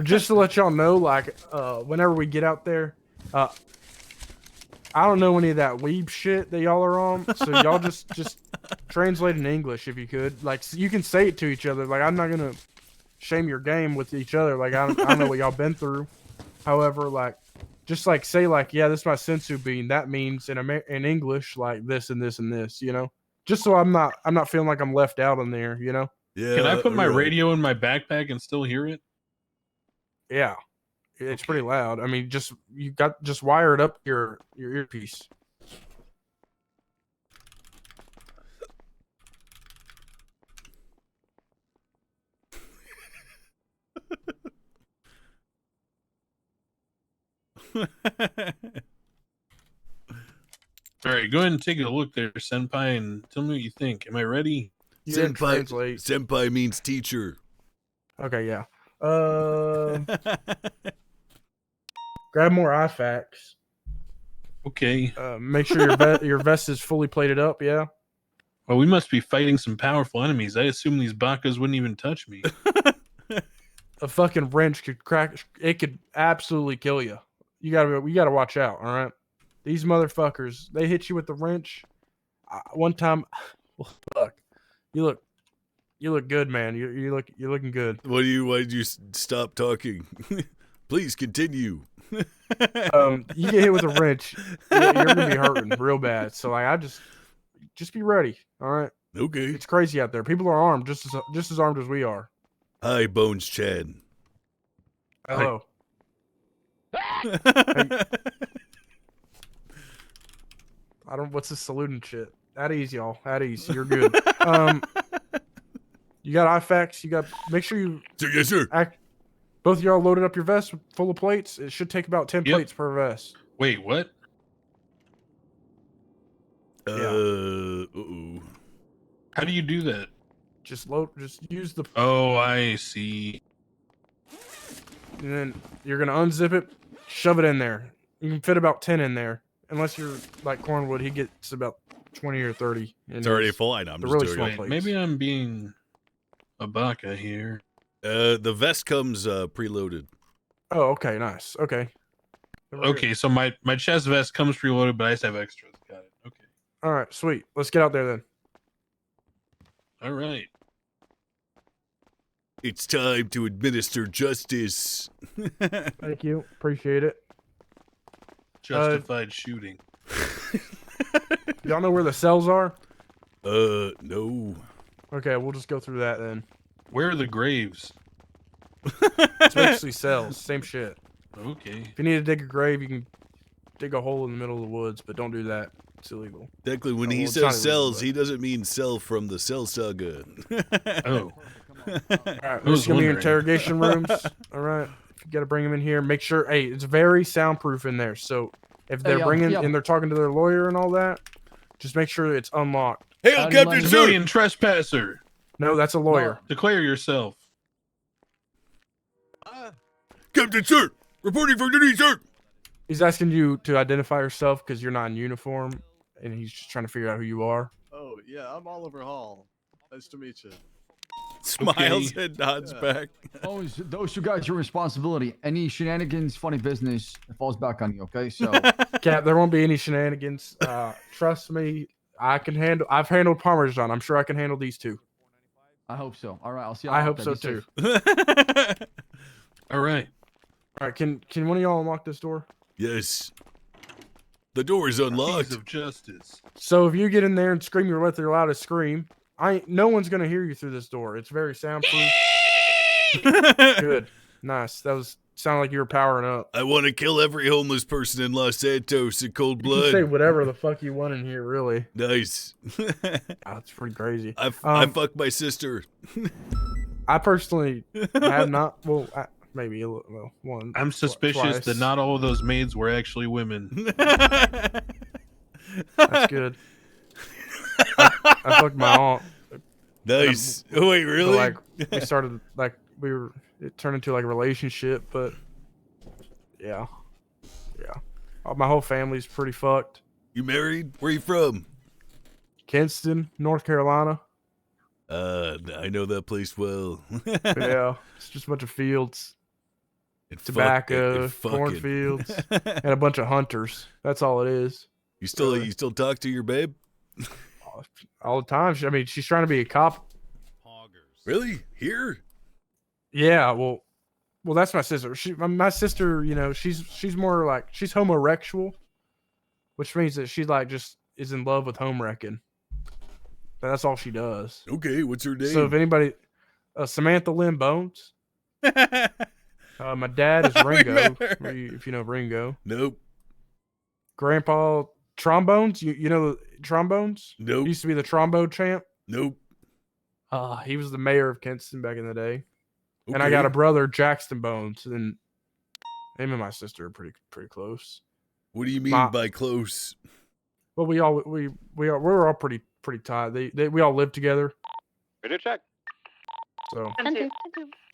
Just to let y'all know, like, whenever we get out there, I don't know any of that weeb shit that y'all are on, so y'all just translate in English if you could. Like, you can say it to each other. Like, I'm not gonna shame your game with each other. Like, I don't know what y'all been through. However, like, just like say like, yeah, this is my sensu bean. That means in English like this and this and this. You know, just so I'm not feeling like I'm left out in there. You know. Yeah. Can I put my radio in my backpack and still hear it? Yeah. It's pretty loud. I mean, just wire it up your earpiece. All right, go ahead and take a look there, Senpai, and tell me what you think. Am I ready? You didn't translate. Senpai means teacher. Okay, yeah. Grab more IFAKs. Okay. Make sure your vest is fully plated up. Yeah. Well, we must be fighting some powerful enemies. I assume these bakas wouldn't even touch me. A fucking wrench could crack. It could absolutely kill you. You gotta watch out. All right. These motherfuckers, they hit you with the wrench. One time, well, fuck. You look good, man. You're looking good. Why did you stop talking? Please continue. You get hit with a wrench, you're gonna be hurting real bad. So like, I just be ready. All right. Okay. It's crazy out there. People are armed, just as armed as we are. Hi, Bones Chad. Hello. I don't. What's this saluting shit? At ease, y'all. At ease. You're good. You got IFAX. You got. Make sure you. Yes, sir. Both of y'all loaded up your vest full of plates. It should take about 10 plates per vest. Wait, what? Uh-oh. How do you do that? Just use the. Oh, I see. And then you're gonna unzip it, shove it in there. You can fit about 10 in there, unless you're like Cornwood. He gets about 20 or 30. It's already full. I know. I'm the just really doing small it. plates. Maybe I'm being a baka here. The vest comes preloaded. Oh, okay, nice. Okay. Okay, so my chest vest comes preloaded, but I just have extras. Got it. Okay. All right, sweet. Let's get out there then. All right. It's time to administer justice. Thank you. Appreciate it. Justified shooting. Y'all know where the cells are? No. Okay, we'll just go through that then. Where are the graves? It's basically cells. Same shit. Okay. If you need to dig a grave, you can dig a hole in the middle of the woods, but don't do that. It's illegal. Technically, when he it's not says illegal, cells, he doesn't mean cell from the Cell Saga. Oh. All right, there's gonna be interrogation rooms. All right, you gotta bring them in here. Make sure, hey, it's very soundproof in there. So if they're bringing and they're talking to their lawyer and all that, just make sure it's unlocked. Hey, Captain Civilian trespasser. No, that's a lawyer. Declare yourself. Captain Sir, reporting for duty, sir. He's asking you to identify yourself because you're not in uniform, and he's just trying to figure out who you are. Oh, yeah, I'm Oliver Hall. Nice to meet you. Smiles and nods back. Those two guys, your responsibility. Any shenanigans, funny business, it falls back on you, okay? So, Cap, there won't be any shenanigans. Trust me, I've handled Parmesan. I'm sure I can handle these two. I hope so. All right, I'll see you. I hope so too. All right. All right, can one of y'all unlock this door? Yes. The door is unlocked. Keys of justice. So if you get in there and scream your loudest scream, no one's gonna hear you through this door. It's very soundproof. Good, nice. That sounded like you were powering up. I want to kill every homeless person in Los Santos in cold You blood. can say whatever the fuck you want in here, really. Nice. That's pretty crazy. I fucked my sister. I personally have not. Well, maybe a little, one. I'm suspicious twice. that not all of those maids were actually women. That's good. I fucked my aunt. Nice. Oh, wait, really? Like we started it turned into like a relationship, but yeah. My whole family's pretty fucked. You married? Where you from? Kinston, North Carolina. I know that place well. Yeah, it's just a bunch of fields, tobacco, cornfields, and a bunch of hunters. That's all it is. You still talk to your babe? All the time. I mean, she's trying to be a cop. Really? Here? Yeah. Well, that's my sister. My sister, she's more like she's homosexual, which means that she like just is in love with home wrecking. That's all she does. Okay, what's her name? So if anybody, Samantha Lynn Bones. My dad is Ringo. If you know Ringo. Nope. Grandpa Trombones. You know the Trombones? Nope. He used to be the trombone champ. Nope. He was the mayor of Kinston back in the day. Okay. And I got a brother, Jackson Bones, and him and my sister are pretty close. What do you mean by close? Well, we're all pretty tight. We all live together. Ready to check. So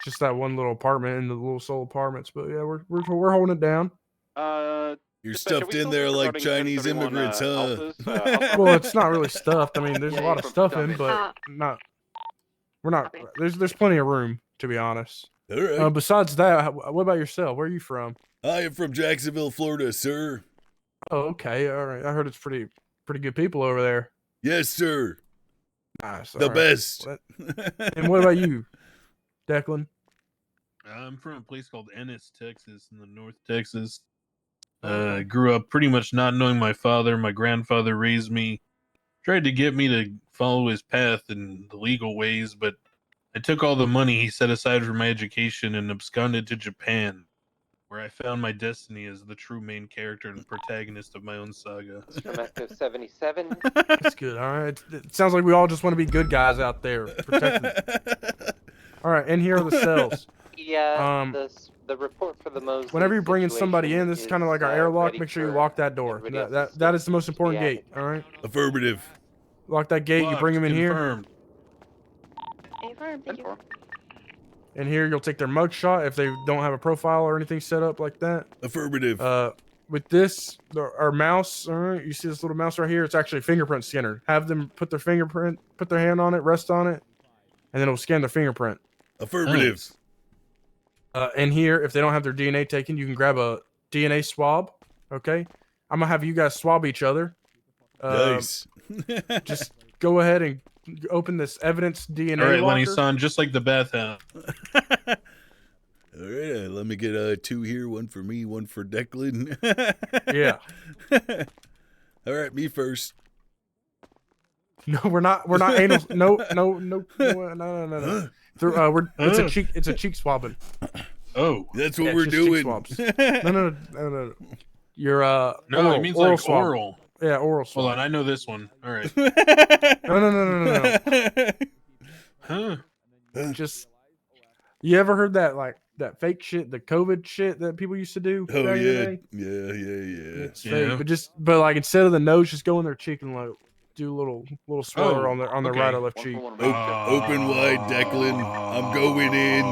just that one little apartment in the little soul apartments, but yeah, we're holding it down. You're stuffed in there like Chinese immigrants, huh? Well, it's not really stuffed. I mean, there's a lot of stuff in, but we're not. There's plenty of room, to be honest. All right. Besides that, what about yourself? Where are you from? I am from Jacksonville, Florida, sir. Oh, okay, all right. I heard it's pretty good people over there. Yes, sir. Nice. The best. And what about you, Declan? I'm from a place called Ennis, Texas, in the North Texas. Grew up pretty much not knowing my father. My grandfather raised me, tried to get me to follow his path in the legal ways, but I took all the money he set aside for my education and absconded to Japan. where I found my destiny as the true main character and protagonist of my own saga. From Echo 77. That's good. All right. It sounds like we all just want to be good guys out there protecting. All right, and here are the cells. Yeah, the report for the Mosley Whenever you're bringing somebody in, this is kind of like our airlock. ready Make sure you for lock that door. That is the most important gate. All right. Affirmative. Lock that gate. You bring them in here. Affirm, thank you. And here you'll take their mugshot if they don't have a profile or anything set up like that. Affirmative. With this, our mouse, all right, you see this little mouse right here? It's actually a fingerprint scanner. Have them put their hand on it, rest on it, and then it'll scan their fingerprint. Affirmative. And here, if they don't have their DNA taken, you can grab a DNA swab. Okay, I'm gonna have you guys swab each other. Nice. Just go ahead and open this evidence DNA. All right, locker. Lenny-san, just like the bathhouse. All right, let me get 2 here, 1 for me, 1 for Declan. Yeah. All right, me first. No, we're not anal. No. It's a cheek swabbing. Oh, that's what Yeah, we're it's just cheek doing. swabs. No. You're No, oral, it means oral like swab. oral. Yeah, oral swab. Hold on, I know this one. All right. No. Huh? Just, you ever heard that fake shit, the COVID shit that people used to do? Oh back in the yeah, day? yeah. It's fake, but like instead of the nose, just go in their cheek and like do a little swirl on their right or left cheek. Open wide, Declan. I'm going in.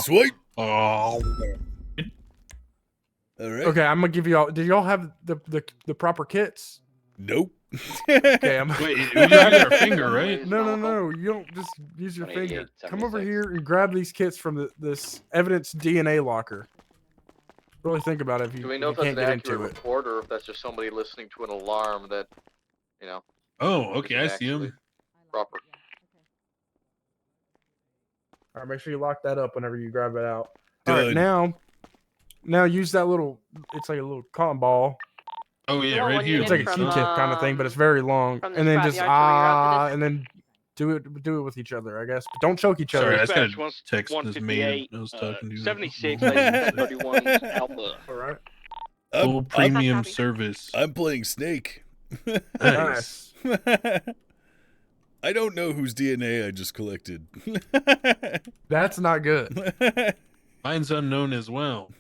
Swipe. All right. Okay, I'm gonna give you all. Do y'all have the proper kits? Nope. Okay, Wait, you have your finger, right? No. You don't just use your finger. Come over here and grab these kits from this evidence DNA locker. Really think about it if you, Do we know if if you that's can't an get accurate into it. report or if that's just somebody listening to an alarm that, you know? Oh, okay, I isn't see him. actually Proper. All right, make sure you lock that up whenever you grab it out. All right, Done. now use that little. It's like a little cotton ball. Oh yeah, right here. It's like a Q-tip kind of thing, but it's very long. from the And then scrapyard just coming up to and then do it with each other, I guess. But don't choke each other. Sorry, I just Dispatch gotta text this maid I was talking to. 76, 31 Alpha. All right. Full premium service. I'm playing Snake. Nice. I don't know whose DNA I just collected. That's not good. Mine's unknown as well.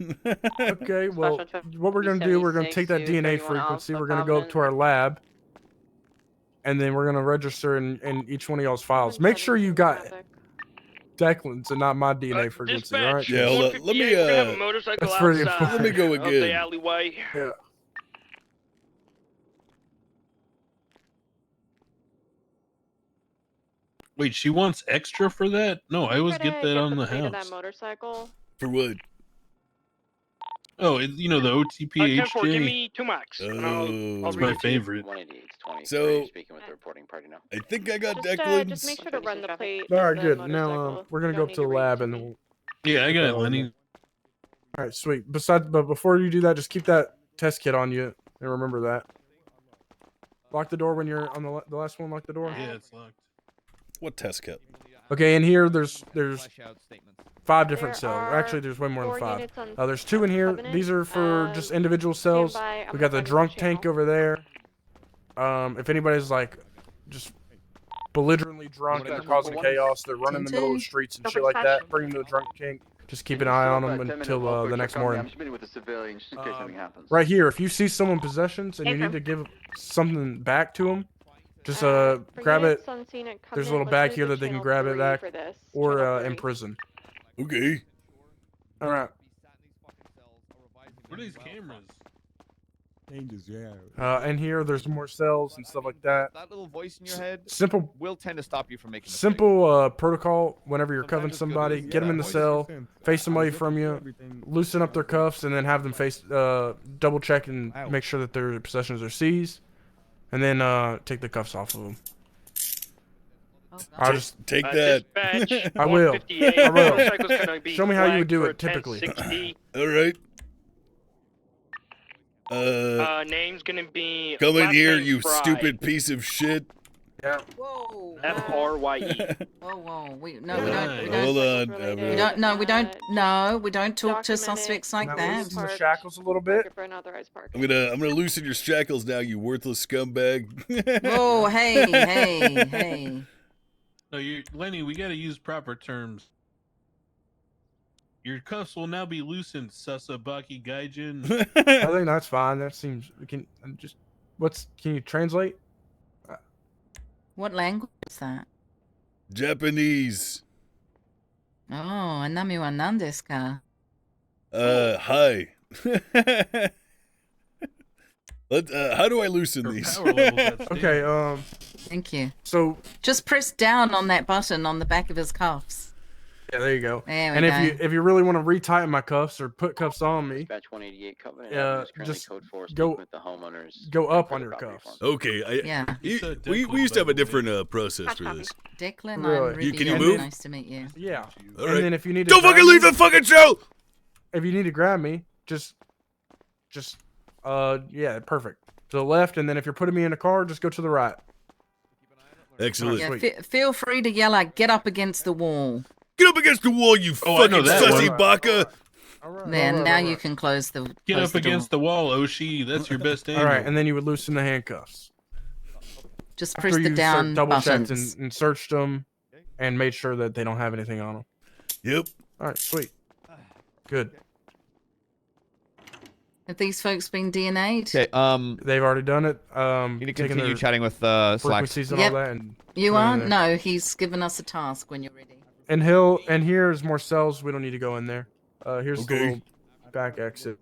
Okay, well, what we're going to do, we're going to take that DNA frequency, we're going to go up to our lab, and then we're going to register in each one of y'all's files. Make sure you got Declan's and not my DNA frequency, all right? Yeah, hold on. Let me, We're gonna have a motorcycle that's pretty outside important. Let me go of again. the alleyway. Yeah. Wait, she wants extra for that? No, I always get that on the plate of that house. motorcycle. For what? Oh, the OTP 10-4, give HJ. me 2 max. and Oh. That's my favorite. 188-20. So- Speaking with the reporting party now. I think I got Just Declan's. make sure to run the plate. All of right, the good. Now motorcycle. we're going to You go don't up to the need read lab to and me. we'll... Yeah, I got it, All Lenny. right, sweet. But before you do that, just keep that test kit on you and remember that. Lock the door when you're on the last one. Lock the door. Yeah, it's locked. What test kit? Okay, in here there's 5 different There cells. are Actually, there's way more than 4 5. units on There's 2 in here. Covenant. These are for just individual cells. by, I'm We got the recording the drunk channel. tank over there. If anybody's like just belligerently drunk and they're causing chaos, they're running the middle of the streets and shit like that, bring them to the drunk tank. Just keep an eye on them until the next morning. I'm meeting with the civilians just in case anything happens. Right here, if you see someone possessions and you need to give something back to them, just grab it. units on scene at There's a Covenant, little let's bag move here to that they can channel grab it 3 back, for this. or Channel in 3. prison. Okay. All right. What are these cameras? And here, there's more cells and stuff like that. That little voice in your head Simple will tend to stop you from making mistakes. Simple protocol whenever you're covering somebody, get them in the cell, face them away from you, loosen up their cuffs, and then have them face double check and make sure that their possessions are seized, and then take the cuffs off of them. I'll just take that. Dispatch, I will. 158, I will. motorcycle's gonna be Show me how you would flagged do for it typically. 1060. All right. Name's gonna be. Come in last here, name you Fry. stupid piece of shit. Yeah. Whoa. FRYE. Whoa, whoa. We Hold don't. on. We don't. No, we don't. No, we don't talk to suspects like Now that. loosen the shackles a little bit. I'm gonna loosen your shackles now, you worthless scumbag. Whoa, hey. No, Lenny. We got to use proper terms. Your cuffs will now be loosened, Sasabaki Gaijin. I think that's fine. That seems. Can you translate? What language is that? Japanese. Oh, anami wa nan desu ka? Hi. How do I loosen these? Okay. Thank you. So just press down on that button on the back of his cuffs. Yeah, there you go. There we and go. if you really want to retighten my cuffs or put cuffs on me, Dispatch 188 Covenant Avenue is currently just code 4 go with the homeowners. go up on your cuffs. Okay. Yeah. We used to have a different process for this. Declan, Really? I'm really Can you move? nice to meet you. Yeah. All and right. then if you need to Don't fucking leave the fucking show. If you need to grab me, just yeah, perfect. To the left, and then if you're putting me in a car, just go to the right. Excellent. Yeah, feel free to yell like, get up against the wall. Get up against the wall, you fucking sussy baka. There, now you can close the Get close up the door. against the wall, Oshi. That's your best angle. All right, and then you would loosen the handcuffs. Just press After the you down double checked buttons. and searched them, and made sure that they don't have anything on them. Yep. All right, sweet. Good. Have these folks been DNA'd? Okay. They've already done it. You need to taking continue their chatting with Slack. frequencies and Yep. all that. And You put it are? in there. No, he's given us a task when you're ready. And here's more cells. We don't need to go in there. Here's the little back exit.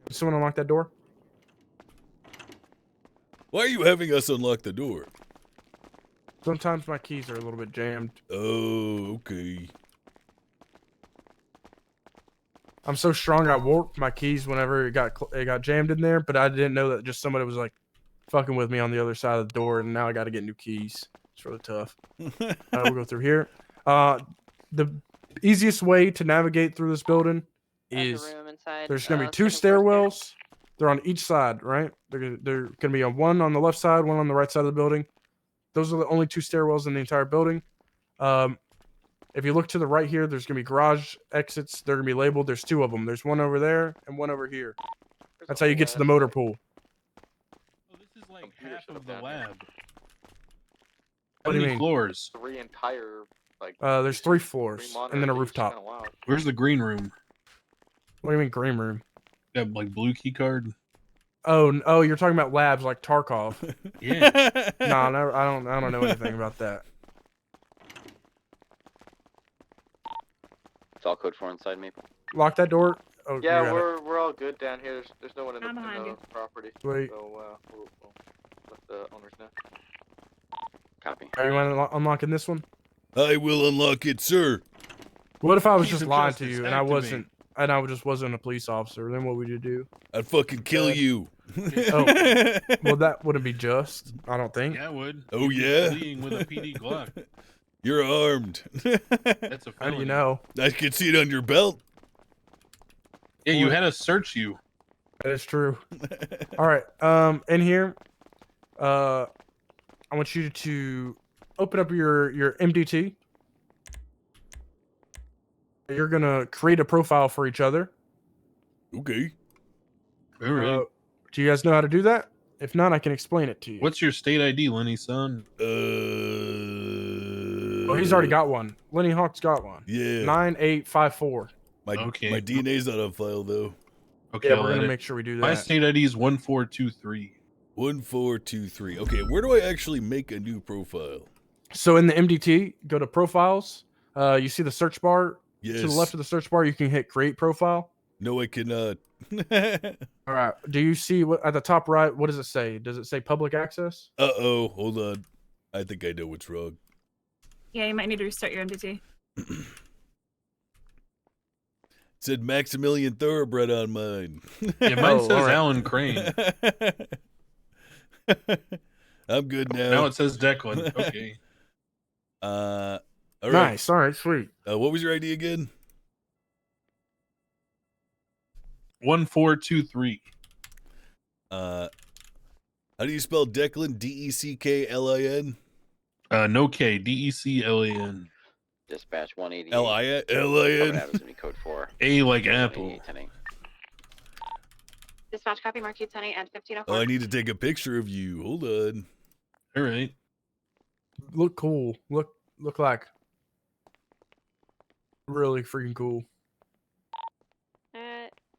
Did someone unlock that door? Why are you having us unlock the door? Sometimes my keys are a little bit jammed. Oh, okay. I'm so strong I warped my keys whenever it got jammed in there, but I didn't know that just somebody was like fucking with me on the other side of the door, and now I got to get new keys. It's really tough. We'll go through here. The easiest way to navigate through this building is there's going to be two stairwells. They're on each side, right? They're going to be one on the left side, one on the right side of the building. Those are the only two stairwells in the entire building. If you look to the right here, there's going to be garage exits. They're going to be labeled. There's two of them. There's one over there and one over here. That's how you get to the motor pool. This is like half of the lab. What do you mean? Floors. 3 entire There's 3 floors and then a rooftop. Where's the green room? What do you mean green room? That like blue key card. Oh, you're talking about labs like Tarkov. Yeah. No, I don't know anything about that. It's all code 4 inside Maple. Lock that door. Oh, Yeah, you got it. we're all good down here. There's no one in the property. Sweet. So we'll let the owners know. Copy. Are you unlocking this one? I will unlock it, sir. What if I was Keys just of lying to justice, you and I activate. wasn't, and I just wasn't a police officer? Then what would you do? I'd fucking kill you. Oh, well, that wouldn't be just. I don't think. Yeah, I would. Oh, You'd be yeah? fleeing with a PD Glock. You're armed. That's a How do you felony. know? I can see it on your belt. Yeah, you had to search you. That is true. All right. In here, I want you to open up your MDT. You're gonna create a profile for each other. Okay. All right. Do you guys know how to do that? If not, I can explain it to you. What's your state ID, Lenny, son? Oh, he's already got one. Lenny Hawk's got one. Yeah. 9854. My DNA's not on file though. Okay, Yeah, I'll we're gonna edit. make sure we do My that. state ID is 1423. 1423. Okay, where do I actually make a new profile? So in the MDT, go to profiles. You see the search bar. To the Yes. left of the search bar, you can hit create profile. No, I cannot. All right. Do you see what at the top right? What does it say? Does it say public access? Uh-oh, hold on. I think I know what's wrong. Yeah, you might need to restart your MDT. It said Maximilian Thoroughbred on mine. Yeah, mine says Alan Crane. I'm good now. Now it says Declan. Okay. All right. Nice. All right. Sweet. What was your ID again? 1423. How do you spell Declan? Decklin? No K. DECLAN. Dispatch 188. LIN? Covenant Adams in code 4. A like apple. 188, 10-8. Dispatch copy, Mark 10 and 1504. Oh, I need to take a picture of you. Hold on. All right. Look cool. Look like really freaking cool.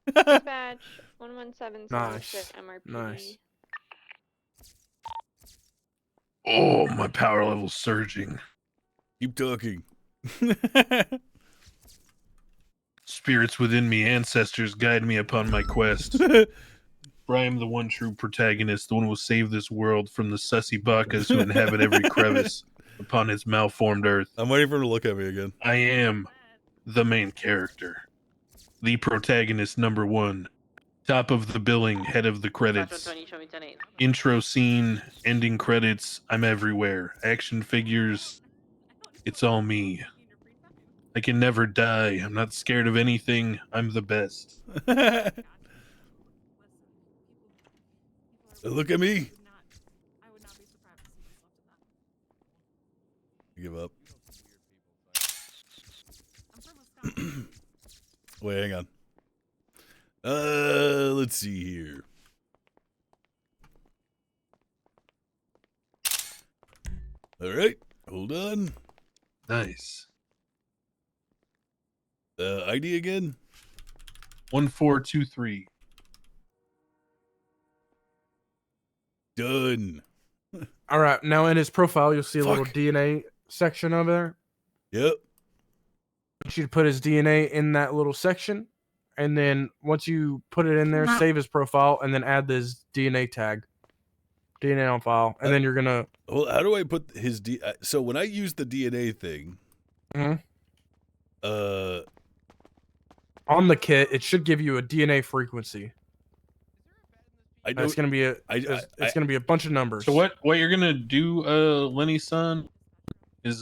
Dispatch 11776 Nice. MRPD. Nice. Oh, my power level's surging. Keep talking. Spirits within me, ancestors guide me upon my quest. For I am the one true protagonist, the one who will save this world from the sussy bakas who inhabit every crevice upon its malformed earth. I'm waiting for him to look at me again. I am the main character. The protagonist number 1. Top of the billing, head of the credits. Intro scene, ending credits, I'm everywhere. Action figures, it's all me. I can never die. I'm not scared of anything. I'm the best. Look at me. I give up. Wait, hang on. Let's see here. All right, hold on. Nice. ID again? 1423. Done. All right, now in his profile, you'll see a little DNA section over there. Yep. I want you to put his DNA in that little section, and then once you put it in there, save his profile, and then add this DNA tag. DNA on file, and then you're gonna. Well, how do I put his so when I use the DNA thing, on the kit, it should give you a DNA frequency. I know it's gonna be it's gonna be a bunch of numbers. So what you're gonna do, Lenny son, is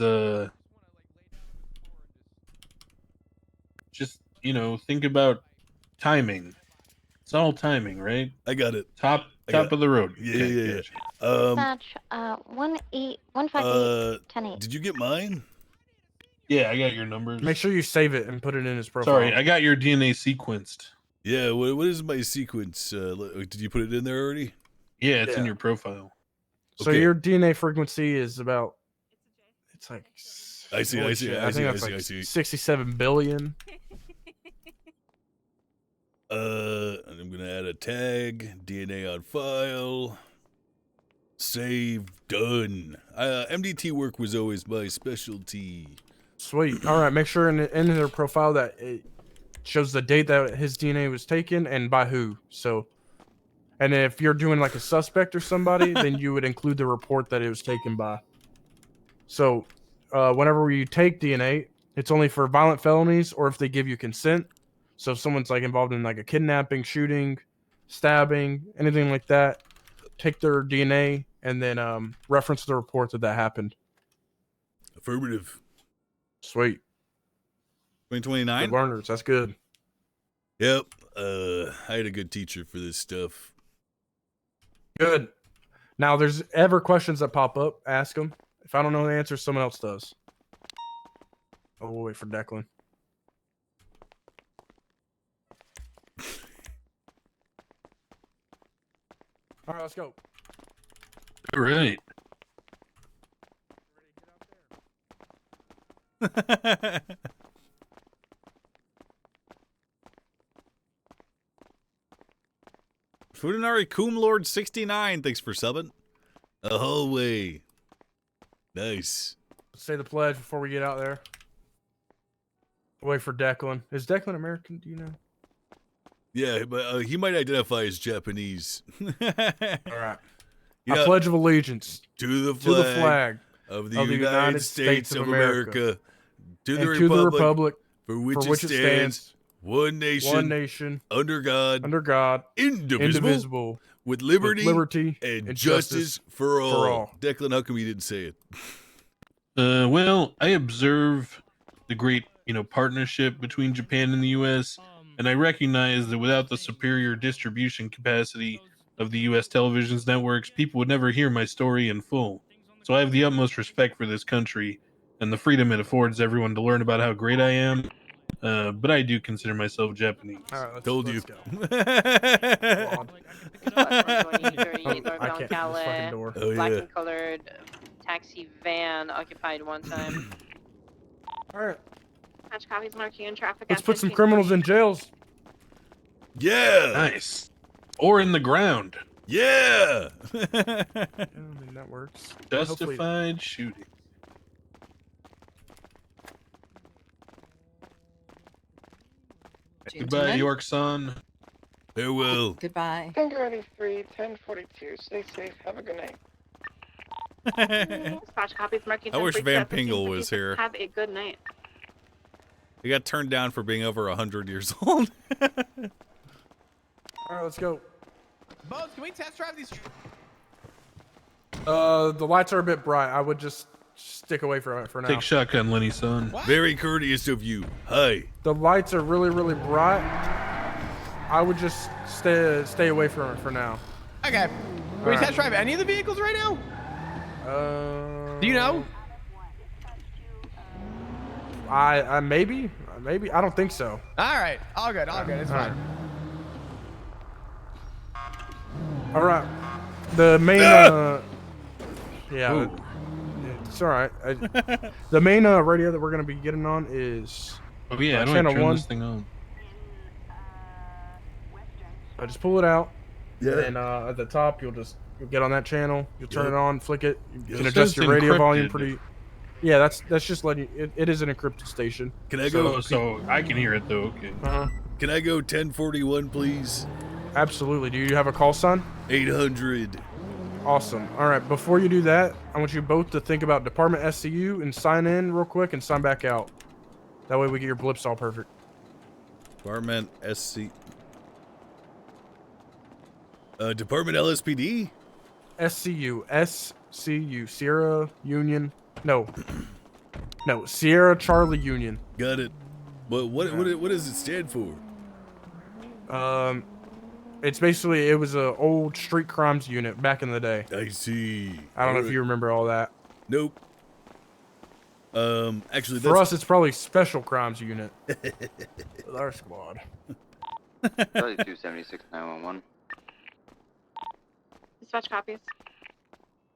just think about timing. It's all timing, right? I got it. Top of the road. Yeah. Dispatch 158 10-8. Did you get mine? Yeah, I got your numbers. Make sure you save it and put it in his profile. Sorry, I got your DNA sequenced. Yeah, what is my sequence? Did you put it in there already? Yeah, it's in your profile. So your DNA frequency is about. It's like. I see. I think that's like 67 billion. I'm gonna add a tag. DNA on file. Save. Done. MDT work was always my specialty. Sweet. All right. Make sure in their profile that it shows the date that his DNA was taken and by who. So, and if you're doing like a suspect or somebody, then you would include the report that it was taken by. So, whenever you take DNA, it's only for violent felonies or if they give you consent. So if someone's like involved in like a kidnapping, shooting, stabbing, anything like that, take their DNA and then reference the report that happened. Affirmative. Sweet. 2029? Good learners. That's good. Yep. I had a good teacher for this stuff. Good. Now, there's ever questions that pop up, ask them. If I don't know the answer, someone else does. Oh, we'll wait for Declan. All right, let's go. All right. Fudanari Coom Lord 69, thanks for subbing. A hallway. Nice. Say the pledge before we get out there. Wait for Declan. Is Declan American? Do you know? Yeah, but he might identify as Japanese. All right. I pledge of allegiance to the flag of the United States of America, to the republic for which it stands, one nation, under God, indivisible, with liberty and justice for all. Declan, how come you didn't say it? Well, I observe the great, partnership between Japan and the U.S., and I recognize that without the superior distribution capacity of the U.S. television's networks, people would never hear my story in full. So I have the utmost respect for this country and the freedom it affords everyone to learn about how great I am. But I do consider myself Japanese. All right, Told you. go. I can't get this fucking door. Oh Black yeah. and colored taxi van occupied one time. All right, Patch copies marking in traffic. let's at put some 15. criminals in jails. Yeah. Nice. Or in the ground. Yeah. Yeah, I mean that works. Hopefully- Justified shooting. Goodbye, Gentlemen. York son. Farewell. Goodbye. Finger 3, 1042. Stay safe. Have a good night. Dispatch copies marking. I wish 1042 Van at Pingle was 1556. here. Have a good night. He got turned down for being over 100 years old. All right, let's go. Bones, can we test drive these? The lights are a bit bright. I would just stick away from it for now. Take shotgun, Lenny, son. Very courteous of you. Hi. The lights are really, really bright. I would just stay away from it for now. Okay. Can we Alright. test drive any of the vehicles right now? Do you know? I maybe. I don't think so. All right. All good. It's All fine. All right. The main. Yeah. Ooh. It's all right. The main radio that we're gonna be getting on is. Oh yeah, I don't channel turn 1. this thing on. I just pull it out. Yeah. And at the top, you'll get on that channel. You'll turn Yep. it on, flick it. You Yes. can adjust It's your radio volume encrypted. pretty. Yeah, that's just letting you. It is an encrypted station. Can I go? So I can hear it though. Okay. Can I go 1041, please? Absolutely. Do you have a call sign? 800. Awesome. All right. Before you do that, I want you both to think about Department SCU and sign in real quick and sign back out. That way we get your blips all perfect. Department SC. Department LSPD. SCU. Sierra Union. No, Sierra Charlie Union. Got it. But what does it stand for? It's basically, it was a old street crimes unit back in the day. I see. I don't know if you remember all that. Nope. Actually, For us, it's probably special crimes unit. With our squad. Charlie 276 911. Dispatch copies.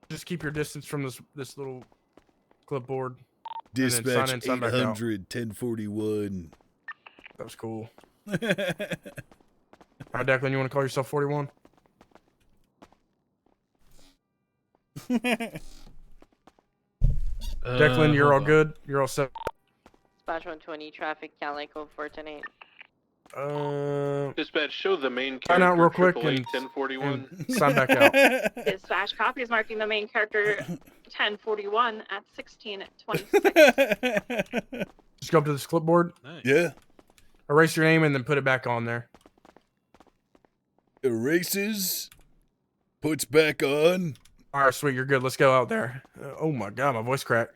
Just keep your distance from this little clipboard. Dispatch sign in, sign back out. 800 1041. That was cool. All right, Declan, you want to call yourself 41? Declan, you're all good. You're all set. Dispatch 120 traffic. Cali code 410-8. Dispatch, show the main Sign out character. real quick and 1041. sign back out. Dispatch copies marking the main character 1041 at 1626. Just go up to this clipboard. Nice. Yeah. Erase your name and then put it back on there. Erases. Puts back on. All right, sweet. You're good. Let's go out there. Oh my God, my voice cracked.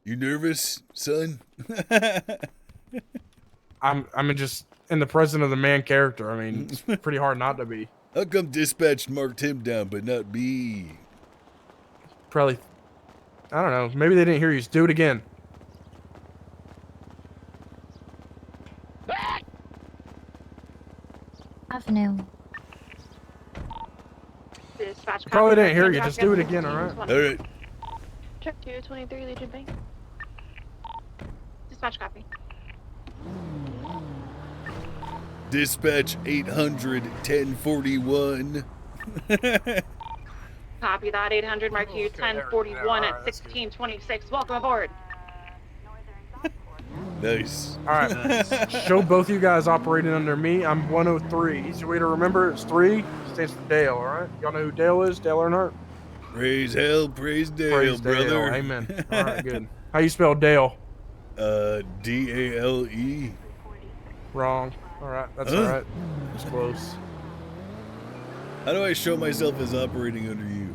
You nervous, son? I'm just in the presence of the man character. I mean, it's pretty hard not to be. How come dispatch marked him down but not me? Probably. I don't know. Maybe they didn't hear you. Just do it again. Avenue. Dispatch Probably copies didn't hear marking you. Just traffic do it at again, all right? 1620. All right. Check 223 Legion Bank. Dispatch copy. Dispatch 800 1041. Copy that. 800 mark you 1041 at 1626. Welcome aboard. Nice. All right. Show both you guys operating under me. I'm 103. Easy way to remember. It's 3. Stands for Dale. All right. Y'all know who Dale is? Dale Earnhardt. Praise hell, praise Dale, Praise Dale. brother. Amen. All right. Good. How you spell Dale? DALE. Wrong. All right. That's Huh? all right. It's close. How do I show myself as operating under you?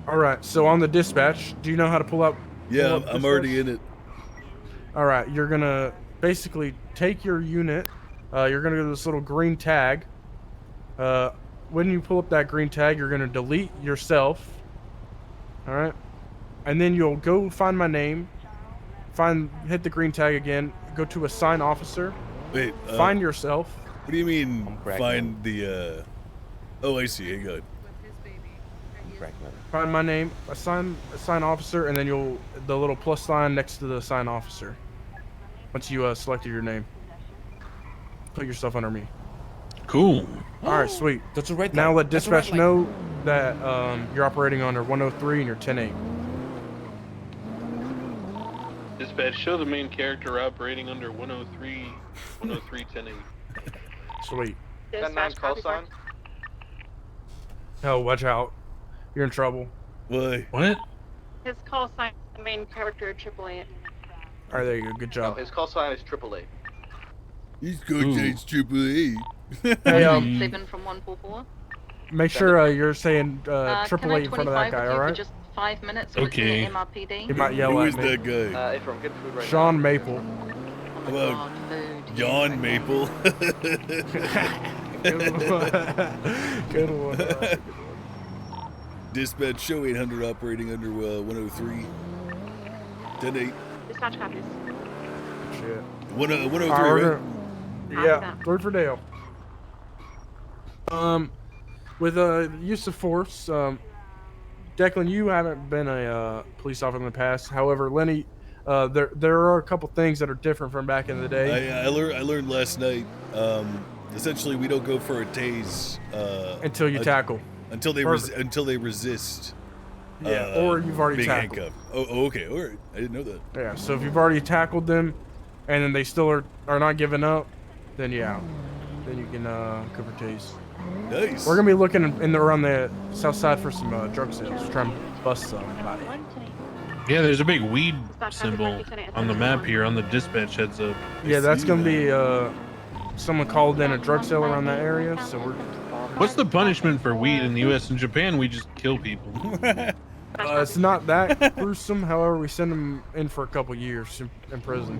All right. So on the dispatch, do you know how to pull up? Yeah, pull up I'm already in it. All right, you're gonna basically take your unit. You're gonna go to this little green tag. when you pull up that green tag, you're gonna delete yourself. All right, and then you'll go find my name. Hit the green tag again. Go to assign officer. Wait. Find yourself. What do you mean? Find the. Oh, I see. Hey, good. Find my name. Assign officer, and then the little plus sign next to the assign officer. Once you selected your name, put yourself under me. Cool. All right, sweet. That's a red Now light. let That's a red dispatch light. know that you're operating under 103 and you're 10-8. Dispatch, show the main character operating under 103, 103, 10-8. Sweet. 10-9 call sign. Oh, watch out. You're in trouble. Why? What? His call sign, the main character, 888. All right, there you go. Good No, job. his call sign is 888. He's contacts AAA. Hey, 7 from 144. make sure you're saying Can I 888 in front of that 25 guy, with you all for right? just 5 minutes? So Okay. It's near MRPD. He might yell Who at is me. that guy? If I'm getting food right Sean Maple. How about John Maple? Good one. Good one. All right. Dispatch, show 800 operating under 103. 10-8. Dispatch copies. Shit. 103, All right, we're right? gonna- yeah, 3 for Dale. With use of force, Declan, you haven't been a police officer in the past. However, Lenny, there are a couple things that are different from back in the day. I learned last night. Essentially, we don't go for a tase Until you tackle. Until they Perfect. until they resist. Yeah, or you've already being tackled. handcuffed. Oh, okay, all right. I didn't know that. Yeah, so if you've already tackled them, and then they still are not giving up, then yeah, then you can cover tase. Nice. We're gonna be looking around the south side for some drug sales, trying to bust somebody. Yeah, there's a big weed symbol on the map here on the dispatch heads up. Yeah, that's gonna be someone called in a drug sale around that area, so we're. What's the punishment for weed in the U.S. and Japan? We just kill people. It's not that gruesome. However, we send them in for a couple years in prison.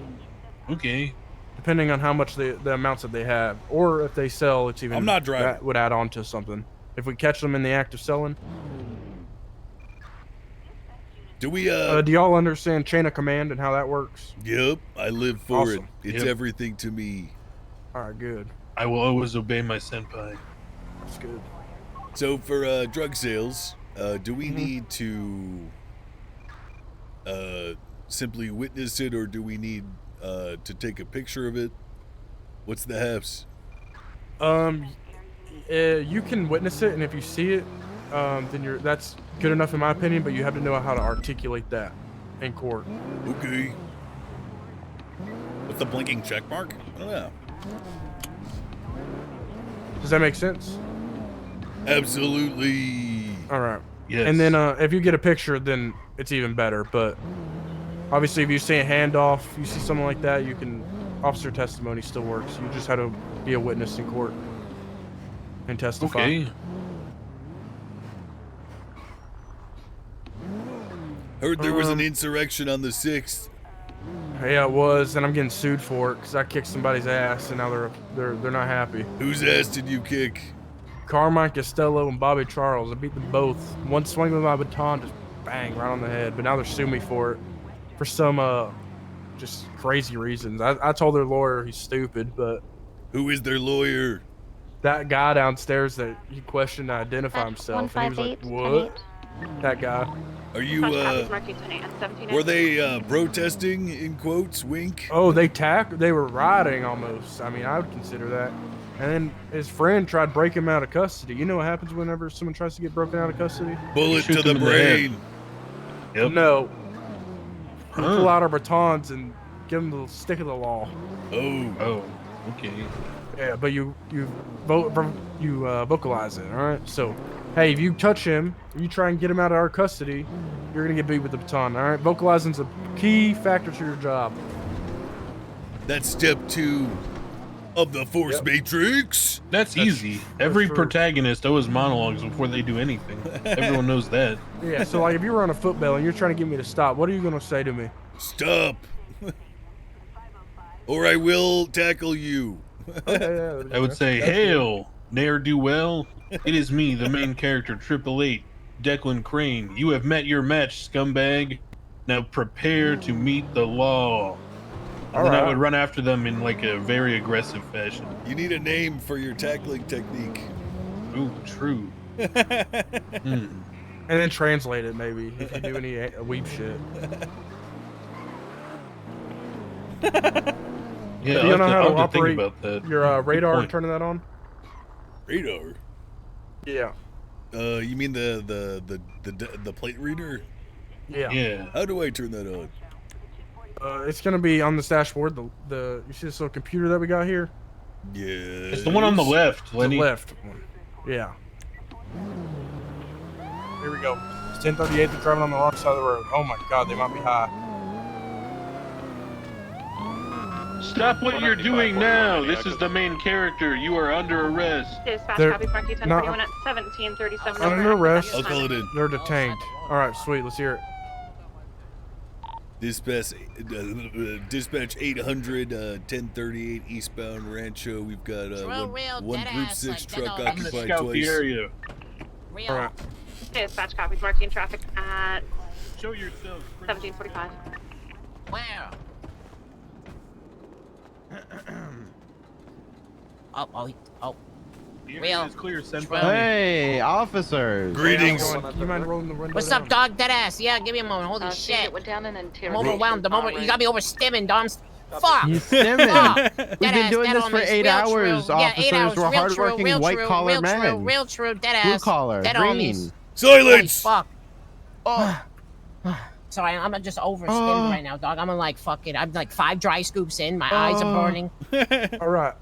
Okay. Depending on how much the amounts that they have, or if they sell, it's even. I'm not driving. That would add on to something. If we catch them in the act of selling. Do we do y'all understand chain of command and how that works? Yep, I live for Awesome. it. It's Yep. everything to me. All right, good. I will always obey my senpai. That's good. So for drug sales, do we Mm-hmm. need to simply witness it, or do we need to take a picture of it? What's the haps? You can witness it, and if you see it, then that's good enough in my opinion. But you have to know how to articulate that in court. Okay. With the blinking check mark? I don't know. Does that make sense? Absolutely. All right. Yes. And then if you get a picture, then it's even better. But obviously, if you see a handoff, you see something like that, you can. Officer testimony still works. You just have to be a witness in court and testify. Okay. Heard there was an insurrection on the 6th. Yeah, it was, and I'm getting sued for it because I kicked somebody's ass, and now they're not happy. Whose ass did you kick? Carmine Costello and Bobby Charles. I beat them both. One swing with my baton, just bang right on the head. But now they're suing me for it, for some just crazy reasons. I told their lawyer he's stupid, but who is their lawyer? That guy downstairs that he questioned to identify himself, and he was like, "What?" That guy. Are you were they protesting in quotes? Wink. Oh, they were rioting almost. I mean, I would consider that. And then his friend tried to break him out of custody. You know what happens whenever someone tries to get broken out of custody? Bullet to the brain. Yep. No. We pull out our batons and give them the stick of the law. Oh. Okay. Yeah, but you vocalize it, all right? So, hey, if you touch him, if you try and get him out of our custody, you're gonna get beat with the baton, all right? Vocalizing's a key factor to your job. That's step 2 of the Force Matrix. That's easy. Every protagonist always monologues before they do anything. Everyone knows that. Yeah, so like if you were on a football and you're trying to get me to stop, what are you gonna say to me? Stop. Or I will tackle you. I would say, hail. Ne'er-do-well, it is me, the main character, 888, Declan Crane. You have met your match, scumbag. Now prepare to meet the law. And then I would run after them in like a very aggressive fashion. You need a name for your tackling technique. Ooh, true. And then translate it, maybe, if you do any weeb shit. Yeah, do you know how to I'll have to think operate about that. your Good radar and point. turning that on? Radar? Yeah. You mean the plate reader? Yeah. Yeah. How do I turn that on? It's gonna be on this dashboard. The you see this little computer that we got here? Yeah. It's the one on the left, Lenny. The left one. Yeah. Here we go. It's 10:38. They're driving on the wrong side of the road. Oh my God, they might be high. Stop what you're doing now. This is the main character. You are under arrest. Dispatch They're copy, Frankie not- 1041 at 1737. Under arrest. I'll call it in. They're detained. All right, sweet. Let's hear it. Dispatch 800, 1038 eastbound Rancho. We've got one Group 6 truck occupied Scout the twice. area. All right. Dispatch copy, marking traffic at Show yourself. 1745. Where? Oh. Real. Clear, Hey, officers. Greetings. You mind rolling the window What's down? up, dog? Deadass. Yeah, give me a moment. Holy shit. It went down and I'm overwhelmed. I'm over. You got me overstimming, Dom. Fuck. You stimming. Fuck. We've been doing this for 8 hours, Yeah, 8 officers. hours. We're Real hardworking true, white-collar real men. True, real true. Deadass. Blue collar, Dead green. homies. Silence. Holy fuck. Sorry, I'm just overstimmed right now, dog. I'm in like fucking. I'm like 5 dry scoops in. My eyes are burning. All right.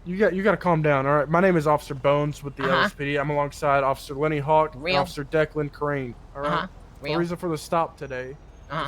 You got to calm down. All right. My name is Officer Bones with the LSPD. I'm alongside Officer Lenny Hawk and Real. Officer Declan Crane. All right. The Real. reason for the stop today is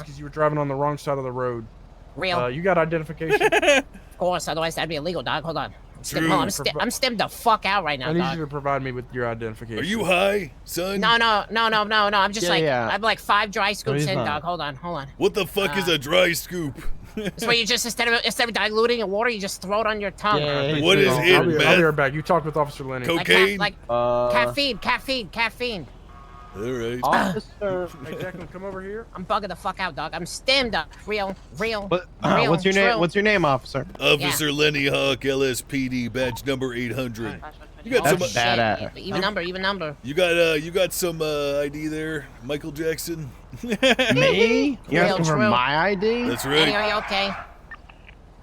because you were driving on the wrong side of the road. Real. You got identification? Of course, otherwise that'd be illegal, dog. Hold on. I'm stimmed the fuck out right now, I need dog. you to provide me with your identification. Are you high, son? No. I'm just I'm like 5 dry scoops he's in, not. dog. Hold on. What the fuck is a dry scoop? It's where you just instead of diluting in water, you just throw it on your tongue. What is it, I'll be man? right back. You talked with Officer Lenny. Cocaine? Like caffeine. All right. Officer. Hey, Declan, come over here. I'm bugging the fuck out, dog. I'm stemmed up. Real. What's your name? What's your name, officer? Officer Lenny Hawk, LSPD, badge number 800. You got That's some badass. Even number. You got some ID there, Michael Jackson. Me? You asking for true. my ID? That's Anyway, right. you okay?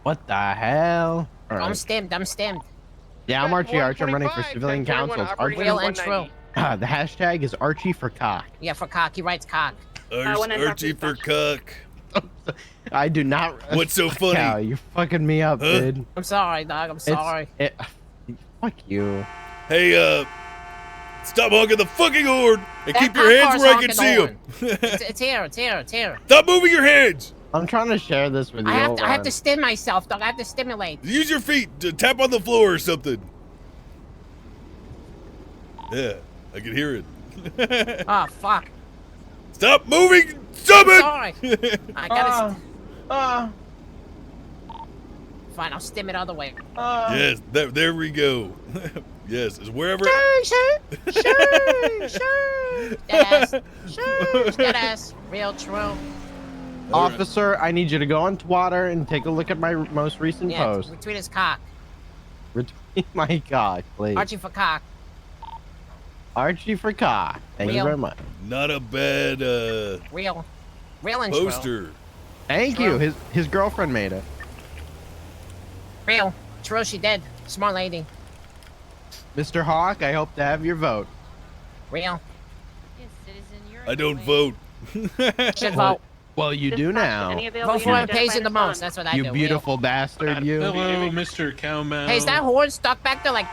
What the hell? All I'm right. stemmed. Yeah, I'm Archie Archer. I'm running for civilian council. Archie. Real and true. The hashtag is Archie for cock. Yeah, for cock. He writes cock. Archie for cock. I do not. What's so funny? Cow, you're fucking me up, dude. I'm sorry, dog. I'm sorry. Fuck you. Hey, stop honking the fucking horn and That keep your cop hands car's where I can see honking them. It's here. Stop moving your hands. I'm trying to share this with you. I Hold have on. to stim myself, dog. I have to stimulate. Use your feet to tap on the floor or something. Yeah, I can hear it. Oh, fuck. Stop moving! Stop it! Sorry. I gotta. Fine, I'll stim it other way. Yes, there we go. Yes, it's wherever. Sure. Deadass. Real true. Officer, I need you to go on Twitter and take a look at my most recent Yeah, post. retweet his cock. Retweet my cock, please. Archie for cock. Archie for cock. Thank you Real. very much. Not a bad Real and true. poster. Thank you. His girlfriend made it. Real. True, she did. Smart lady. Mr. Hawk, I hope to have your vote. Real. I don't vote. Should vote. Well, you do now. Vote for who pays you the most. That's what I do. You beautiful bastard, you. Hello, Mr. Cowmouse. Hey, is that horn stuck back there like...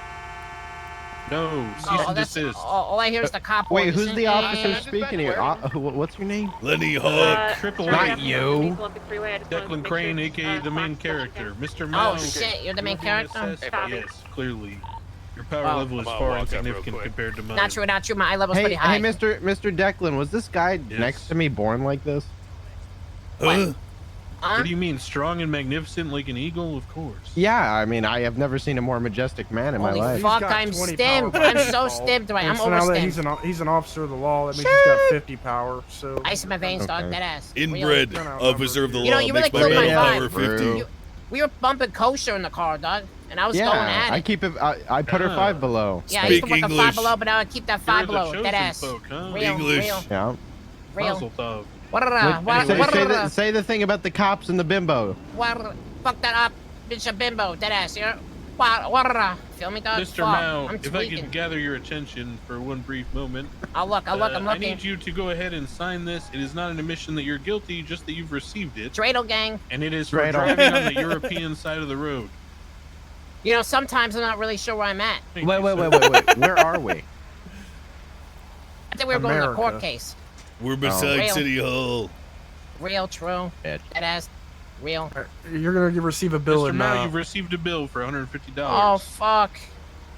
No, cease and desist. All I hear is the cop Wait, horn. who's the officer speaking here? What's your name? Lenny Hawk. Triple Not A. you. Declan Crane, aka the main character. Mr. Oh, Mouse. shit, you're the main character? Yes, clearly. Your power level is far insignificant compared to mine. Not true. My eye level's Hey, pretty high. Mr. Declan, was this guy next to me born like this? Huh? What do you mean, strong and magnificent like an eagle? Of course. Yeah, I mean, I have never seen a more majestic man in my Holy life. fuck, I'm stimmed. I'm so stimmed right. I'm So now that overstimmed. he's an officer of the law, that means he's got 50 power. So Ice in my veins, dog. Dead ass. Inbred officer of the law. You know, you really makes my killed my manpower vibe. 50. We were bumping kosher in the car, dog, and I was going at it. I keep it. I put her 5 below. Yeah, I used to work a 5 below, but now I keep that 5 below. Dead ass. Folk, huh? Real, real, Yeah. real. Say the thing about the cops and the bimbo. Fuck that up, bitch, a bimbo. Dead ass. You know? Feel me, dog? Mr. Fuck, Mao, I'm if I tweaking. can gather your attention for one brief moment. I'm I looking. need you to go ahead and sign this. It is not an admission that you're guilty, just that you've received it. Dreidel gang. And it is for Dreidel. driving on the European side of the road. You know, sometimes I'm not really sure where I'm at. Wait. Where are we? I think we were going to a court America. case. We're beside Real. City Hall. Real, true. Dead ass. Real. You're gonna receive a bill Mr. in. Mao, you've received a bill for $150. Oh, fuck.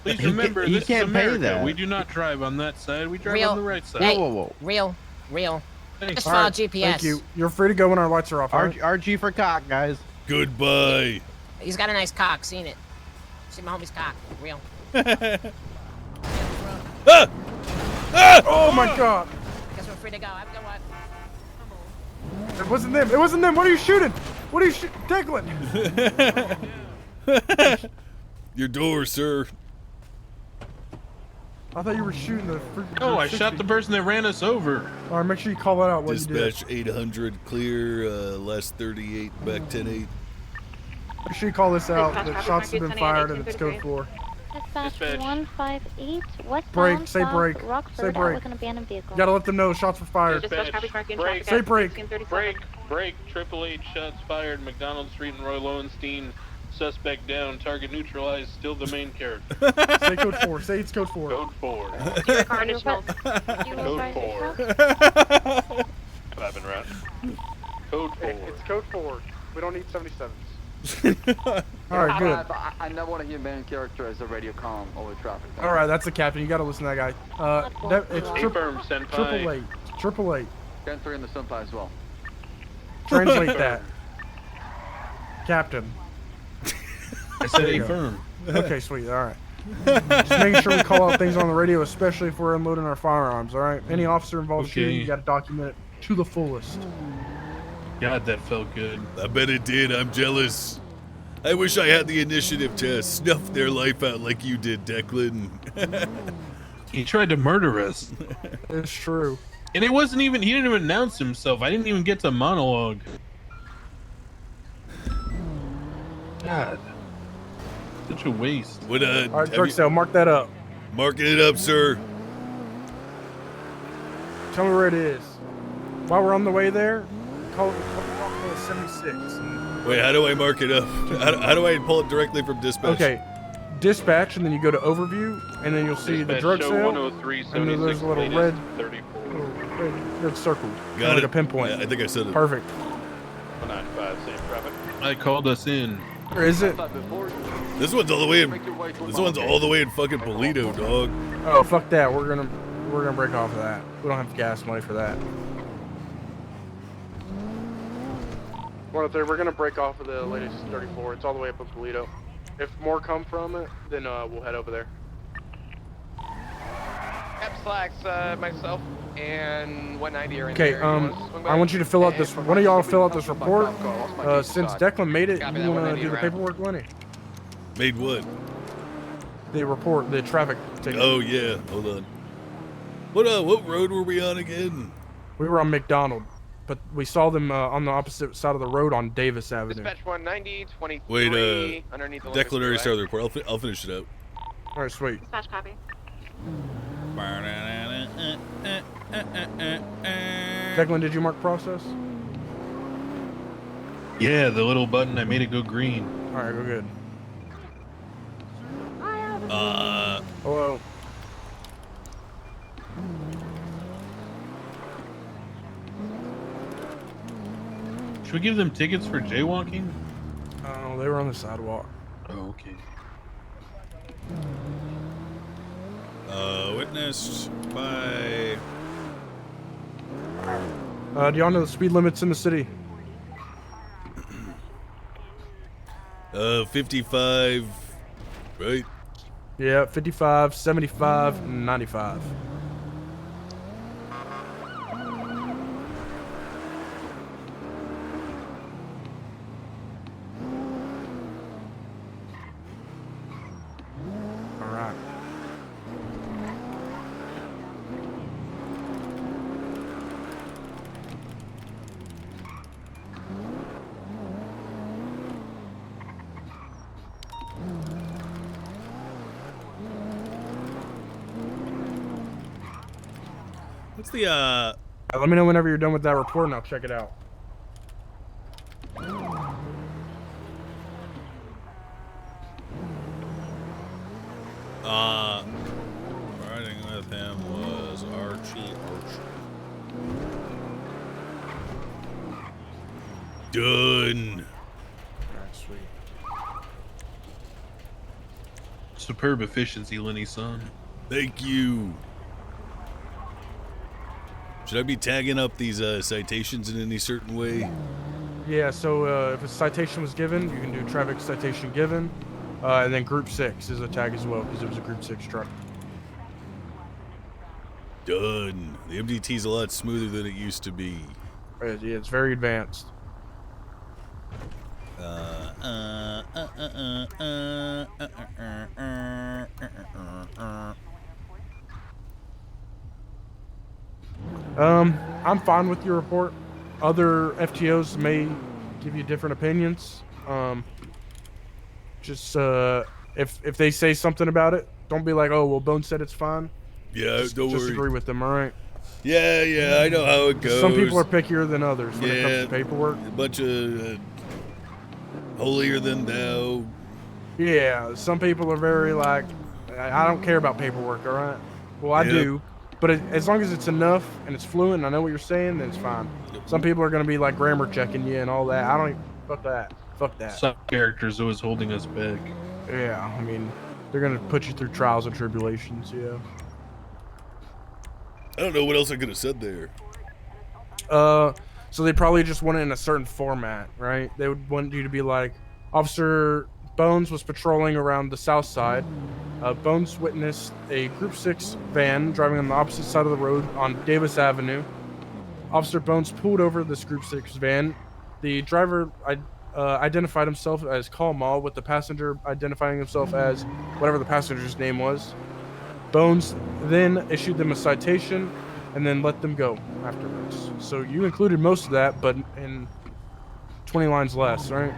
Please He remember, he this can't is pay America. that. We do not drive on that side. We drive Real. on the right side. Hey, Whoa. real. Thanks. Just All follow right, GPS. Thank you. You're free to go when our lights are off. all right? RG for cock, guys. Goodbye. He's got a nice cock. Seen it. See my homie's cock. Real. Oh my god! Guess we're free to go. Have a good one. It wasn't them. It wasn't them. What are you shooting? What are you shooting? Declan! Your door, sir. I thought you were shooting the freaking. No, I shot the person that ran us over. All right, make sure you call that out. What you did. Dispatch 800 clear. Last 38 back 10-8. Make sure you call this out. Dispatch, That copy, shots have Marcus, been fired 28, and it's code 4. Dispatch 158 westbound. Break. Say south break. Rockford Say out break. with an abandoned vehicle. You gotta let them know shots were fired. Dispatch, copy, marking traffic Say at break. 1637. Break. 888 shots fired. McDonald Street and Roy Lowenstein. Suspect down. Target neutralized. Still the main character. Say code 4. Say it's code 4. Code 4. Your car additionals. Code 4. Clapping right. Code 4. It's code 4. We don't need 77s. All right, good. I never want to hear main character as a radio comm over traffic. All right, that's the captain. You gotta listen to that guy. It's Affirm, senpai. 888. 10-3 in the senpai as well. Translate that. Captain. I said There you a go. firm. Okay, sweet. All right. Just making sure we call out things on the radio, especially if we're unloading our firearms. All right. Any officer involved in shooting, you got to document it to the fullest. God, that felt good. I bet it did. I'm jealous. I wish I had the initiative to snuff their life out like you did, Declan. He tried to murder us. It's true. And it wasn't even, he didn't even announce himself. I didn't even get to monologue. God. Such a waste. What, All right, truck sale, mark that up. Marking it up, sir. Tell me where it is. While we're on the way there, call 76. Wait, how do I mark it up? How do I pull it directly from dispatch? Okay, dispatch, and then you go to overview, and then you'll see the Dispatch drug show sale, 103, and then there's a little red, 34. red circle, Got like it. a pinpoint. Yeah, I think I said it. Perfect. 195, same traffic. I called us in. Or is it? This one's all the way in. This one's all the way in fucking Polito, dog. Oh, fuck that. We're gonna break off of that. We don't have gas money for that. 103, we're gonna break off of the latest 34. It's all the way up in Polito. If more come from it, then we'll head over there. Slacks, myself and 190 are in Okay, there. You wanna swing by? I want you to fill out this. One of y'all fill out this report. Since Declan made it, Copy you that, want to 190 do the around. paperwork, Lenny? Made what? The report, the traffic ticket. Oh yeah, hold on. What road were we on again? We were on McDonald, but we saw them on the opposite side of the road on Davis Avenue. Dispatch 190, 23, Wait, underneath the Declan already limits, started the report. I'll finish it out. All right, sweet. Dispatch copy. Declan, did you mark process? Yeah, the little button, I made it go green. All right, go good. Hello. Should we give them tickets for jaywalking? Oh, they were on the sidewalk. Oh, okay. Witnessed by. Do y'all know the speed limits in the city? 55, right? Yeah, 55, 75, and 95. All right. What's the Let me know whenever you're done with that report and I'll check it out. riding with him was Archie. Done. Alright, sweet. Superb efficiency, Lenny son. Thank you. Should I be tagging up these citations in any certain way? Yeah, so if a citation was given, you can do traffic citation given. And then group 6 is a tag as well because it was a group 6 truck. Done. The MDT's a lot smoother than it used to be. Yeah, it's very advanced. I'm fine with your report. Other FTOs may give you different opinions. Just if they say something about it, don't be like, oh well, Bone said it's fine. Yeah, don't just worry. agree with them, all right? Yeah, I know how it goes. Some people are pickier than others when it comes to paperwork. A bunch of holier than thou. Yeah, some people are very like, I don't care about paperwork, all right? Well, I do, but as long as it's enough and it's fluent and I know what you're saying, then it's fine. Some people are going to be like grammar checking you and all that. I don't even, fuck that. Fuck that. Some characters always holding us back. Yeah, I mean, they're going to put you through trials and tribulations, yeah. I don't know what else I could have said there. So they probably just want it in a certain format, right? They would want you to be like, Officer Bones was patrolling around the south side. Bones witnessed a Group 6 van driving on the opposite side of the road on Davis Avenue. Officer Bones pulled over this Group 6 van. The driver identified himself as Kalmal, with the passenger identifying himself as whatever the passenger's name was. Bones then issued them a citation and then let them go afterwards. So you included most of that, but in 20 lines less, right?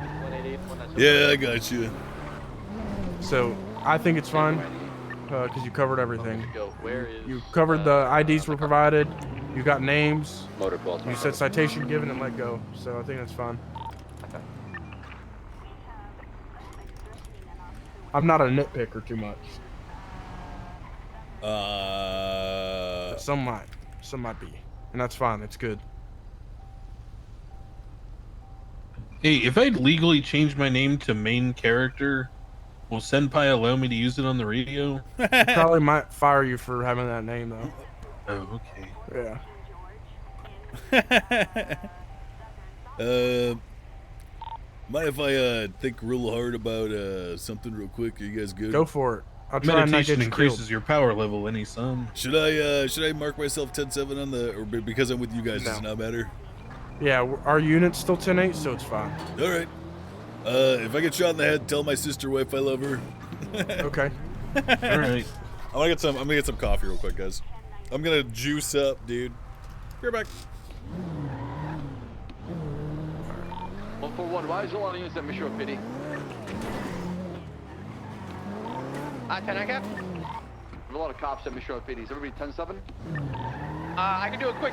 Yeah, I got you. So I think it's fine because you covered everything. You covered the IDs were provided. You got names. You said citation given and let go. So I think that's fine. I'm not a nitpicker too much. Some might be, and that's fine. It's good. Hey, if I'd legally changed my name to main character, will Senpai allow me to use it on the radio? Probably might fire you for having that name though. Oh, okay. Yeah. Mind if I think real hard about something real quick? Are you guys good? Go for it. I'll try and not Meditation get you increases killed. your power level, any son. Should I mark myself 10-7 on the, or because I'm with you guys, does it not matter? Yeah, our unit's still 10-8, so it's fine. All right. If I get shot in the head, tell my sister wife I love her. Okay. All right. I'm gonna get some coffee real quick, guys. I'm gonna juice up, dude. Be right back. 141, why is a lot of units at Mission Pity? 10 I cap. A lot of cops at Mission Pity. Is everybody 10-7? I can do a quick.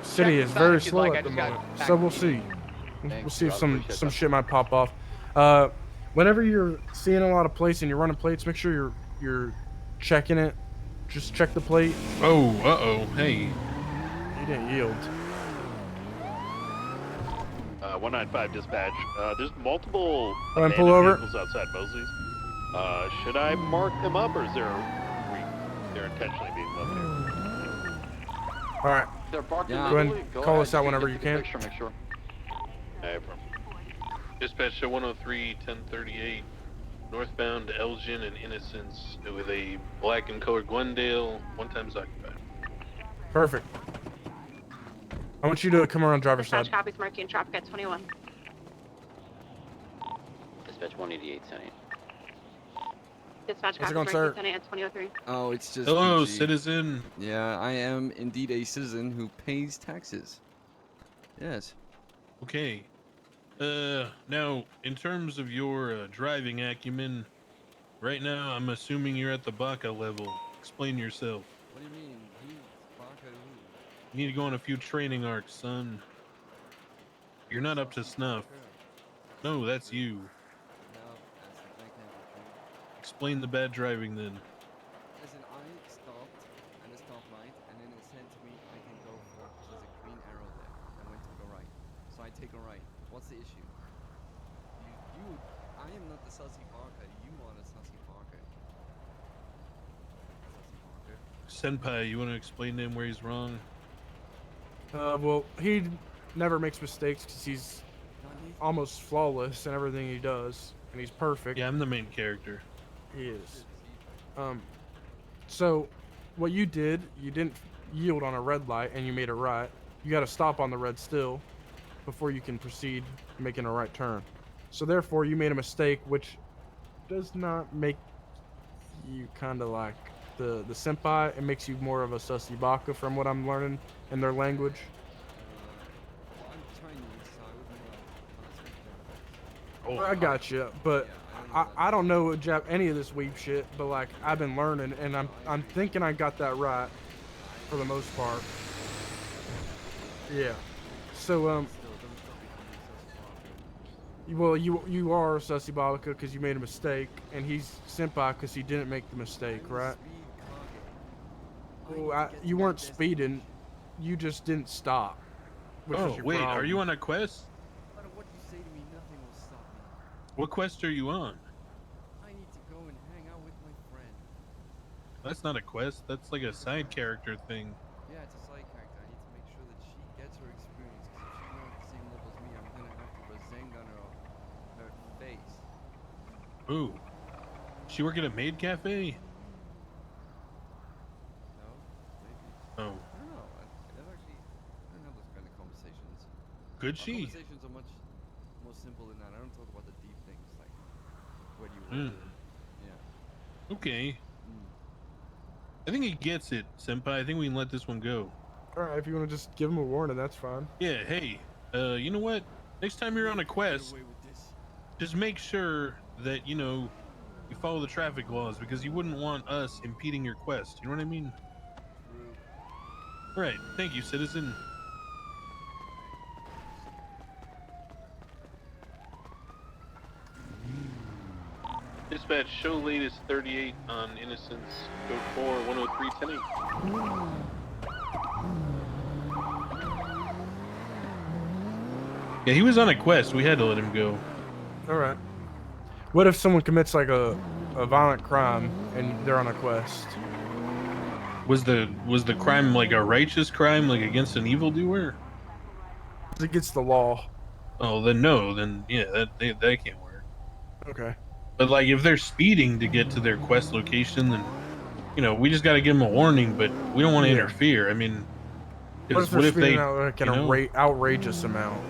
City check is inside very if you'd slow like. I at the just got moment, back so to we'll you. see. We'll Thanks, see if I some appreciate that. shit might pop off. Whenever you're seeing a lot of plates and you're running plates, make sure you're checking it. Just check the plate. Oh, uh-oh, hey. You didn't yield. 195 dispatch. There's multiple Go ahead and pull over. vehicles outside Mosley's. Should I mark them up, or is they're intentionally being left here? All right. They're parked Go ahead and call us out whenever you can. Make sure. No problem. Dispatch show 103, 1038, northbound Elgin and Innocence with a black and colored Glendale, 1 times occupied. Perfect. I want you to come around driver's Dispatch side. copies marking traffic at 21. Dispatch 188, 10-8. Dispatch How's it copies going, marking sir? 10 at 2003. Oh, it's just Hello, Gucci. citizen. Yeah, I am indeed a citizen who pays taxes. Yes. Okay. Now, in terms of your driving acumen, right now I'm assuming you're at the Baca level. Explain yourself. What do you mean? Who's Baca who? You need to go on a few training arcs, son. You're not up to snuff. No, that's you. No, that's that can't be true. Explain the bad driving then. Listen, I stopped at a stoplight, and then it said to me I can go for, there's a green arrow there. I went to go right. So I take a right. What's the issue? I am not the sussy Parker. You are the sussy Parker. Sussy Parker. Senpai, you want to explain to him where he's wrong? Well, he never makes mistakes because he's almost flawless in everything he does, and he's perfect. Yeah, I'm the main character. He is. So, what you did, you didn't yield on a red light, and you made a right. You got to stop on the red still before you can proceed making a right turn. So therefore, you made a mistake, which does not make you kind of like the senpai. It makes you more of a sussy baka from what I'm learning in their language. Well, I'm Chinese, so I wouldn't know how to speak Japanese. I got you, but I don't know any of this weeb shit. But like I've been learning, and I'm thinking I got that right for the most part. Yeah. So well, you are sussy balaka because you made a mistake, and he's senpai because he didn't make the mistake, right? Well, you weren't speeding, you just didn't stop. Which Oh, was your wait, problem. are you on a quest? No matter what you say to me, nothing will stop me. What quest are you on? I need to go and hang out with my friend. That's not a quest, that's like a side character thing. Yeah, it's a side character. I need to make sure that she gets her experience, because if she's not at the same level as me, I'm gonna have to Rasengan her face. Ooh. She work at a maid cafe? No? Maybe. Oh. I don't know. I don't have those kind of conversations. Could Our she? conversations are much more simple than that. I don't talk about the deep things, like, where do you work? Yeah. Okay. I think he gets it, senpai. I think we can let this one go. Alright, if you want to just give him a warning, that's fine. Yeah, hey, you know what? Next time you're on a quest, just make sure that, you know, you follow the traffic laws, because you wouldn't want us impeding your quest. You know what I mean? Right. Thank you, citizen. Dispatch, show latest 38 on Innocence, code 4, 103, 10-8. Yeah, he was on a quest. We had to let him go. Alright. What if someone commits like a violent crime and they're on a quest? Was the crime like a righteous crime, like against an evildoer? It's against the law. Oh, then no. Then yeah, that can't work. Okay. But like, if they're speeding to get to their quest location, then you know we just got to give them a warning. But we don't want to interfere. I mean, What if what they're if they speeding out like an you know, outrageous amount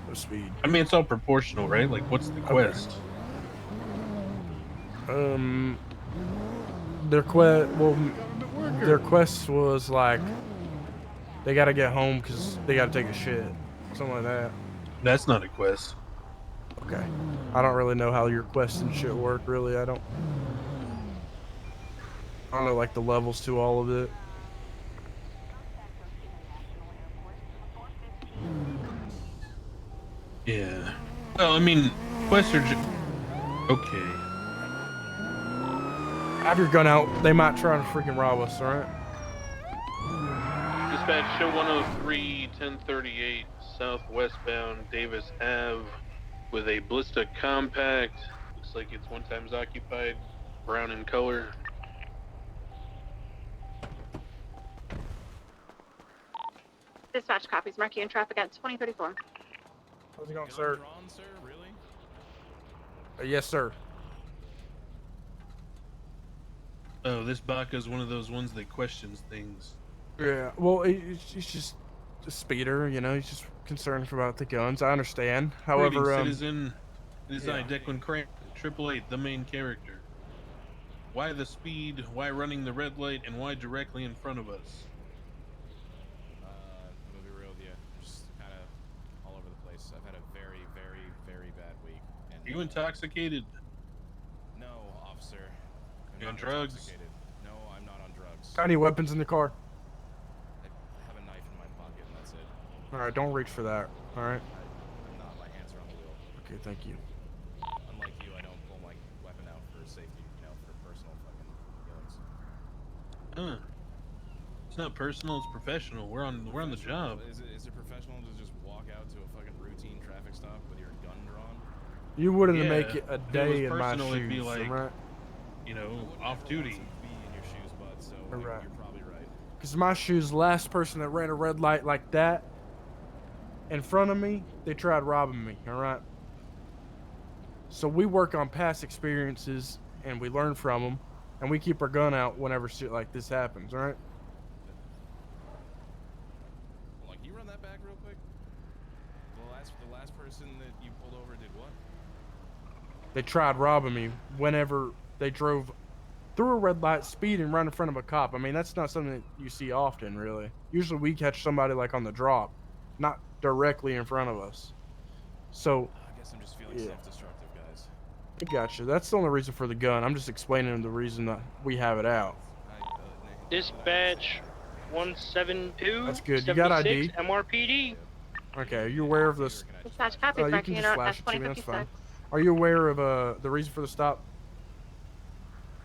of speed? I mean, it's all proportional, right? Like, what's the quest? Their quest was like they gotta get home because they gotta take a shit, something like that. That's not a quest. Okay. I don't really know how your quests and shit work. Really, I don't know like the levels to all of it. Yeah. Well, I mean, quests are okay. Have your gun out. They might try to freaking rob us. All right. Dispatch, show 103, 1038, southwestbound Davis Ave with a Ballista compact. Looks like it's 1 times occupied, brown in color. Dispatch copies marking traffic at 2034. How's it going, sir? Yes, sir. Oh, this Baka's one of those ones that questions things. Yeah, well, he's just a speeder, you know. He's just concerned about the guns. I understand. However, Greetings, citizen. It is I, yeah. Declan Crane, 888, the main character. Why the speed? Why running the red light? And why directly in front of us? I'm gonna be real with you. I'm just kind of all over the place. I've had a very, very, very bad week. And, Are you intoxicated? No, officer. I'm You on not drugs? intoxicated. No, I'm not on drugs. Got any weapons in the car? I have a knife in my pocket, and that's it. All right, don't reach for that. All right. I'm not. My hands are on the wheel. Okay, thank you. Unlike you, I don't pull my weapon out for safety, you know, for personal fucking feelings. Huh. It's not personal, it's professional. We're on the job. Is it professional to just walk out to a fucking routine traffic stop with your gun drawn? You wouldn't Yeah, make it a if it day was in my personal, it'd be shoes, like, right? you know, off duty. Be in your shoes, bud, so Right. you're probably right. Because my shoes, last person that ran a red light like that in front of me, they tried robbing me, all right? So we work on past experiences, and we learn from them, and we keep our gun out whenever shit like this happens, all right? Hold on, can you run that back real quick? The last person that you pulled over did what? They tried robbing me whenever they drove through a red light, speed, and right in front of a cop. I mean, that's not something that you see often, really. Usually we catch somebody like on the drop, not directly in front of us. So, I guess I'm just feeling yeah. self-destructive, guys. I gotcha. That's the only reason for the gun. I'm just explaining the reason that we have it out. Dispatch 172. That's good. You got ID? MRPD. Okay, are you aware of this? Dispatch copies, You marking can it just out flash as it to me, that's fine. 2056. Are you aware of the reason for the stop?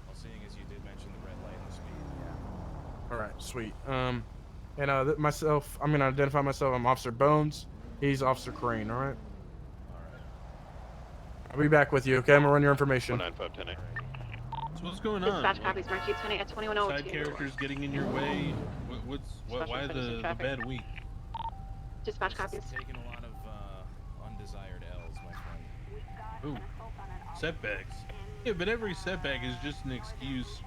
Well, seeing as you did mention the red light and the speed, yeah. All right, sweet. Myself, I'm gonna identify myself. I'm Officer Bones. He's Officer Crane. All right. I'll be back with you. Okay, I'm gonna run your information. 19510. So what's going on? Dispatch copies, mark you 20 at 2102. Side characters getting in your way? Why the bad week? Dispatch copies. Taking a lot of undesired L's, my friend. Ooh, setbacks. Yeah, but every setback is just an excuse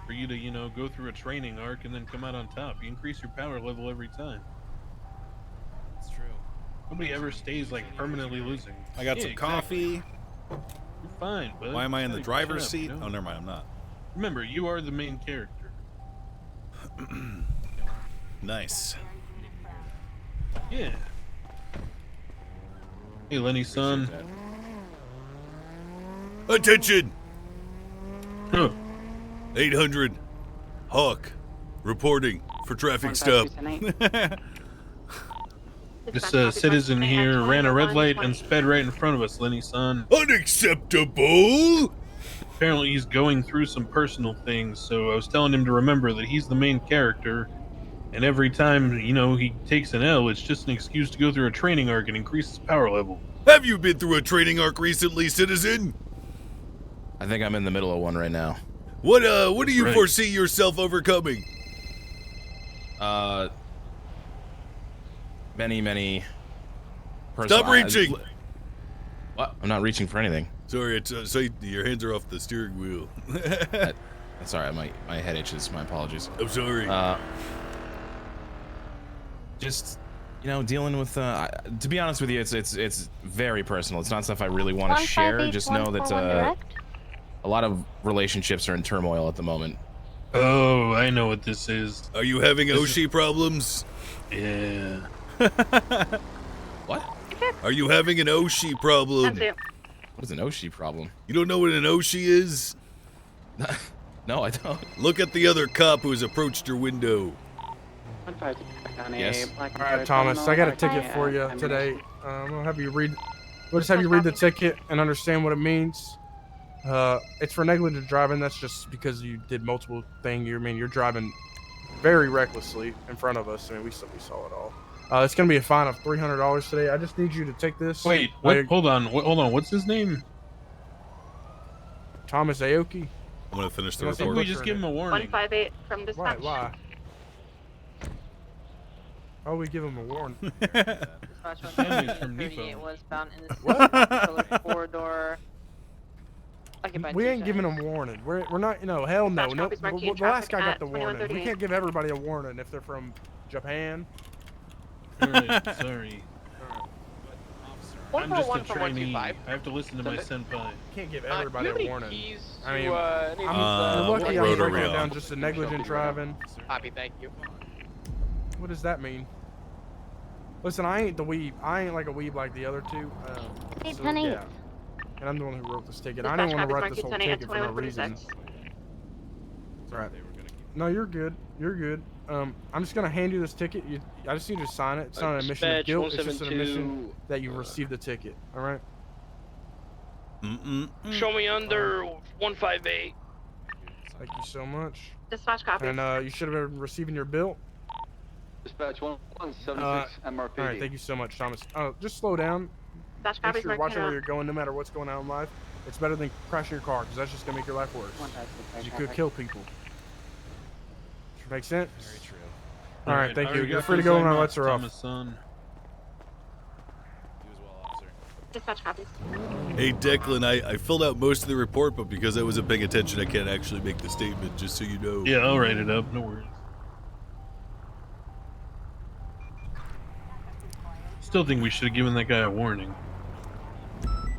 for you to, you know, go through a training arc and then come out on top. You increase your power level every time. It's true. Nobody ever stays like permanently losing. I got Yeah, some exactly. coffee. You're fine, bud. Why am I in the Gotta driver's shut up, seat? you know? Oh, never mind, I'm not. Remember, you are the main character. Nice. Yeah. Hey, Lenny, son. Attention! Huh. 800 Hawk reporting for traffic stop. This citizen here ran a red light and sped right in front of us, Lenny, son. Unacceptable! Apparently he's going through some personal things, so I was telling him to remember that he's the main character, and every time, you know, he takes an L, it's just an excuse to go through a training arc and increase his power level. Have you been through a training arc recently, citizen? I think I'm in the middle of one right now. What do you foresee yourself overcoming? Many Stop reaching! What? I'm not reaching for anything. Sorry, it's so your hands are off the steering wheel. That's all right. My head itches. My apologies. I'm sorry. Just, you know, dealing with. To be honest with you, it's very personal. It's not stuff I really want to share. Just know that a lot of relationships are in turmoil at the moment. Oh, I know what this is. Are you having Oshi problems? Yeah. What? Are you having an Oshi problem? What is an Oshi problem? You don't know what an Oshi is? No, I don't. Look at the other cop who has approached your window. Yes. All right, Thomas, I got a ticket for you today. We'll have you read. We'll just have you read the ticket and understand what it means. It's for negligent driving. That's just because you did multiple things. You're driving very recklessly in front of us. I mean, we saw it all. It's gonna be a fine of $300 today. I just need you to take this. Wait, what? Hold on. What's his name? Thomas Aoki. I'm gonna finish the report. We just give him a warning. 158 from dispatch. Why? Oh, we give him a warning. Dispatch Family's from 138 Nepo. was found in the What? colored corridor. Occupied We ain't 2 giving seconds. them warning. We're not, hell no. Dispatch No, copies, marking the last guy traffic got the at warning. We 2138. can't give everybody a warning if they're from Japan. Alright, sorry. I'm just a 141 from trainee. 125. I have to listen to my senpai. Can't give Do you everybody have a any warning. keys to, I mean, any of these, you're lucky what I'm road are we breaking it down on? just a negligent driving. Copy, thank you. What does that mean? Listen, I ain't the weeb. I ain't like a weeb like the other two. Hey, So, 10-8. yeah. And I'm the one who wrote this ticket. I Dispatch didn't want to copies, write this whole marking 10-8 at ticket for no reason. 2136. Right. No, you're good. You're good. I'm just gonna hand you this ticket. I just need you to sign it. It's not an admission of Dispatch guilt. It's just an 172. admission that you received the ticket. All right. Show me under 158. Thank you so much. Dispatch copies. And you should have been receiving your bill. Dispatch 176 All MRPD. right. Thank you so much, Thomas. Just slow down. Dispatch Make copies, sure you're marking watching where 10-8. you're going, no matter what's going on in life. It's better than crashing your car, because that's just gonna make your life worse. 'Cause you could kill people. Make sense? Very true. All right, thank you. You're free to go when my lights are off. Dispatch copies. Hey, Declan, I filled out most of the report, but because I wasn't paying attention, I can't actually make the statement, just so you know. Yeah, I'll write it up. No worries. Still think we should have given that guy a warning.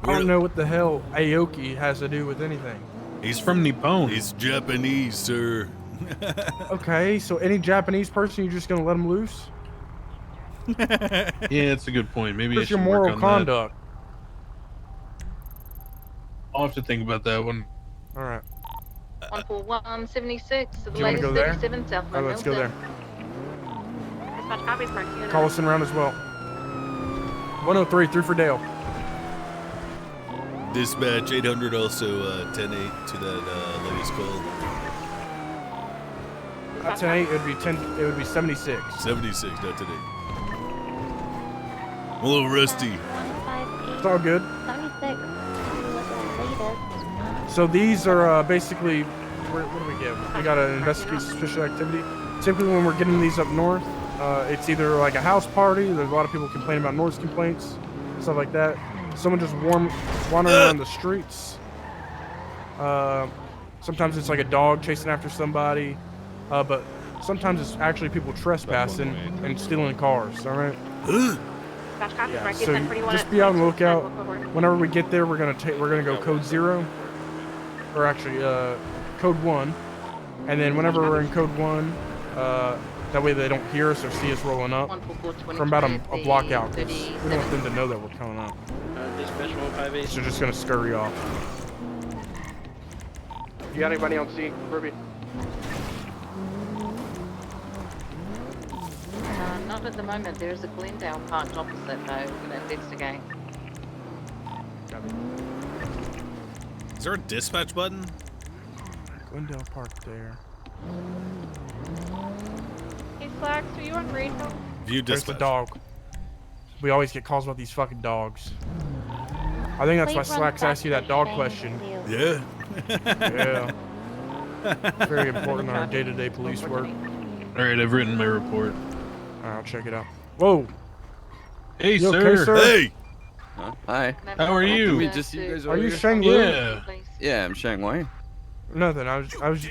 I don't know what the hell Aoki has to do with anything. He's from Nippon. He's Japanese, sir. Okay, so any Japanese person, you're just gonna let them loose? Yeah, that's a good point. Maybe I What's your should work moral on conduct? that. I'll have to think about that one. All right. 14176 to the Do you wanna latest go there? 37 South All right, let's go there. Dispatch copies, marking Call us in around as well. 103, 3 for Dale. Dispatch 800 also 10-8 to that lady's call. 10-8, it would be 76. 76, not today. I'm a little rusty. It's all good. So these are basically, what do we give? We got an investigate suspicious activity. Typically when we're getting these up north, it's either like a house party. There's a lot of people complaining about noise complaints, stuff like that. Someone just wandering around the streets. Sometimes it's like a dog chasing after somebody, but sometimes it's actually people trespassing and stealing cars. All right. Dispatch copies, Yeah, marking so 1041 just at be on the 22 lookout. forward. Whenever we get there, we're gonna go code 0, or actually code 1, and then whenever we're in code 1, that way they don't hear us or see us rolling up from about a block out. 'Cause we don't want them to know that we're coming up. Dispatch 158. So they're just gonna scurry off. You got anybody on scene, Ruby? Not at the moment. There's a Glendale parked opposite though. We're going to investigate. Is there a dispatch button? Glendale Park there. Hey, Slacks, are you on radio? View There's the dispatch. dog. We always get calls about these fucking dogs. I think that's why Slacks asked you that dog question. Yeah. Yeah. Very important in our day-to-day police work. All right, I've written my report. All right, I'll check it out. Whoa. Hey, You sir. okay, sir? Hey. Huh? Hi. How are you? Did we just see you guys Are over you here? Shang Lu? Yeah. Yeah, I'm Shang Wei. Nothing.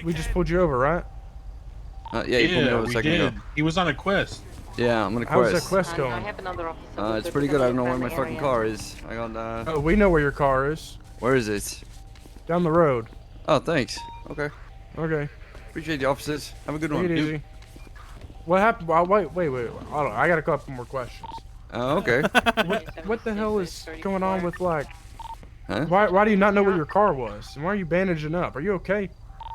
We just pulled you over, right? Yeah, you pulled me over a we second did. ago. He was on a quest. Yeah, I'm on a How's quest. that quest I going? have another officer. It's pretty good. I don't know where my fucking car is. I got, Oh, we know where your car is. where is it? Down the road. Oh, thanks. Okay. Okay. Appreciate the officers. Have a good Take one. it easy. What happened? Wait. Hold on. I got a couple more questions. Oh, okay. What the hell is going on with like? Huh? Why do you not know where your car was? And why are you bandaging up? Are you okay?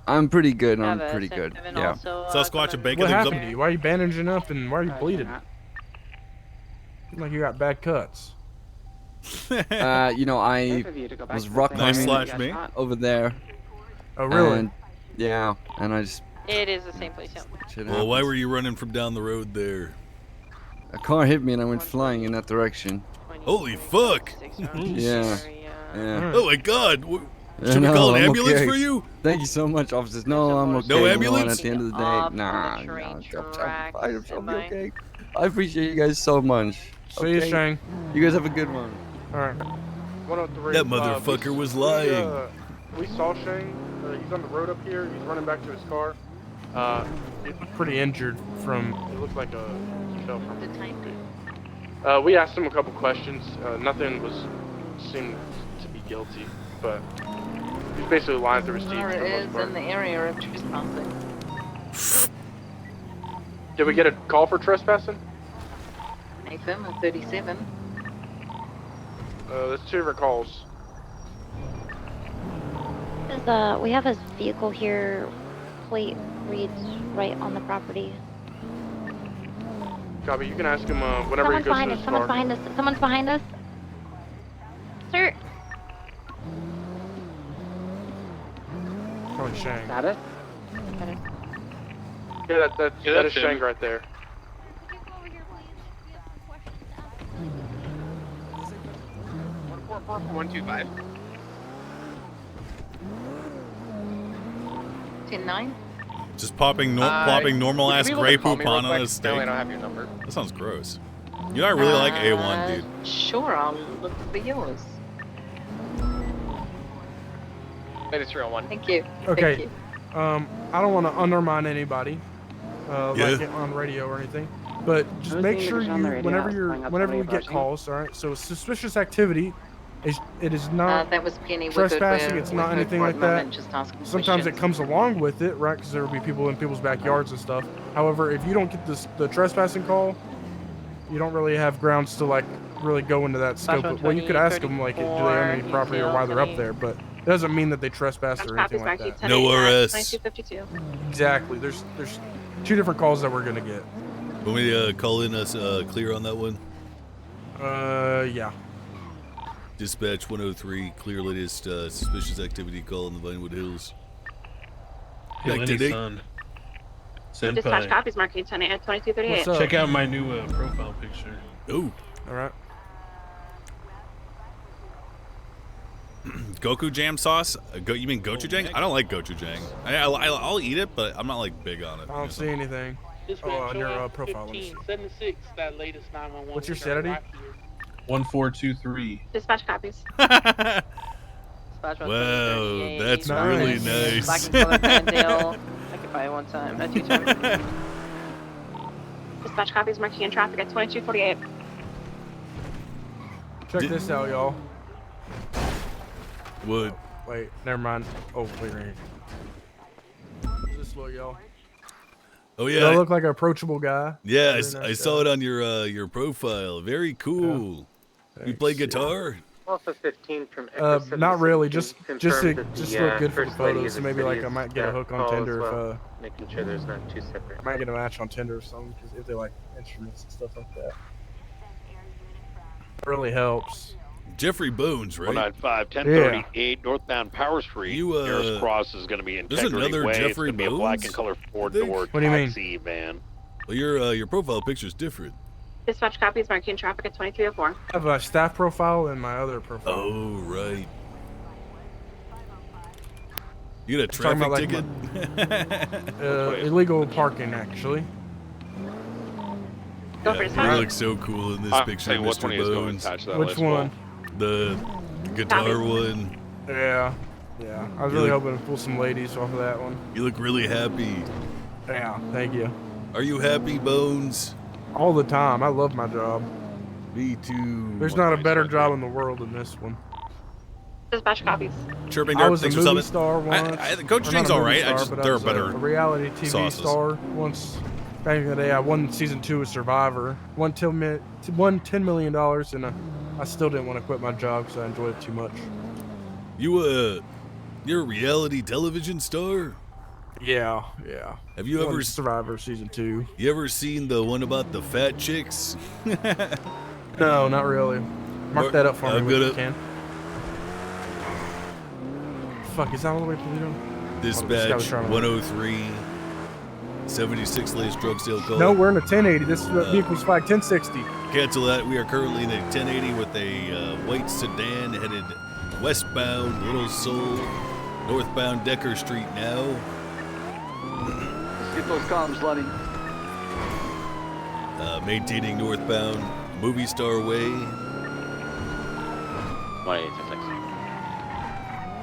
I'm pretty good. I'm pretty good. Yeah. Sasquatch and bacon. What things happened up. to you? Why are you bandaging up and why are you bleeding? Seems like you got bad cuts. You know, I was rock Nice climbing slash me. over there. Oh, really? And, yeah, and I just It is the same place, yeah. shit Well, why happens. were you running from down the road there? A car hit me and I went flying in that direction. Holy fuck! Yeah. Yeah. Oh my god! Yeah, Should we no, call an I'm ambulance okay. for you? Thank you so much, officers. No, I'm okay. No You know, ambulance? and at the end of the day, nah, I'll be okay. I appreciate you guys so much. See you, Shang. You guys have a good one. All right. 103. That motherfucker was lying. we saw Shane. He's on the road up here. He's running back to his car. He's pretty injured from. It looked like he fell from. We asked him a couple questions. Nothing seemed to be guilty, but he's basically lying through his teeth. Or for the most is part. in the area of trespassing. Did we get a call for trespassing? Nathan, a 37. That's 2 different calls. We have his vehicle here. Plate reads right on the property. Copy. You can ask him whenever he goes to his car. Someone's behind us. Someone's behind us. Sir. Probably Shang. Got it. Yeah, that is Shang right there. One 125. 10-9. Just popping normal ass gray poop on a steak. No, I don't have your number. That sounds gross. You know, I really like A1, dude. Sure, I'll look for yours. 301. Thank you. Okay. Thank you. I don't want to undermine anybody, like on radio or anything, but just make sure you, whenever you get calls, all right. So suspicious activity, it is not That was Penny with trespassing. It's not anything like that. Just asking Sometimes it questions. comes along with it, right? Because there will be people in people's backyards and stuff. However, if you don't get the trespassing call, you don't really have grounds to like really go into that scope. Well, you could ask them like, do they own any property or why they're up there, but it doesn't mean that they trespass or anything like that. No arrests. 2252. Exactly. There's 2 different calls that we're gonna get. Want me to call in us clear on that one? Yeah. Dispatch 103, clear latest suspicious activity call in the Vinewood Hills. Hey, Back Lenny, today. son. Dispatch Senpai. copies marking 10 at 2238. Check out my new profile picture. Ooh. All right. Goku jam sauce? You mean gochujang? I don't like gochujang. I'll eat it, but I'm not like big on it. I don't see anything. On your profile. Let me see. 76, that latest 911. What's your sanity? 1423. Dispatch copies. Wow, that's really nice. Black and color Glendale. I could buy it one time, not 2 times. Dispatch copies marking in traffic at 2248. Check this out, y'all. What? Wait, never mind. Oh, wait, right here. This little y'all. Oh You yeah. look like an approachable guy. Yeah, Very nice I saw it on your profile. Very cool. You play guitar? Also 15 from Not really. Just look good for the First Lady photos. of So the maybe city like I is might get a hook on call as Tinder well, making sure there's not 2 separate. I might get a match on Tinder or something if they like instruments and stuff like that. It really helps. Jeffrey Bones, right? 195, 1038, northbound Power Street. Nearest cross is going to be there's Integrity another Way. Jeffrey It's going to be a black Bones, and color I 4-door think. What do you mean? taxi van. Well, your profile picture's different. Dispatch copies marking traffic at 2304. I have a staff profile and my other profile. Oh, right. You got a Talking traffic about, ticket? Illegal parking, actually. Yeah, you look so cool in this picture, tell you which Mr. one is going Bones. attached to that Which list, one? The guitar one. Yeah. Yeah. I was You really look- hoping to pull some ladies off of that one. You look really happy. Yeah. Thank you. Are you happy, Bones? All the time. I love my job. Me too. There's not a better job in the world than this one. Dispatch copies. Chirping I Derp, was a thanks for movie subbing. star once. Coach Or Jing's not a movie alright. star, I just but there I are was better a reality TV sauces. star once. Back in the day, I won season 2 of Survivor. Won $10 million, and I still didn't want to quit my job because I enjoyed it too much. You're a reality television star? Yeah, yeah. Have you Won ever Survivor season 2? You ever seen the one about the fat chicks? No, not really. Mark that up for me I'm when you gonna- can. Fuck, is that all the way to Toledo? Dispatch 103, 76 latest drug sale call. No, we're in a 1080. This vehicle's flag 1060. Cancel that. We are currently in a 1080 with a white sedan headed westbound Little Seoul, northbound Decker Street now. Let's get those comms, Lenny. Maintaining northbound Movie Star Way. 1866.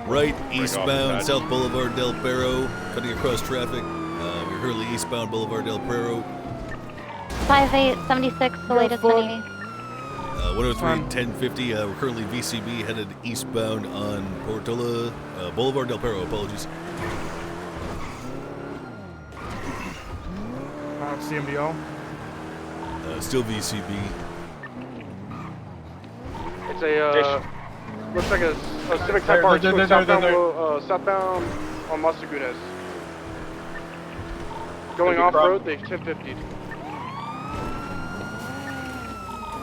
Right, eastbound, South Boulevard Del Perro, cutting across traffic. We're currently eastbound Boulevard Del Perro. 5876, the latest 1080. 103, 1050. We're currently VCB headed eastbound on Portola, Boulevard Del Perro. Apologies. CMBO. Still VCB. It's a, looks like a Civic Type R southbound on Las Lagunas. Going off-road, they've 1050'd.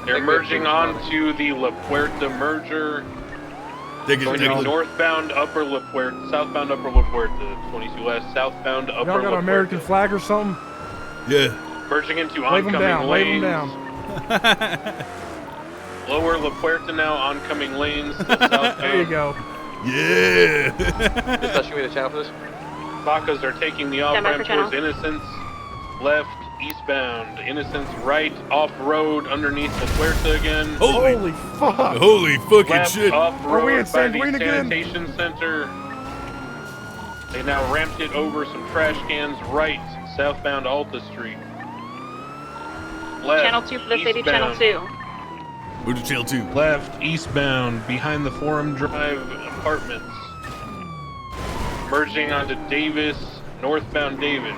They're merging onto the La Puerta merger. Going northbound Upper La Puerta, southbound Upper La Puerta, 22 west, southbound Upper La Puerta. Y'all got an American flag or something? Yeah. Merging into wave oncoming lanes. Wave them down. Lower La Puerta now, oncoming lanes. Southbound. There you go. Yeah. Just show me the channel for this. Bacas are taking the off-ramp towards Innocence. Left, eastbound. Innocence right, off-road, underneath La Puerta again. Holy fuck. Holy fucking Left, shit. off-road Are we in by San the Juan again? sanitation center. They now ramped it over some trash cans. Right, southbound Alta Street. Left, Channel 2 for the city, eastbound. Channel 2. Move to Channel 2. Left, eastbound, behind the Forum Drive Apartments. Merging onto Davis, northbound Davis.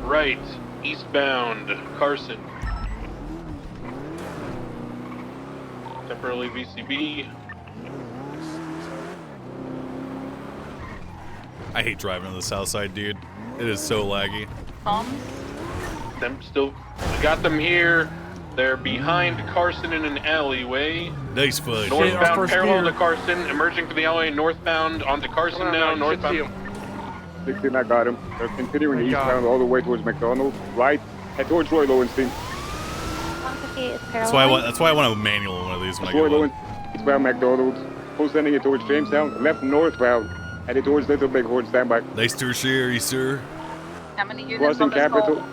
Right, eastbound Carson. Temporarily VCB. I hate driving on the south side, dude. It is so laggy. Them still, we got them here. They're behind Carson in an alleyway. Nice fudge. Northbound parallel to Carson, emerging from the alleyway, northbound onto Carson now, northbound. 16, I got him. They're continuing eastbound all the way towards McDonald's. Right, head towards Roy Lowenstein. 158 is That's why I want a manual one of these when I Roy get one. Lowenstein, eastbound McDonald's. Full sending it towards Jamestown. Left northbound, headed towards Little Bighorn. Standby. Nice tertiary, sir. How many units Crossing on this Capital. call?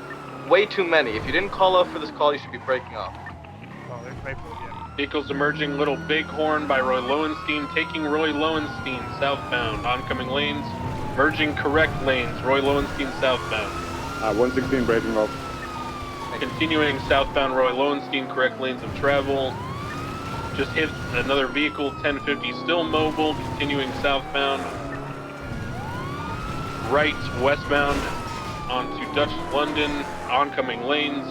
Way too many. If you didn't call up for this call, you should be breaking off. Vehicles emerging Little Bighorn by Roy Lowenstein, taking Roy Lowenstein southbound, oncoming lanes, merging correct lanes, Roy Lowenstein southbound. 116 breaking off. Continuing southbound Roy Lowenstein, correct lanes of travel. Just hit another vehicle, 1050, still mobile, continuing southbound. Right, westbound, onto Dutch London, oncoming lanes.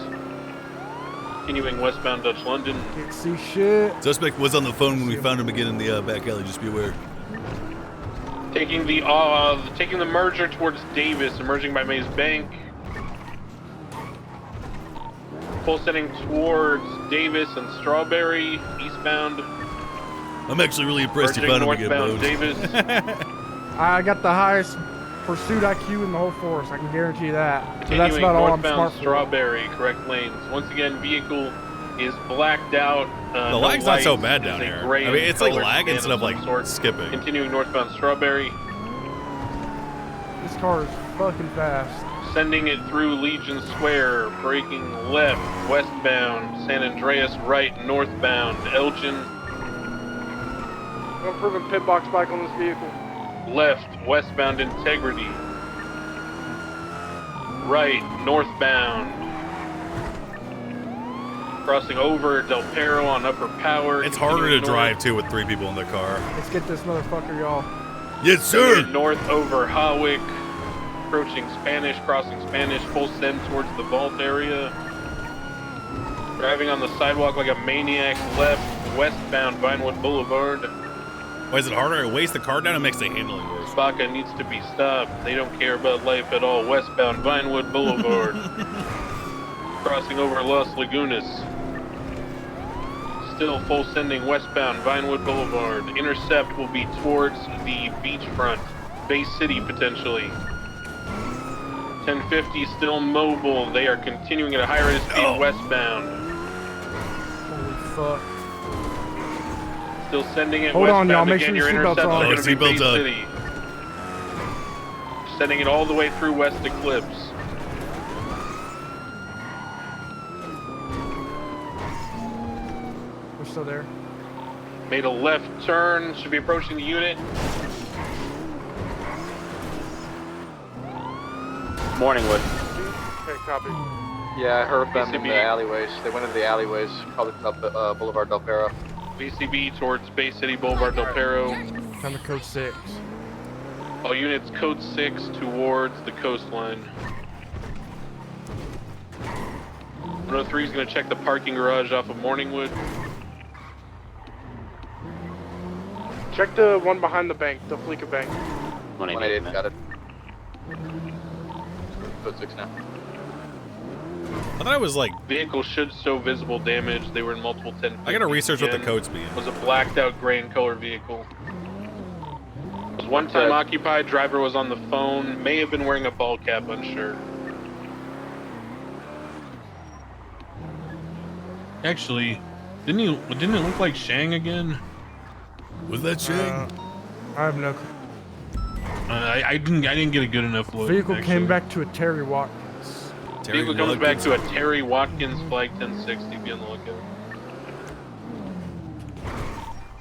Continuing westbound Dutch London. Can't see shit. Suspect was on the phone when we found him again in the back alley. Just be aware. Taking the merger towards Davis, emerging by Mays Bank. Full sending towards Davis and Strawberry, eastbound. I'm actually really impressed you found him again, northbound bro. Davis. I got the highest pursuit IQ in the whole force. I can guarantee that. So that's Continuing about all I'm northbound smart for. Strawberry, correct lanes. Once again, vehicle is blacked out. The lag's not so bad down here. I mean, it's like lag instead of like skipping. Continuing northbound Strawberry. This car is fucking fast. Sending it through Legion Square, braking left, westbound, San Andreas right, northbound, Elgin. I'm improving pit box back on this vehicle. Left, westbound Integrity. Right, northbound. Crossing over Del Perro on Upper Power. It's harder to drive too with 3 people in the car. Let's get this motherfucker, y'all. Yes, sir. North over Hawick. Approaching Spanish, crossing Spanish, full send towards the vault area. Driving on the sidewalk like a maniac, left, westbound Vinewood Boulevard. Why is it harder? It weighs the car down and makes the handling worse. Baca needs to be stopped. They don't care about life at all. Westbound Vinewood Boulevard. Crossing over Las Lagunas. Still full sending westbound Vinewood Boulevard. Intercept will be towards the beachfront. Bay City potentially. 1050 still mobile. They are continuing at a high rate of speed westbound. Holy fuck. Still sending it Hold on, westbound. y'all. Make Again, sure your your seatbelts intercepts on. are going to be Bay Seatbelts on. City. Sending it all the way through West Eclipse. We're still there. Made a left turn, should be approaching the unit. Morningwood. Okay, copy. Yeah, I heard them in BCB. the alleyways. They went into the alleyways, probably up Boulevard Del Perro. VCB towards Bay City Boulevard Del Perro. Time to code 6. All units code 6 towards the coastline. 103 is going to check the parking garage off of Morningwood. Check the one behind the bank, the Fleeca Bank. 188, got it. Code 6 now. I thought I was like... Vehicle should show visible damage. They were in multiple 10. I gotta research what the code's being. Was a blacked out gray in color vehicle. Was one time occupied. Driver was on the phone. May have been wearing a ball cap, unsure. Actually, didn't it look like Shang again? Was that Shang? I have no. I didn't get a good enough look. Vehicle actually. came back to a Terry Watkins. Vehicle comes back to a Terry Watkins flag 1060. Be on the lookout.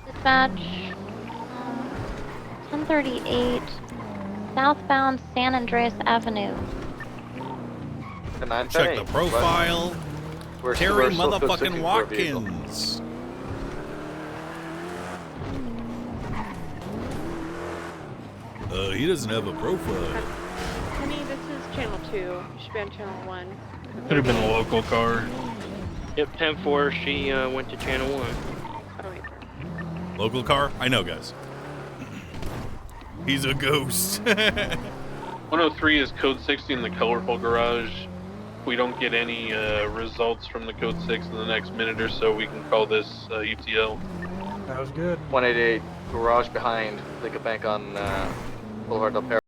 Dispatch. 1038. Southbound San Andreas Avenue. Check the profile. Terry still code motherfucking 6 for a vehicle. Watkins. He doesn't have a profile. Honey, this is channel 2. You should be on channel 1. Could have been a local car. Yep, 10-4, she went to channel 1. Oh, wait. Local car? I know, guys. He's a ghost. 103 is code 60 in the colorful garage. If we don't get any results from the code 6 in the next minute or so, we can call this UTL. That was good. 188, garage behind Fleeca Bank on Boulevard Del Perro.